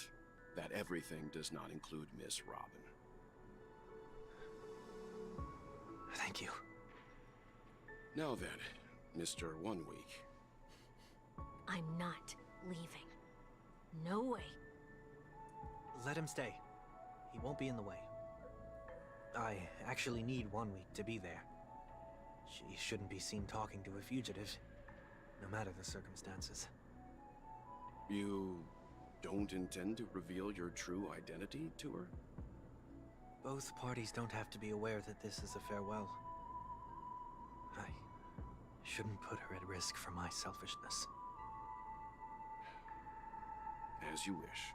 that everything does not include Miss Robin. Thank you. Now then, Mr. 1 Week. I'm not leaving. No way. Let him stay. He won't be in the way. I actually need 1 week to be there. She shouldn't be seen talking to a fugitive, no matter the circumstances. You don't intend to reveal your true identity to her? Both parties don't have to be aware that this is a farewell. I shouldn't put her at risk for my selfishness. As you wish.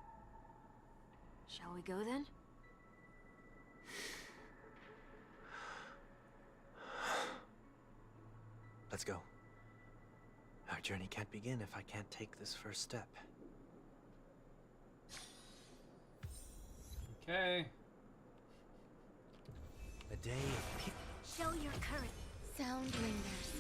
Shall we go then? Let's go. Our journey can't begin if I can't take this first step. Okay. A day of peace. Show your courage. Sound lingers.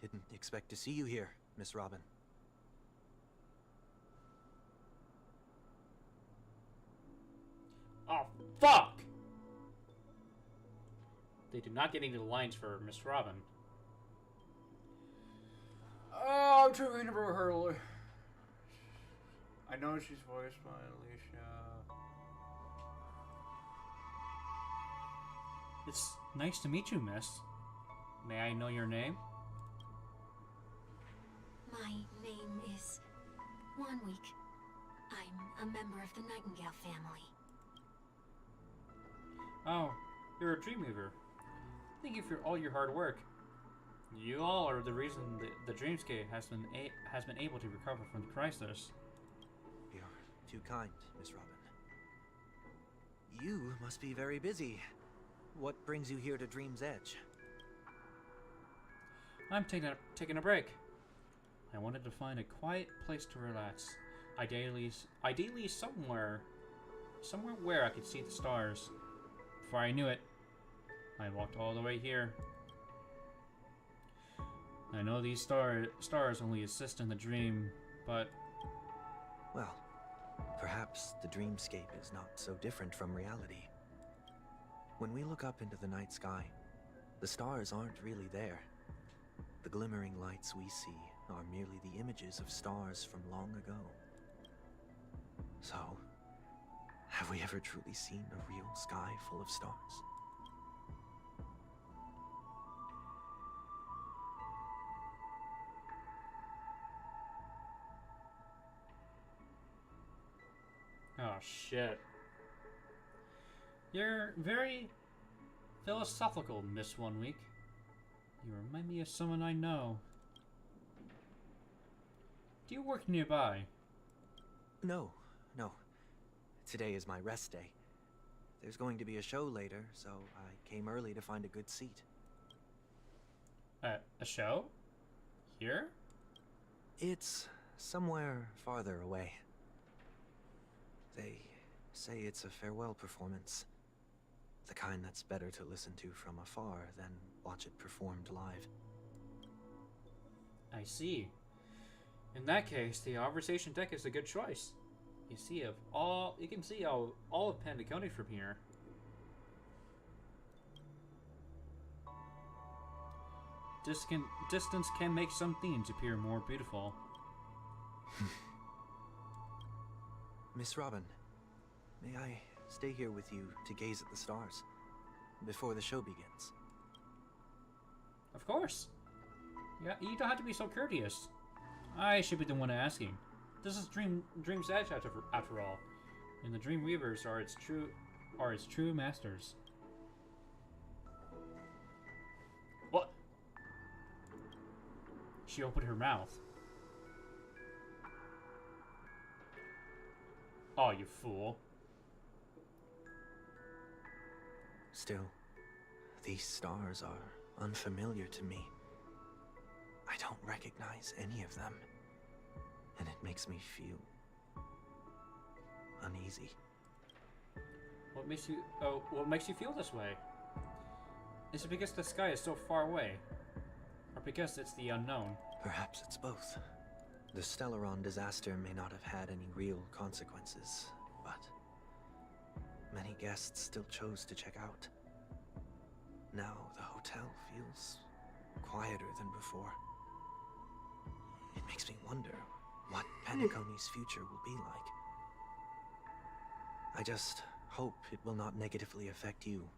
Didn't expect to see you here, Miss Robin. Oh, fuck! They did not get any lines for Miss Robin. Oh, I'm trying to remember her. I know she's voiced by Alicia. It's nice to meet you, miss. May I know your name? My name is 1 Week. I'm a member of the Nightingale family. Oh, you're a Dreamweaver. Thank you for all your hard work. You all are the reason the Dreamscape has been able to recover from the crisis. You're too kind, Miss Robin. You must be very busy. What brings you here to Dream's Edge? I'm taking a break. I wanted to find a quiet place to relax. Ideally somewhere where I could see the stars. Before I knew it, I walked all the way here. I know these stars only assist in the dream, but... Well, perhaps the dreamscape is not so different from reality. When we look up into the night sky, the stars aren't really there. The glimmering lights we see are merely the images of stars from long ago. So, have we ever truly seen a real sky full of stars? Oh, shit. You're very philosophical, Miss 1 Week. You remind me of someone I know. Do you work nearby? No. Today is my rest day. There's going to be a show later, so I came early to find a good seat. A show? Here? It's somewhere farther away. They say it's a farewell performance. The kind that's better to listen to from afar than watch it performed live. I see. In that case, the observation deck is a good choice. You can see all of Penacony from here. Distance can make some themes appear more beautiful. Miss Robin, may I stay here with you to gaze at the stars before the show begins? Of course. Yeah, you don't have to be so courteous. I should be the one asking. This is Dream's Edge after all, and the Dreamweavers are its true masters. Well, She opened her mouth. Oh, you fool. Still, these stars are unfamiliar to me. I don't recognize any of them, and it makes me feel uneasy. What makes you feel this way? Is it because the sky is so far away? Or because it's the unknown? Perhaps it's both. The Stellaron disaster may not have had any real consequences, but many guests still chose to check out. Now the hotel feels quieter than before. It makes me wonder what Penacony's future will be like. I just hope it will not negatively affect you,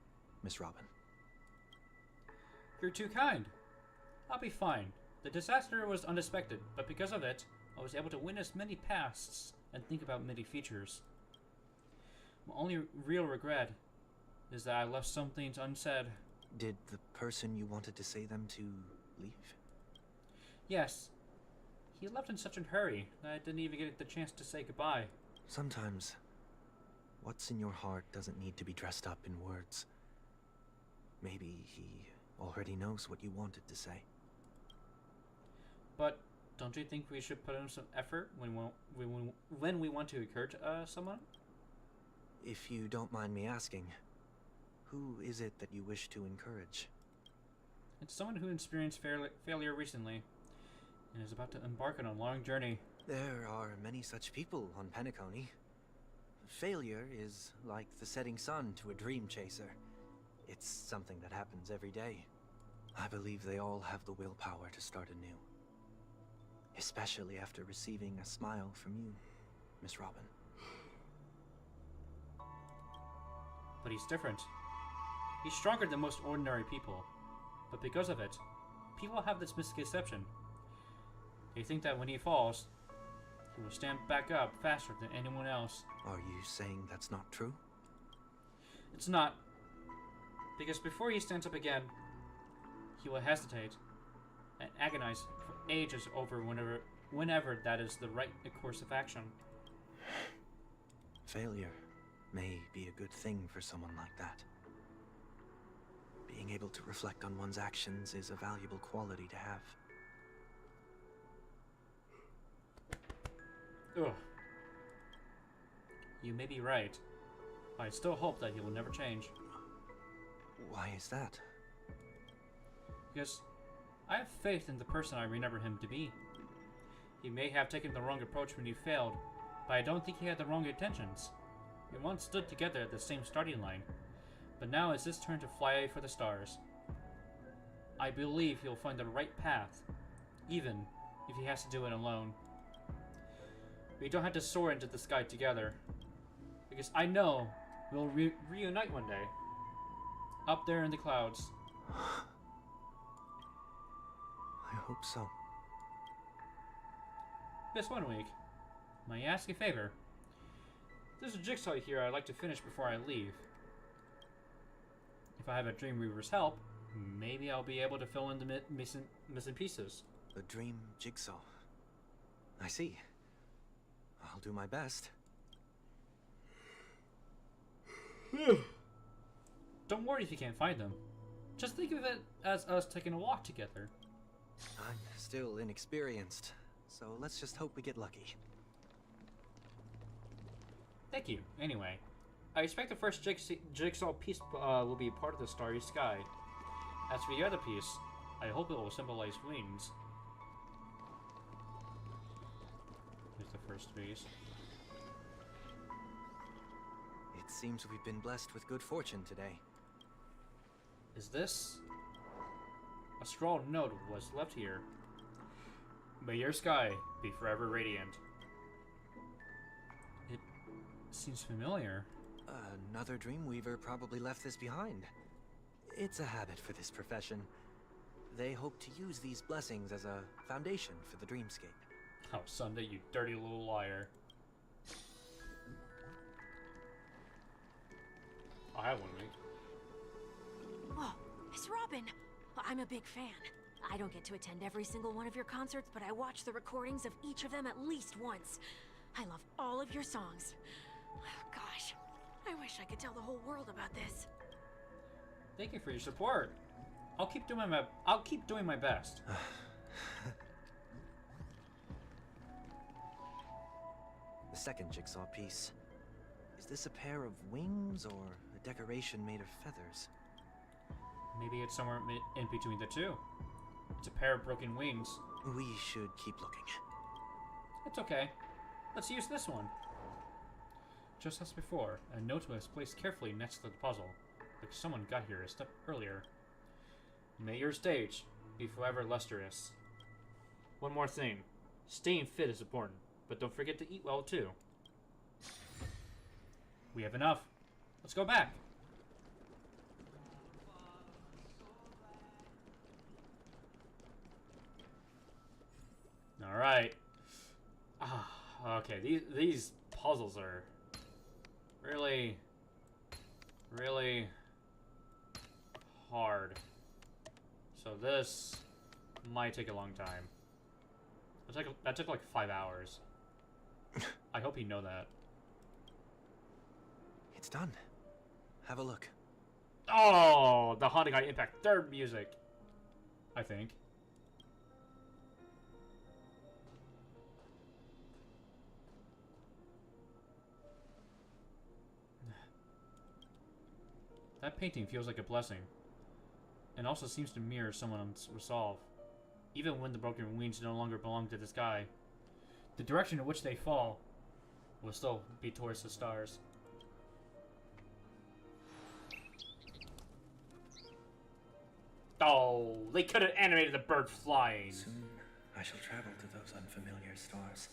Miss Robin. You're too kind. I'll be fine. The disaster was unexpected, but because of it, I was able to witness many pasts and think about many futures. My only real regret is that I left some things unsaid. Did the person you wanted to say them to leave? Yes. He left in such a hurry that I didn't even get the chance to say goodbye. Sometimes, what's in your heart doesn't need to be dressed up in words. Maybe he already knows what you wanted to say. But don't you think we should put in some effort when we want to encourage someone? If you don't mind me asking, who is it that you wish to encourage? It's someone who experienced failure recently and is about to embark on a long journey. There are many such people on Penacony. Failure is like the setting sun to a dream chaser. It's something that happens every day. I believe they all have the willpower to start anew. Especially after receiving a smile from you, Miss Robin. But he's different. He's stronger than most ordinary people. But because of it, people have this misconception. They think that when he falls, he will stand back up faster than anyone else. Are you saying that's not true? It's not. Because before he stands up again, he will hesitate and agonize for ages over whenever that is the right course of action. Failure may be a good thing for someone like that. Being able to reflect on one's actions is a valuable quality to have. Ugh. You may be right. I still hope that he will never change. Why is that? Because I have faith in the person I remember him to be. He may have taken the wrong approach when he failed, but I don't think he had the wrong intentions. We once stood together at the same starting line, but now it's his turn to fly for the stars. I believe he'll find the right path, even if he has to do it alone. We don't have to soar into the sky together, because I know we'll reunite one day, up there in the clouds. I hope so. This one week, may I ask a favor? There's a jigsaw here I'd like to finish before I leave. If I have a Dreamweaver's help, maybe I'll be able to fill in the missing pieces. A dream jigsaw. I see. I'll do my best. Don't worry if you can't find them. Just think of it as us taking a walk together. I'm still inexperienced, so let's just hope we get lucky. Thank you. Anyway, I expect the first jigsaw piece will be part of the starry sky. As for the other piece, I hope it will symbolize wings. Here's the first piece. It seems we've been blessed with good fortune today. Is this? A scrawled note was left here. May your sky be forever radiant. It seems familiar. Another Dreamweaver probably left this behind. It's a habit for this profession. They hope to use these blessings as a foundation for the dreamscape. Oh, Sunday, you dirty little liar. I have one, right? Oh, Miss Robin! I'm a big fan. I don't get to attend every single one of your concerts, but I watch the recordings of each of them at least once. I love all of your songs. Gosh, I wish I could tell the whole world about this. Thank you for your support. I'll keep doing my best. The second jigsaw piece. Is this a pair of wings or a decoration made of feathers? Maybe it's somewhere in between the two. It's a pair of broken wings. We should keep looking. It's okay. Let's use this one. Just as before, a note was placed carefully next to the puzzle, like someone got here a step earlier. May your stage be forever lustrous. One more thing. Staying fit is important, but don't forget to eat well too. We have enough. Let's go back. Alright. Okay, these puzzles are really hard. So this might take a long time. That took like 5 hours. I hope you know that. It's done. Have a look. Oh, the Honkai Impact 3rd music. I think. That painting feels like a blessing, and also seems to mirror someone's resolve. Even when the broken wings no longer belong to the sky, the direction in which they fall will still be towards the stars. Oh, they could have animated the bird flying. Soon I shall travel to those unfamiliar stars,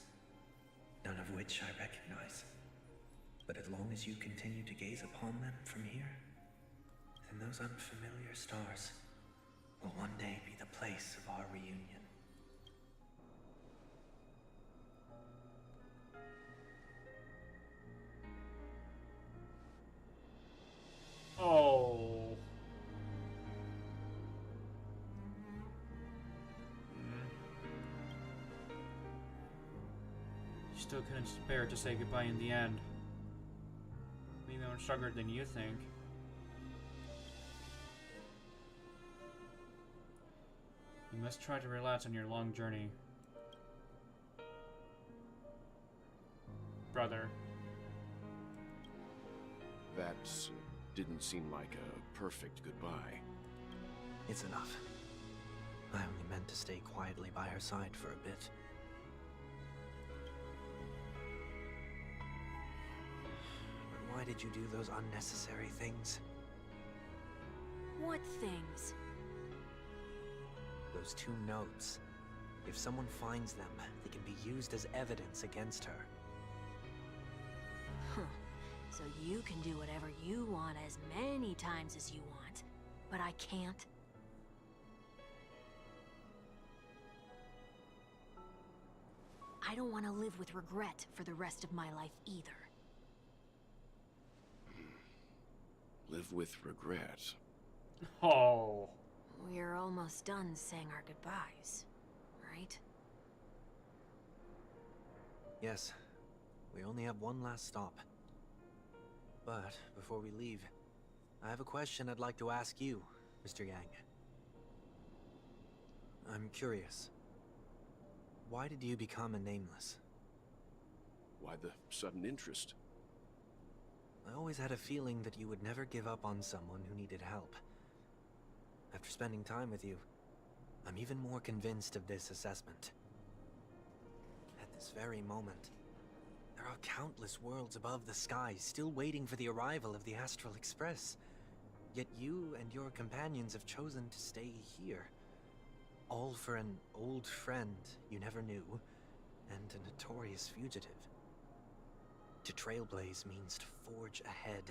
none of which I recognize. But as long as you continue to gaze upon them from here, then those unfamiliar stars will one day be the place of our reunion. Oh. You still couldn't spare to say goodbye in the end. Maybe I'm stronger than you think. You must try to relax on your long journey. Brother. That didn't seem like a perfect goodbye. It's enough. I only meant to stay quietly by her side for a bit. But why did you do those unnecessary things? What things? Those 2 notes. If someone finds them, they can be used as evidence against her. Huh. So you can do whatever you want as many times as you want, but I can't? I don't want to live with regret for the rest of my life either. Live with regret. Oh. We're almost done saying our goodbyes, right? Yes. We only have one last stop. But before we leave, I have a question I'd like to ask you, Mr. Yang. I'm curious. Why did you become a nameless? Why the sudden interest? I always had a feeling that you would never give up on someone who needed help. After spending time with you, I'm even more convinced of this assessment. At this very moment, there are countless worlds above the sky still waiting for the arrival of the Astral Express. Yet you and your companions have chosen to stay here. All for an old friend you never knew, and a notorious fugitive. To trailblaze means to forge ahead.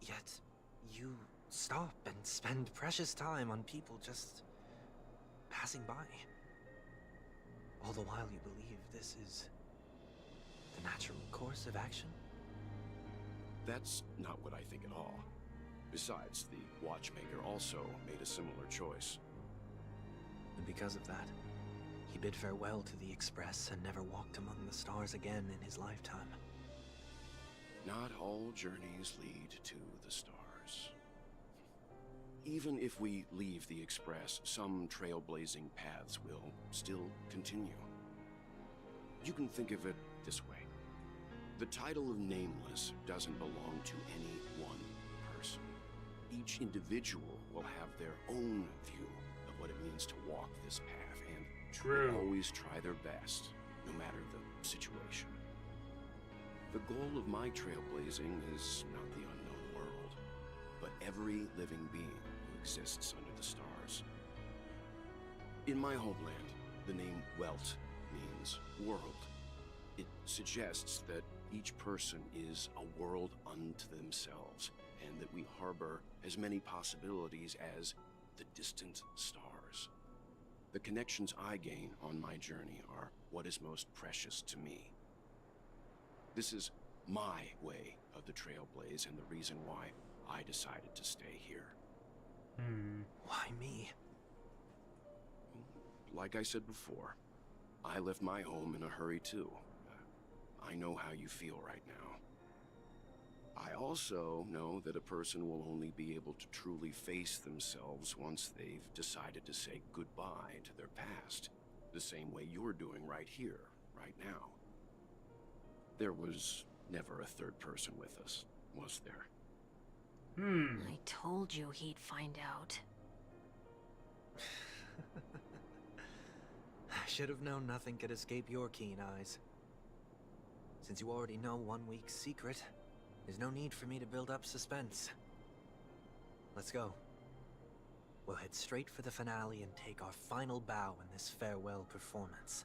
Yet, you stop and spend precious time on people just passing by. All the while you believe this is the natural course of action? That's not what I think at all. Besides, the watchmaker also made a similar choice. And because of that, he bid farewell to the Express and never walked among the stars again in his lifetime. Not all journeys lead to the stars. Even if we leave the Express, some trailblazing paths will still continue. You can think of it this way. The title of Nameless doesn't belong to any one person. Each individual will have their own view of what it means to walk this path, and True. always try their best, no matter the situation. The goal of my trailblazing is not the unknown world, but every living being who exists under the stars. In my homeland, the name Welt means world. It suggests that each person is a world unto themselves, and that we harbor as many possibilities as the distant stars. The connections I gain on my journey are what is most precious to me. This is my way of the Trailblaze, and the reason why I decided to stay here. Why me? Like I said before, I left my home in a hurry too. I know how you feel right now. I also know that a person will only be able to truly face themselves once they've decided to say goodbye to their past, the same way you're doing right here, right now. There was never a third person with us, was there? I told you he'd find out. I should have known nothing could escape your keen eyes. Since you already know 1 week's secret, there's no need for me to build up suspense. Let's go. We'll head straight for the finale and take our final bow in this farewell performance.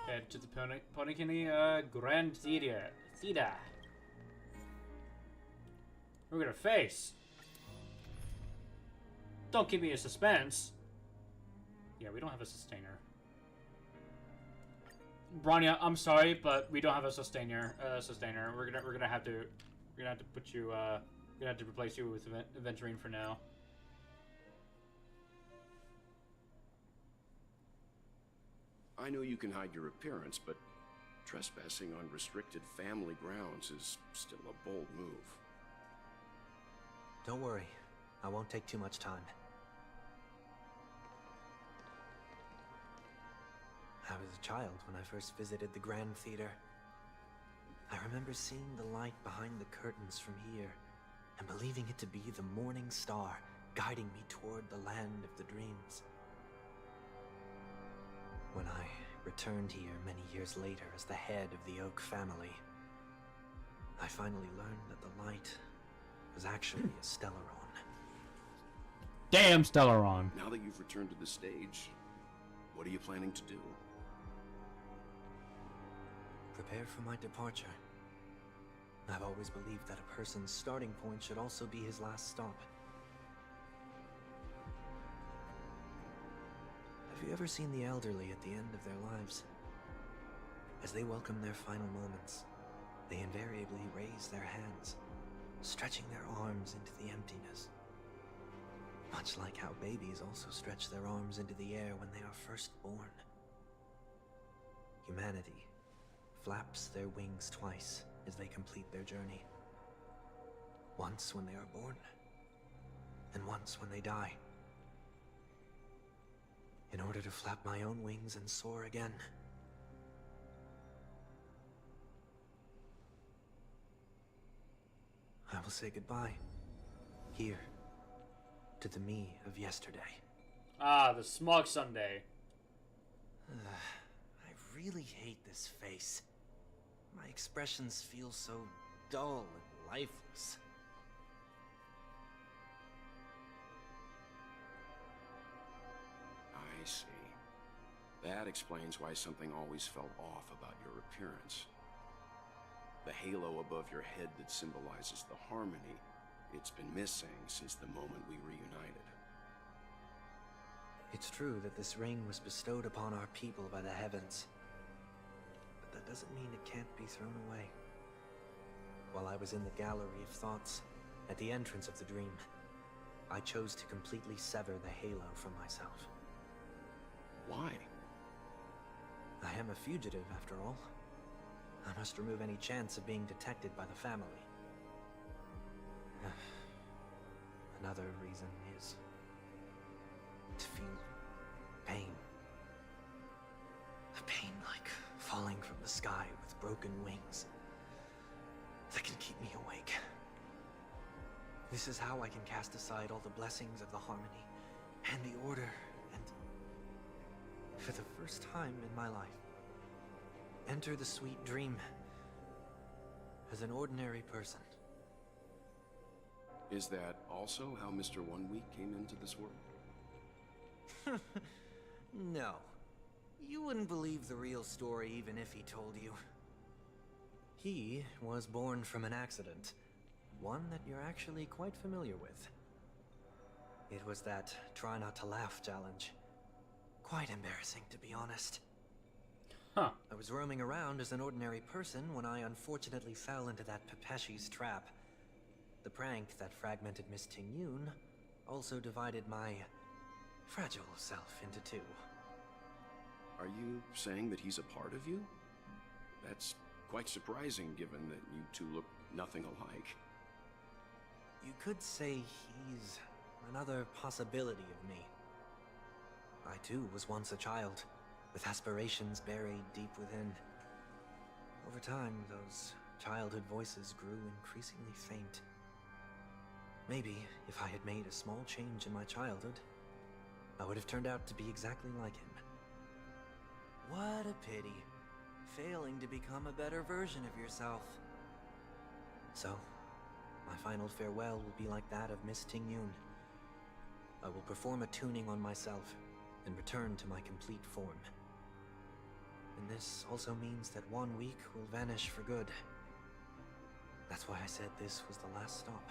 Head to the Ponikini Grand Theater. We're gonna face. Don't keep me in suspense. Yeah, we don't have a sustainer. Bronya, I'm sorry, but we don't have a sustainer. We're gonna have to put you. We're gonna have to replace you with Aventurine for now. I know you can hide your appearance, but trespassing on restricted family grounds is still a bold move. Don't worry, I won't take too much time. I was a child when I first visited the Grand Theater. I remember seeing the light behind the curtains from here, and believing it to be the morning star guiding me toward the land of the dreams. When I returned here many years later as the head of the Oak family, I finally learned that the light was actually a Stellaron. Damn Stellaron! Now that you've returned to the stage, what are you planning to do? Prepare for my departure. I've always believed that a person's starting point should also be his last stop. Have you ever seen the elderly at the end of their lives? As they welcome their final moments, they invariably raise their hands, stretching their arms into the emptiness. Much like how babies also stretch their arms into the air when they are first born. Humanity flaps their wings twice as they complete their journey. Once when they are born, and once when they die. In order to flap my own wings and soar again. I will say goodbye. Here. To the me of yesterday. Ah, the Smog Sunday. I really hate this face. My expressions feel so dull and lifeless. I see. That explains why something always felt off about your appearance. The halo above your head that symbolizes the harmony, it's been missing since the moment we reunited. It's true that this ring was bestowed upon our people by the heavens. But that doesn't mean it can't be thrown away. While I was in the gallery of thoughts, At the entrance of the dream, I chose to completely sever the halo from myself. Why? I am a fugitive, after all. I must remove any chance of being detected by the family. Another reason is to feel pain. A pain like falling from the sky with broken wings that can keep me awake. This is how I can cast aside all the blessings of the harmony and the order, and for the first time in my life, enter the sweet dream as an ordinary person. Is that also how Mr. 1 Week came into this world? No. You wouldn't believe the real story even if he told you. He was born from an accident. One that you're actually quite familiar with. It was that try not to laugh challenge. Quite embarrassing, to be honest. Huh. I was roaming around as an ordinary person when I unfortunately fell into that Pepeshi's trap. The prank that fragmented Miss Ting-Yun also divided my fragile self into two. Are you saying that he's a part of you? That's quite surprising given that you two look nothing alike. You could say he's another possibility of me. I too was once a child, with aspirations buried deep within. Over time, those childhood voices grew increasingly faint. Maybe if I had made a small change in my childhood, I would have turned out to be exactly like him. What a pity, failing to become a better version of yourself. So, my final farewell will be like that of Miss Ting-Yun. I will perform a tuning on myself and return to my complete form. And this also means that 1 week will vanish for good. That's why I said this was the last stop.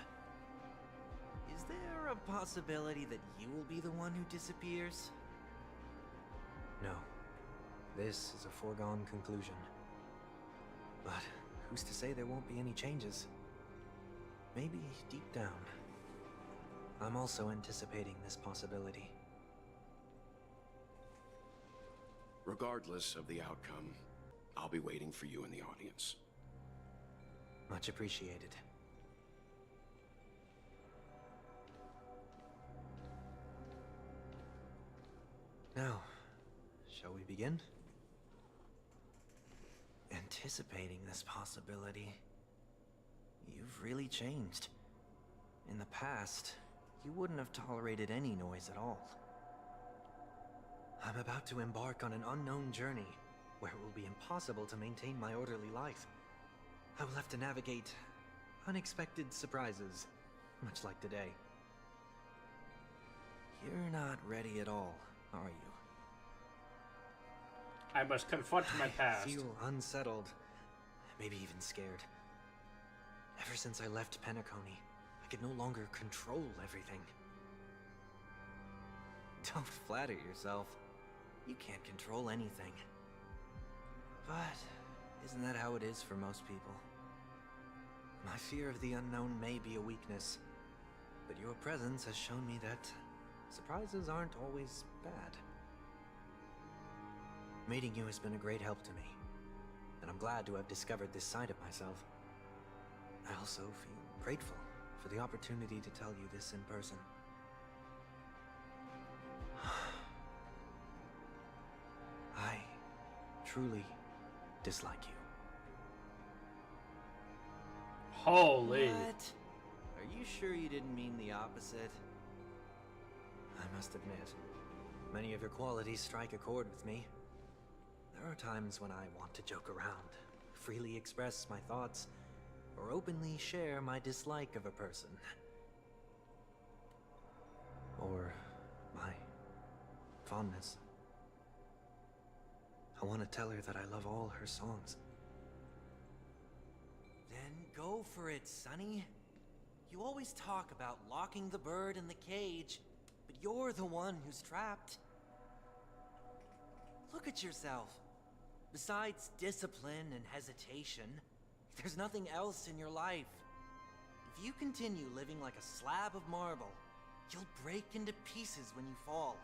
Is there a possibility that you will be the one who disappears? No. This is a foregone conclusion. But who's to say there won't be any changes? Maybe deep down, I'm also anticipating this possibility. Regardless of the outcome, I'll be waiting for you in the audience. Much appreciated. Now, shall we begin? Anticipating this possibility. You've really changed. In the past, you wouldn't have tolerated any noise at all. I'm about to embark on an unknown journey, where it will be impossible to maintain my orderly life. I will have to navigate unexpected surprises, much like today. You're not ready at all, are you? I must confront my past. I feel unsettled, maybe even scared. Ever since I left Penacony, I could no longer control everything. Don't flatter yourself. You can't control anything. But isn't that how it is for most people? My fear of the unknown may be a weakness, but your presence has shown me that surprises aren't always bad. Meeting you has been a great help to me, and I'm glad to have discovered this side of myself. I also feel grateful for the opportunity to tell you this in person. I truly dislike you. Holy. What? Are you sure you didn't mean the opposite? I must admit, many of your qualities strike a chord with me. There are times when I want to joke around, freely express my thoughts, or openly share my dislike of a person. Or my fondness. I want to tell her that I love all her songs. Then go for it, Sonny. You always talk about locking the bird in the cage, but you're the one who's trapped. Look at yourself. Besides discipline and hesitation, there's nothing else in your life. If you continue living like a slab of marble, you'll break into pieces when you fall.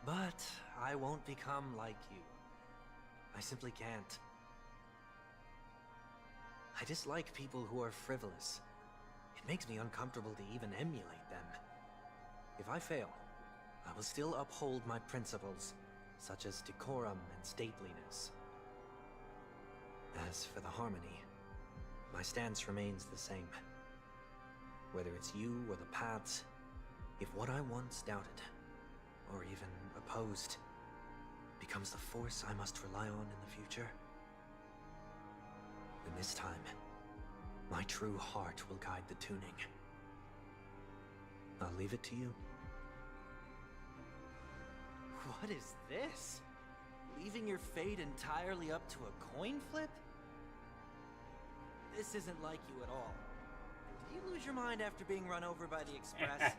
But I won't become like you. I simply can't. I dislike people who are frivolous. It makes me uncomfortable to even emulate them. If I fail, I will still uphold my principles, such as decorum and stateliness. As for the harmony, my stance remains the same. Whether it's you or the paths, if what I once doubted, or even opposed, becomes the force I must rely on in the future, then this time, my true heart will guide the tuning. I'll leave it to you. What is this? Leaving your fate entirely up to a coin flip? This isn't like you at all. Did you lose your mind after being run over by the Express?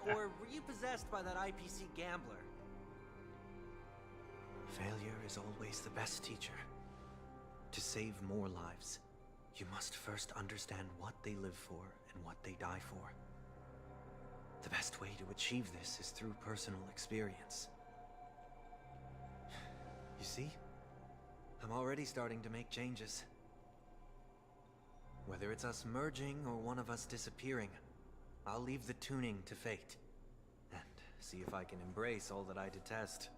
Or were you possessed by that IPC gambler? Failure is always the best teacher. To save more lives, you must first understand what they live for and what they die for. The best way to achieve this is through personal experience. You see? I'm already starting to make changes. Whether it's us merging or one of us disappearing, I'll leave the tuning to fate. And see if I can embrace all that I detest.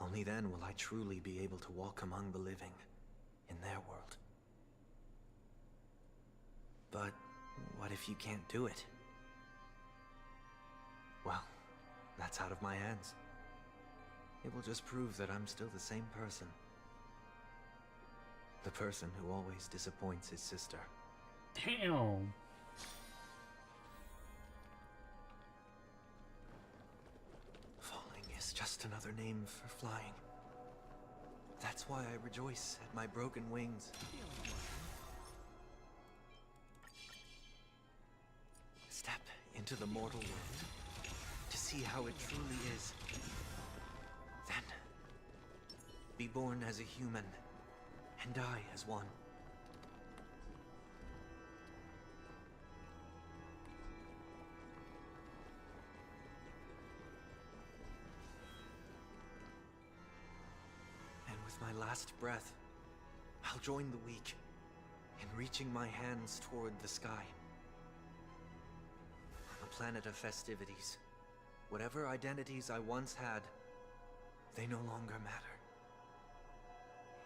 Only then will I truly be able to walk among the living in their world. But what if you can't do it? Well, that's out of my hands. It will just prove that I'm still the same person. The person who always disappoints his sister. Damn. Falling is just another name for flying. That's why I rejoice at my broken wings. Step into the mortal world to see how it truly is. Then, be born as a human and die as one. And with my last breath, I'll join the weak in reaching my hands toward the sky. On a planet of festivities, whatever identities I once had, they no longer matter.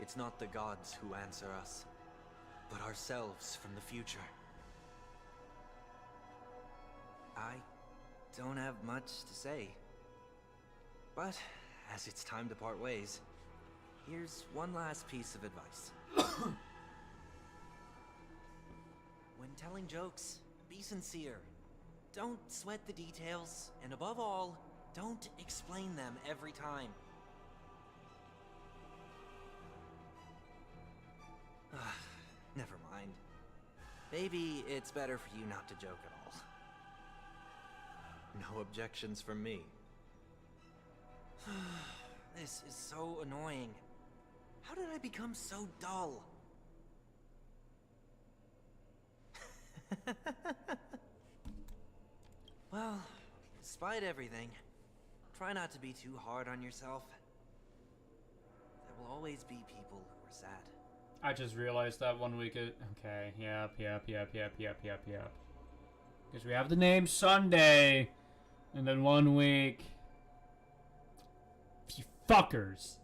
It's not the gods who answer us, but ourselves from the future. I don't have much to say. But, as it's time to part ways, here's one last piece of advice. When telling jokes, be sincere. Don't sweat the details, and above all, don't explain them every time. Never mind. Maybe it's better for you not to joke at all. No objections from me. This is so annoying. How did I become so dull? Well, despite everything, try not to be too hard on yourself. There will always be people who are sad. I just realized that 1 week. Okay, yep. Because we have the name Sunday, and then 1 week. You fuckers.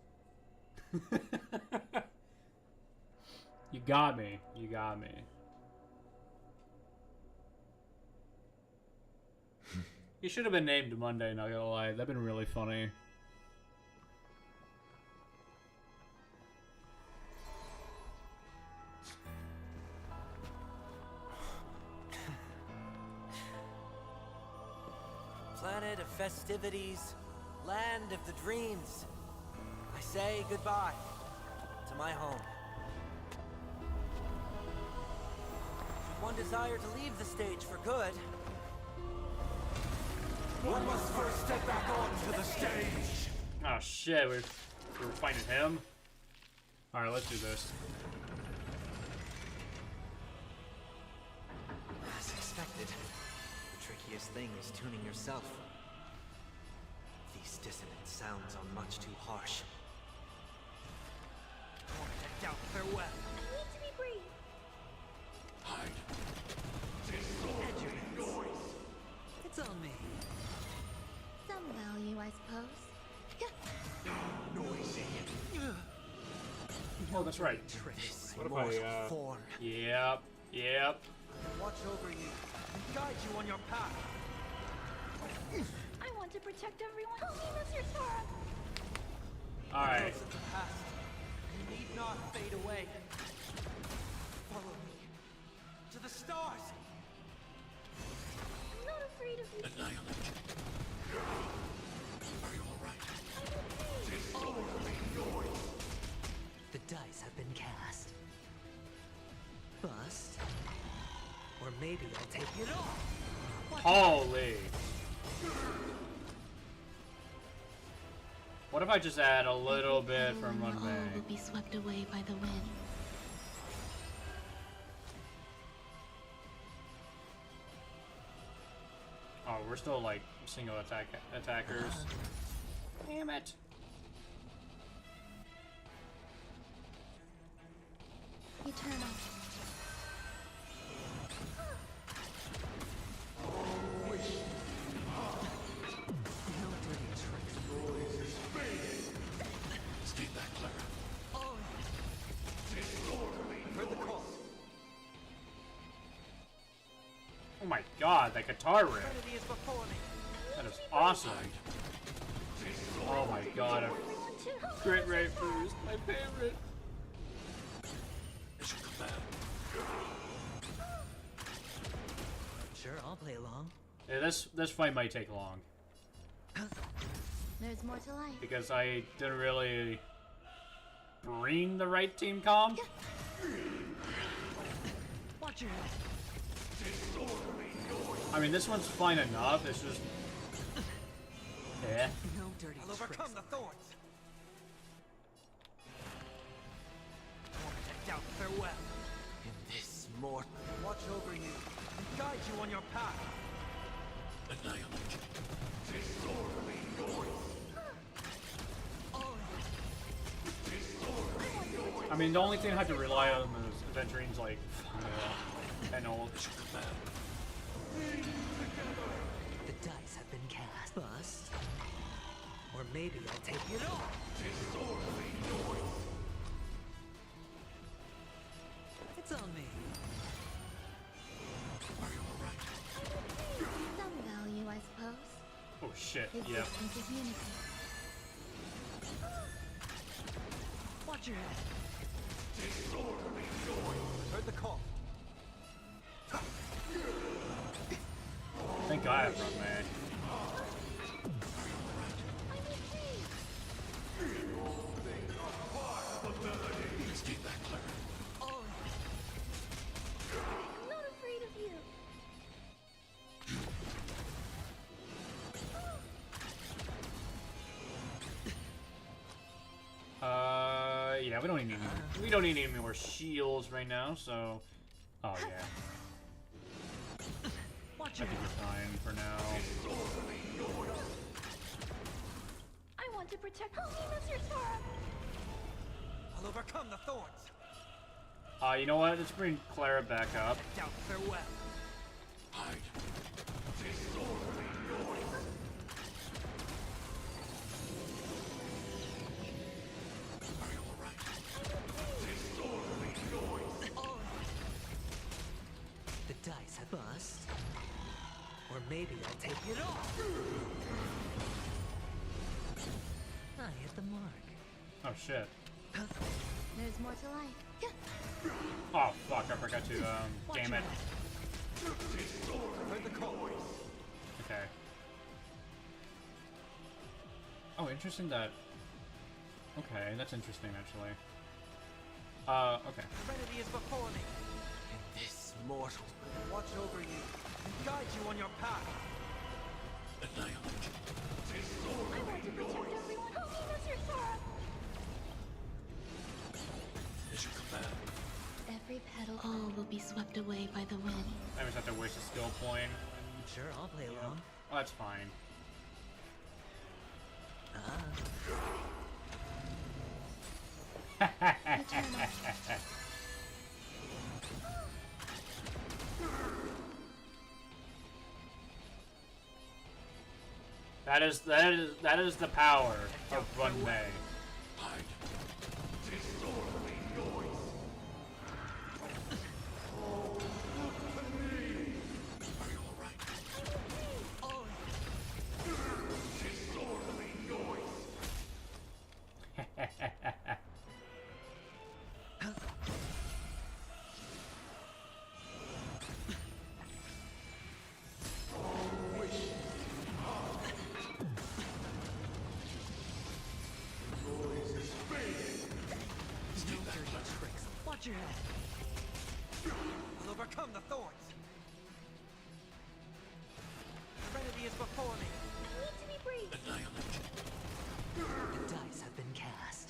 You got me. You got me. He should have been named Monday, not gonna lie. That'd been really funny. Planet of festivities, land of the dreams. I say goodbye to my home. Should one desire to leave the stage for good, one must first step back onto the stage. Oh shit, we're fighting him? Alright, let's do this. As expected, the trickiest thing is tuning yourself. These dissonant sounds are much too harsh. Doubt farewell. I need to be brave. Hide. It's on me. Some value, I suppose. Oh, that's right. What if I, form. Yep. Watch over you and guide you on your path. I want to protect everyone. Help me, Mr. Sora. Alright. Those of the past need not fade away. Follow me to the stars. I'm not afraid of you. Annihilate. Are you alright? The dice have been cast. Bust. Or maybe I'll take it off. Holy. What if I just add a little bit from one all bag? will be swept away by the wind. Oh, we're still like single attackers. Damn it. Eternal. No dirty tricks. Stay back, Clara. Heard the call. Oh my god, that guitar riff. Trinity is before me. That is awesome. Oh my god. Great Ray Boost, my favorite. As you command. Sure, I'll play along. Yeah, this fight might take long. There's more to life. Because I didn't really bring the right team comp. Watch your head. I mean, this one's fine enough. It's just, yeah. No dirty I'll overcome the thorns. Doubt farewell. In this mortal, watch over you and guide you on your path. Annihilate. I mean, the only thing I have to rely on is Adventurine's like, and all. The dice have been cast. Bust. Or maybe I'll take it off. It's on me. Are you alright? Some value, I suppose. Oh shit, yeah. Existence is unity. Watch your head. Heard the call. Thank God I have run mag. Stay back, Clara. I'm not afraid of you. Yeah, we don't need any more shields right now, so. Oh yeah. I think we're fine for now. I want to protect. Help me, Mr. Sora. I'll overcome the thorns. You know what? Let's bring Clara back up. Doubt farewell. Hide. Are you alright? The dice have bust. Or maybe I'll take it off. I hit the mark. Oh shit. There's more to life. Oh fuck, I forgot to, damn it. Heard the call. Okay. Oh, interesting that... Okay, that's interesting, actually. Okay. Trinity is before me. In this mortal, watch over you and guide you on your path. Annihilate. I want to protect everyone. Help me, Mr. Sora. all will be swept away by the wind. I just have to waste a skill point. Sure, I'll play along. Oh, that's fine. That is the power of Run May. Watch your head. I'll overcome the thorns. Trinity is before me. I need to be brave. The dice have been cast.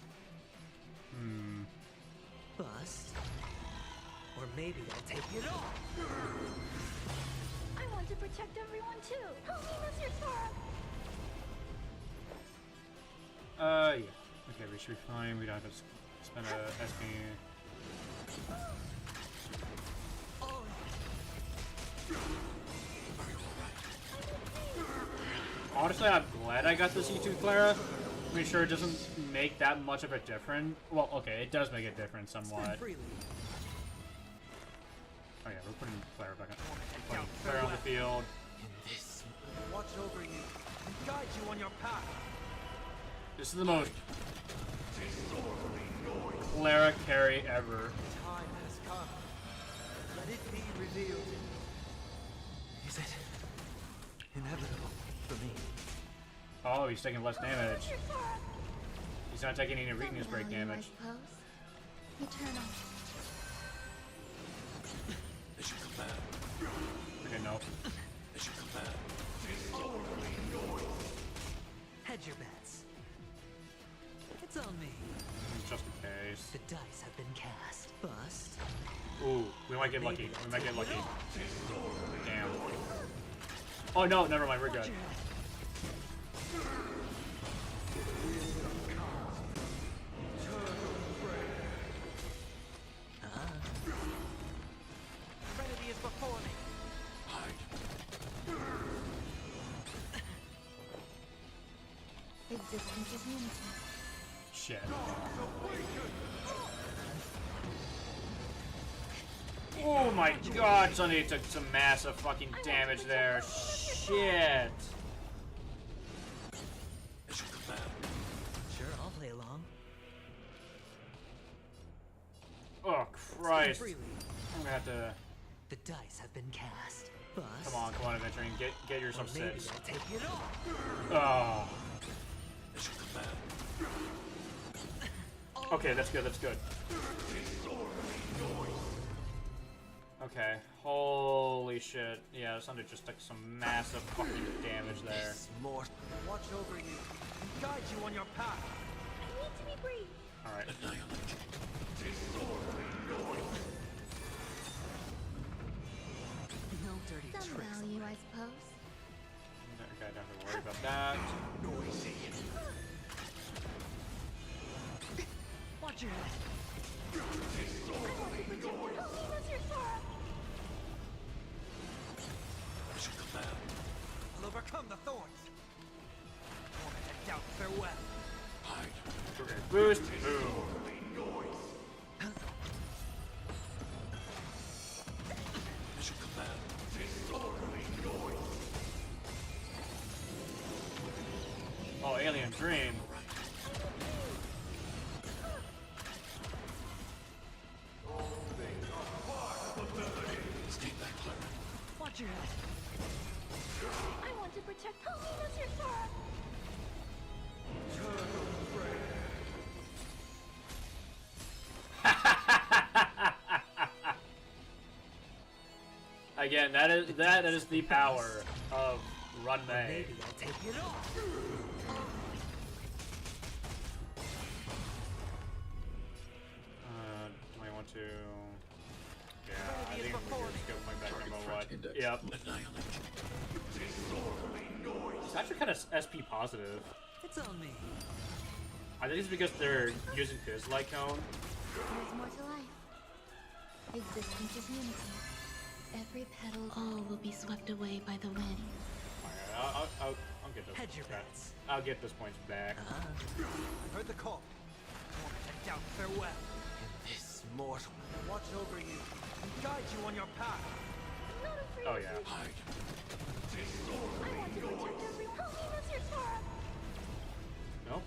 Bust. Or maybe I'll take it all. I want to protect everyone too. Help me, Mr. Sora. Yeah. Okay, we should be fine. We don't have to spend a SP. Honestly, I'm glad I got the C2 Clara. I'm sure it doesn't make that much of a difference. Well, okay, it does make a difference somewhat. Oh yeah, we're putting Clara back on. Putting Clara on the field. Watch over you and guide you on your path. This is the most Clara carry ever. Time has come. Let it be revealed. Is it inevitable for me? Oh, he's taking less damage. He's not taking any weakness break damage. Eternal. Okay, no. Hedge your bets. It's on me. Just in case. The dice have been cast. Bust. Ooh, we might get lucky. We might get lucky. Damn. Oh no, never mind, we're good. Trinity is before me. Existence is unity. Shit. Oh my god, Sunday took some massive fucking damage there. Shit. Sure, I'll play along. Oh Christ. I'm gonna have to. The dice have been cast. Bust. Come on, Adventuring. Get yourself Or maybe 6. I'll take it all. Oh. Okay, that's good, that's good. Okay, holy shit. Yeah, Sunday just took some massive fucking damage there. More. Watch over you and guide you on your path. I need to be brave. Alright. No dirty Some tricks. value, I suppose. Okay, don't have to worry about that. Noisy. Watch your head. I'll overcome the thorns. Moment of doubt, farewell. Okay, boost. Boom. Oh, Alien Dream. Watch your head. I want to protect. Help me, Mr. Sora. Again, that is the power of Run May. Maybe I'll take it all. Do I want to? I think we just go point back to number 1. Yep. It's actually kind of SP positive. It's on me. I think it's because they're using his light cone. There's more to life. Existence is unity. Every petal, all will be swept away by the wind. Alright, I'll get those points back. I'll get those points back. I heard the call. I want to take down farewell. In this mortal, watch over you and guide you on your path. I'm not afraid Oh of yeah. you. I want to protect everyone. Help me, Mr. Sora. Nope.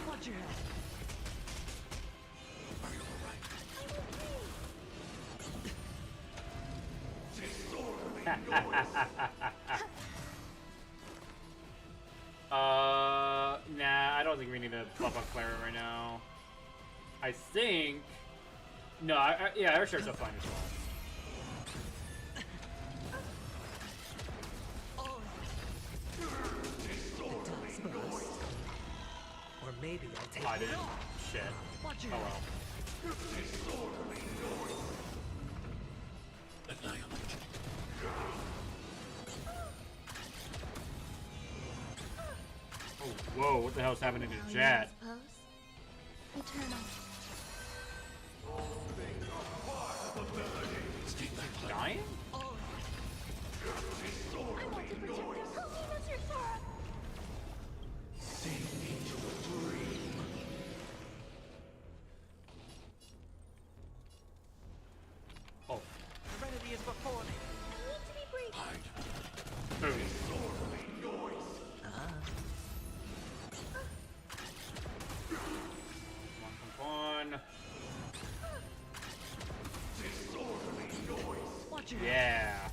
Watch your head. Nah, I don't think we need to buff on Clara right now. I think... No, yeah, our shares are fine as well. Or maybe I'll take I didn't. Shit. Watch your Oh well. Oh, whoa, what the hell's happening to Jet? Eternal. Dying? I want to protect them. Help me, Mr. Sora. Oh. Serenity is before me. I need to be brave. Boom. Come on. Watch your Yeah.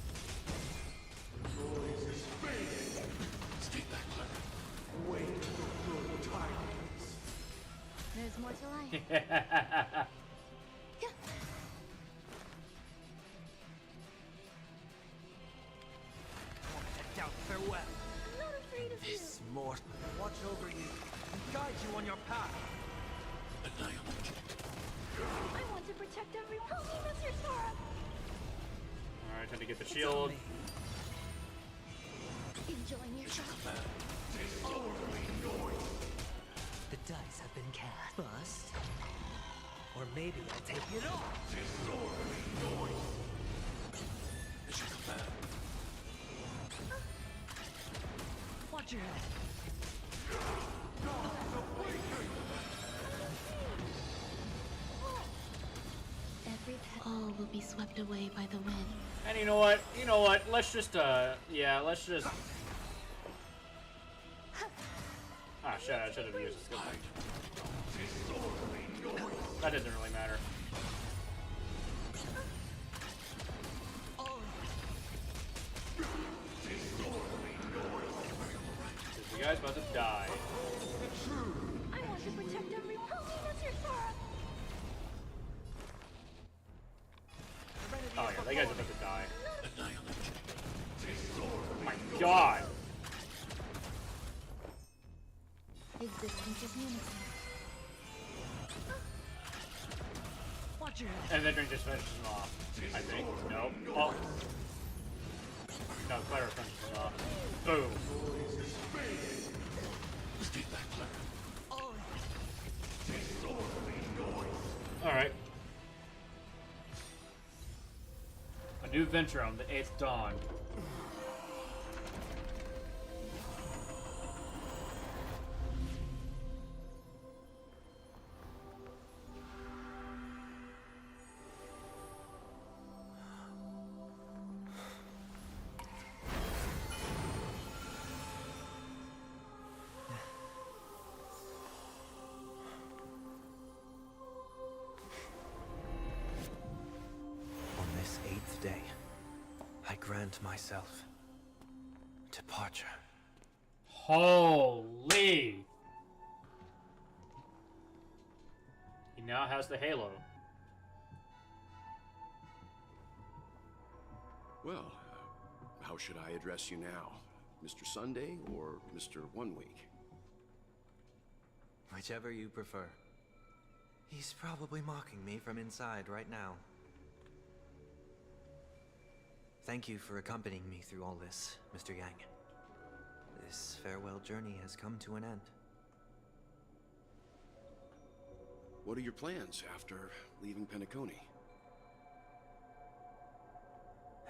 There's more to life. down farewell. I'm not afraid of you. This mortal, watch over you and guide you on your path. I want to protect everyone. Help me, Mr. Sora. Alright, time to get the shield. Enjoying yourself. The dice have been cast. Bust. Or maybe I'll take it all. Watch your head. Every all will be swept away by the wind. And you know what? You know what? Let's just, yeah, let's just... Ah, shit, I should have used a skill point. That doesn't really matter. You guys about to die. I want to protect everyone. Help me, Mr. Sora. Oh yeah, that guy's about to die. Oh my god! Existence is unity. Watch your head. And then just finishes him off. I think. Nope. Oh. No, Clara finishes him off. Boom. Alright. A new venture on the 8th dawn. Day, I grant myself departure. Holy! He now has the halo. Well, how should I address you now? Mr. Sunday or Mr. 1 Week? Whichever you prefer. He's probably mocking me from inside right now. Thank you for accompanying me through all this, Mr. Yang. This farewell journey has come to an end. What are your plans after leaving Penacony?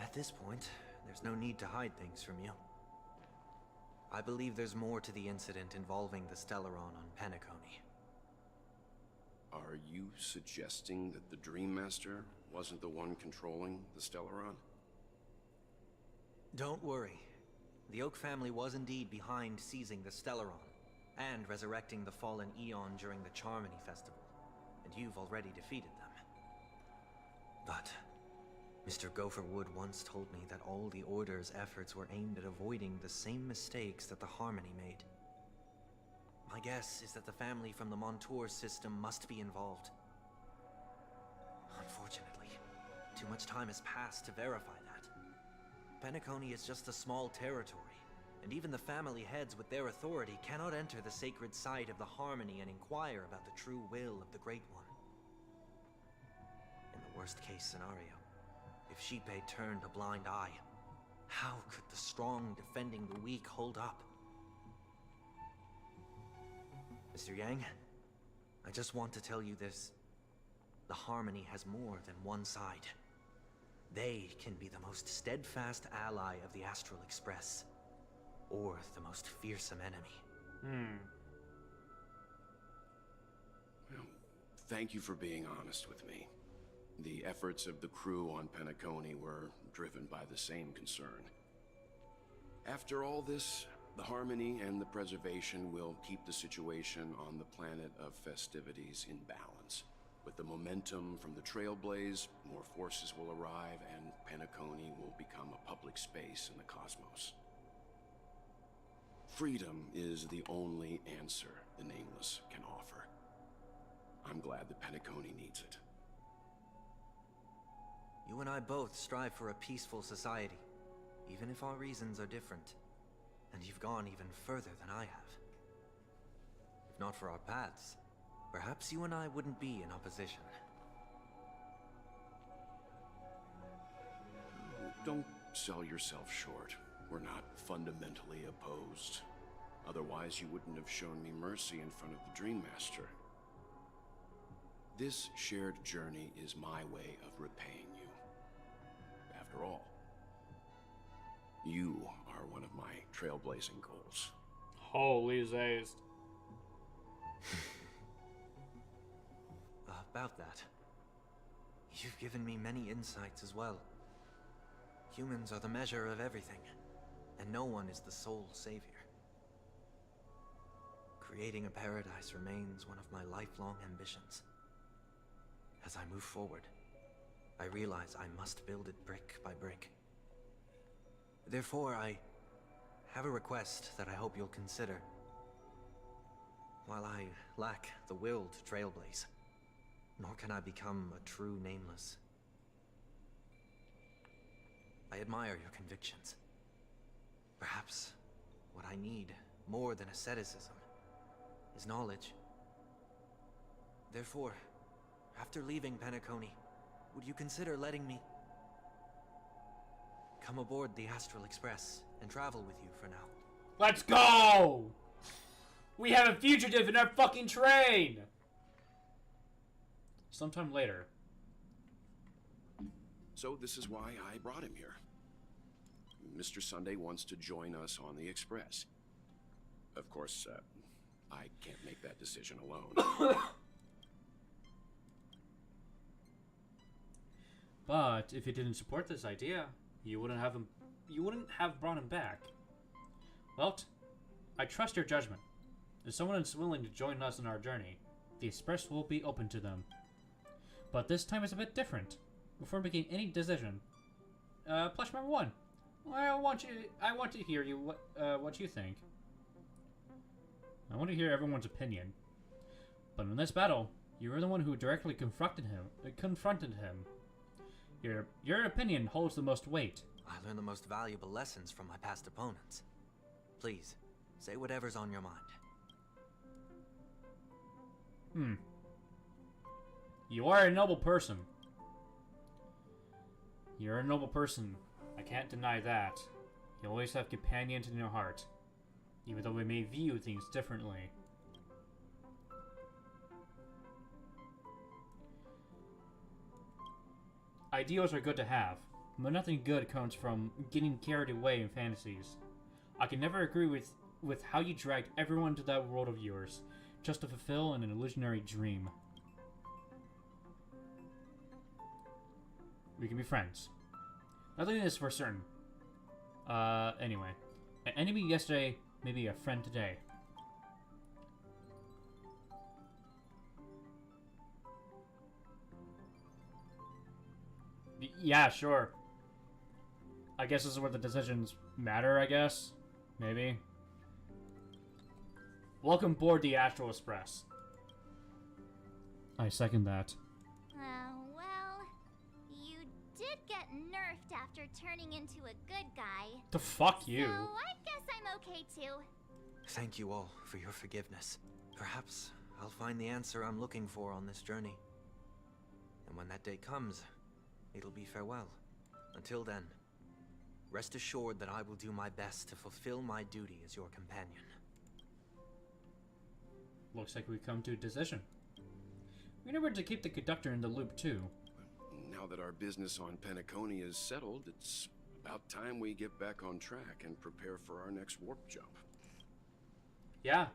At this point, there's no need to hide things from you. I believe there's more to the incident involving the Stellaron on Penacony. Are you suggesting that the Dream Master wasn't the one controlling the Stellaron? Don't worry. The Oak family was indeed behind seizing the Stellaron and resurrecting the fallen Eon during the Charmony Festival, and you've already defeated them. But Mr. Gopherwood once told me that all the Order's efforts were aimed at avoiding the same mistakes that the Harmony made. My guess is that the family from the Montour system must be involved. Unfortunately, too much time has passed to verify that. Penacony is just a small territory, and even the family heads with their authority cannot enter the sacred site of the Harmony and inquire about the true will of the Great One. In the worst-case scenario, if Xipe turned a blind eye, how could the strong defending the weak hold up? Mr. Yang, I just want to tell you this. The Harmony has more than one side. They can be the most steadfast ally of the Astral Express, or the most fearsome enemy. Well, thank you for being honest with me. The efforts of the crew on Penacony were driven by the same concern. After all this, the Harmony and the Preservation will keep the situation on the planet of festivities in balance. With the momentum from the Trailblaze, more forces will arrive and Penacony will become a public space in the cosmos. Freedom is the only answer the Nameless can offer. I'm glad that Penacony needs it. You and I both strive for a peaceful society, even if our reasons are different. And you've gone even further than I have. If not for our paths, perhaps you and I wouldn't be in opposition. Don't sell yourself short. We're not fundamentally opposed. Otherwise, you wouldn't have shown me mercy in front of the Dream Master. This shared journey is my way of repaying you. After all, you are one of my trailblazing goals. Holy Zays. About that, you've given me many insights as well. Humans are the measure of everything, and no one is the sole savior. Creating a paradise remains one of my lifelong ambitions. As I move forward, I realize I must build it brick by brick. Therefore, I have a request that I hope you'll consider. While I lack the will to trailblaze, nor can I become a true Nameless, I admire your convictions. Perhaps what I need, more than asceticism, is knowledge. Therefore, after leaving Penacony, would you consider letting me come aboard the Astral Express and travel with you for now? Let's go! We have a fugitive in our fucking train! Sometime later. So this is why I brought him here. Mr. Sunday wants to join us on the Express. Of course, I can't make that decision alone. But if you didn't support this idea, you wouldn't have brought him back. Well, I trust your judgment. If someone is willing to join us on our journey, the Express will be open to them. But this time is a bit different. Before making any decision, plush number one. I want to hear what you think. I want to hear everyone's opinion. But in this battle, you were the one who directly confronted him. Your opinion holds the most weight. I learned the most valuable lessons from my past opponents. Please, say whatever's on your mind. You are a noble person. You're a noble person. I can't deny that. You always have companions in your heart, even though we may view things differently. Ideals are good to have, but nothing good comes from getting carried away in fantasies. I can never agree with how you dragged everyone to that world of yours, just to fulfill an illusionary dream. We can be friends. Nothing is for certain. Anyway. An enemy yesterday, maybe a friend today. Yeah, sure. I guess this is where the decisions matter, I guess. Maybe. Welcome aboard the Astral Express. I second that. Well, you did get nerfed after turning into a good guy. The fuck you. So I guess I'm okay too. Thank you all for your forgiveness. Perhaps I'll find the answer I'm looking for on this journey. And when that day comes, it'll be farewell. Until then, rest assured that I will do my best to fulfill my duty as your companion. Looks like we come to a decision. We know where to keep the conductor in the loop, too. Now that our business on Penacony is settled, it's about time we get back on track and prepare for our next warp jump. Yeah,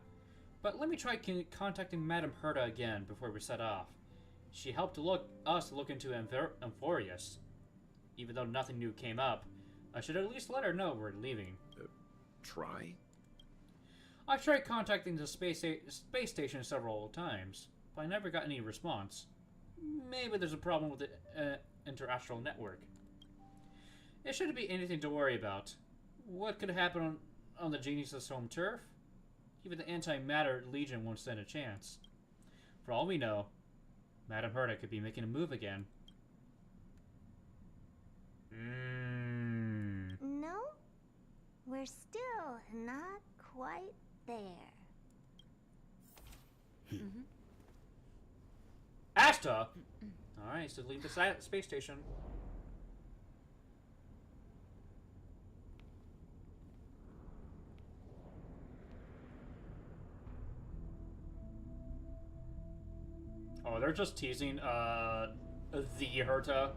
but let me try contacting Madame Herta again before we set off. She helped us look into Amphorius. Even though nothing new came up, I should at least let her know we're leaving. Try? I've tried contacting the space station several times, but I never got any response. Maybe there's a problem with the interastral network. It shouldn't be anything to worry about. What could happen on the Genius's home turf? Even the Antimatter Legion won't stand a chance. For all we know, Madame Herta could be making a move again. No, we're still not quite there. Asta! Alright, so leave the space station. Oh, they're just teasing, the Herta.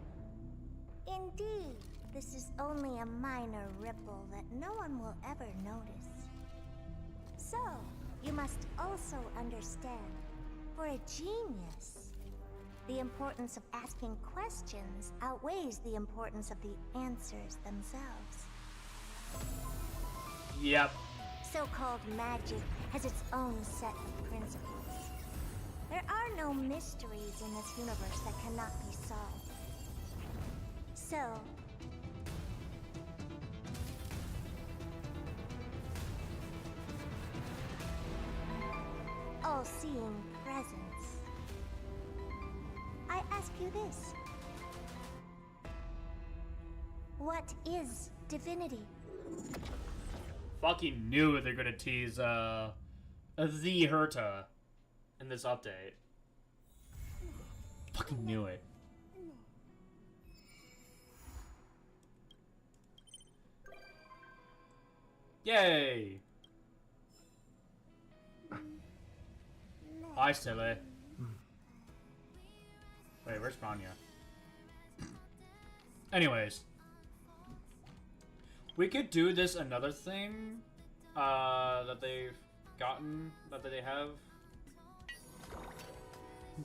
Indeed, this is only a minor ripple that no one will ever notice. So, you must also understand, for a genius, the importance of asking questions outweighs the importance of the answers themselves. Yep. So-called magic has its own set of principles. There are no mysteries in this universe that cannot be solved. So, all-seeing presence, I ask you this. What is divinity? Fucking knew they're gonna tease, the Herta in this update. Fucking knew it. Yay! Hi, silly. Wait, where's Vanya? Anyways. We could do this another thing, that they've gotten, that they have.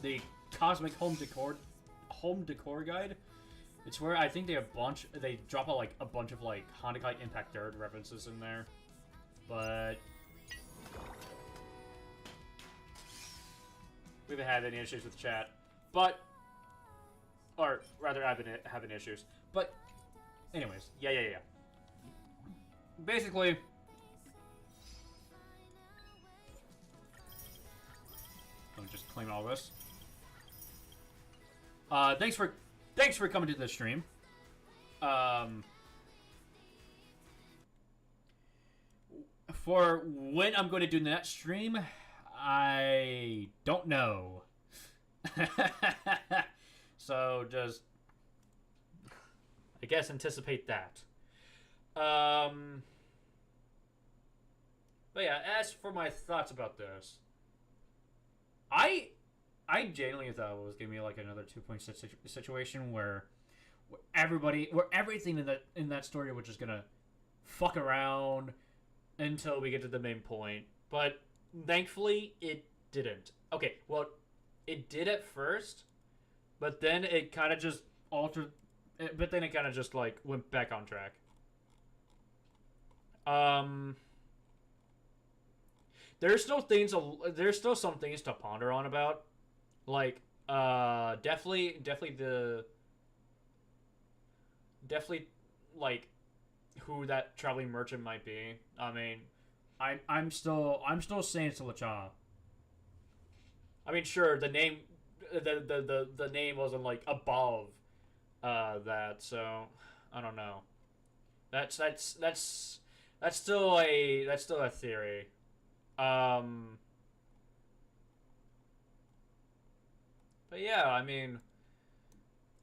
The Cosmic Home Decor Guide. It's where I think they drop a bunch of Honkai Impact Dirt references in there. But we haven't had any issues with chat. But or rather I've been having issues. But anyways, yeah. Basically, let me just claim all this. Thanks for coming to the stream. For when I'm going to do the next stream, I don't know. So just, I guess, anticipate that. But yeah, as for my thoughts about this, I genuinely thought it was gonna be like another 2.6 situation where everything in that story was just gonna fuck around until we get to the main point. But thankfully, it didn't. Okay, well, it did at first, but then it kind of just altered. But then it kind of just like went back on track. There's still some things to ponder on about, like definitely like who that traveling merchant might be. I mean, I'm still saying it's LeCha. I mean, sure, the name wasn't like above that, so I don't know. That's still a theory. But yeah, I mean,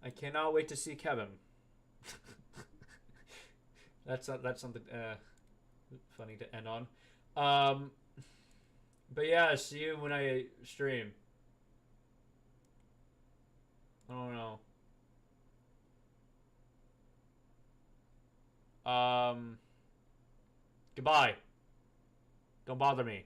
I cannot wait to see Kevin. That's something funny to end on. But yeah, see you when I stream. I don't know. Goodbye. Don't bother me.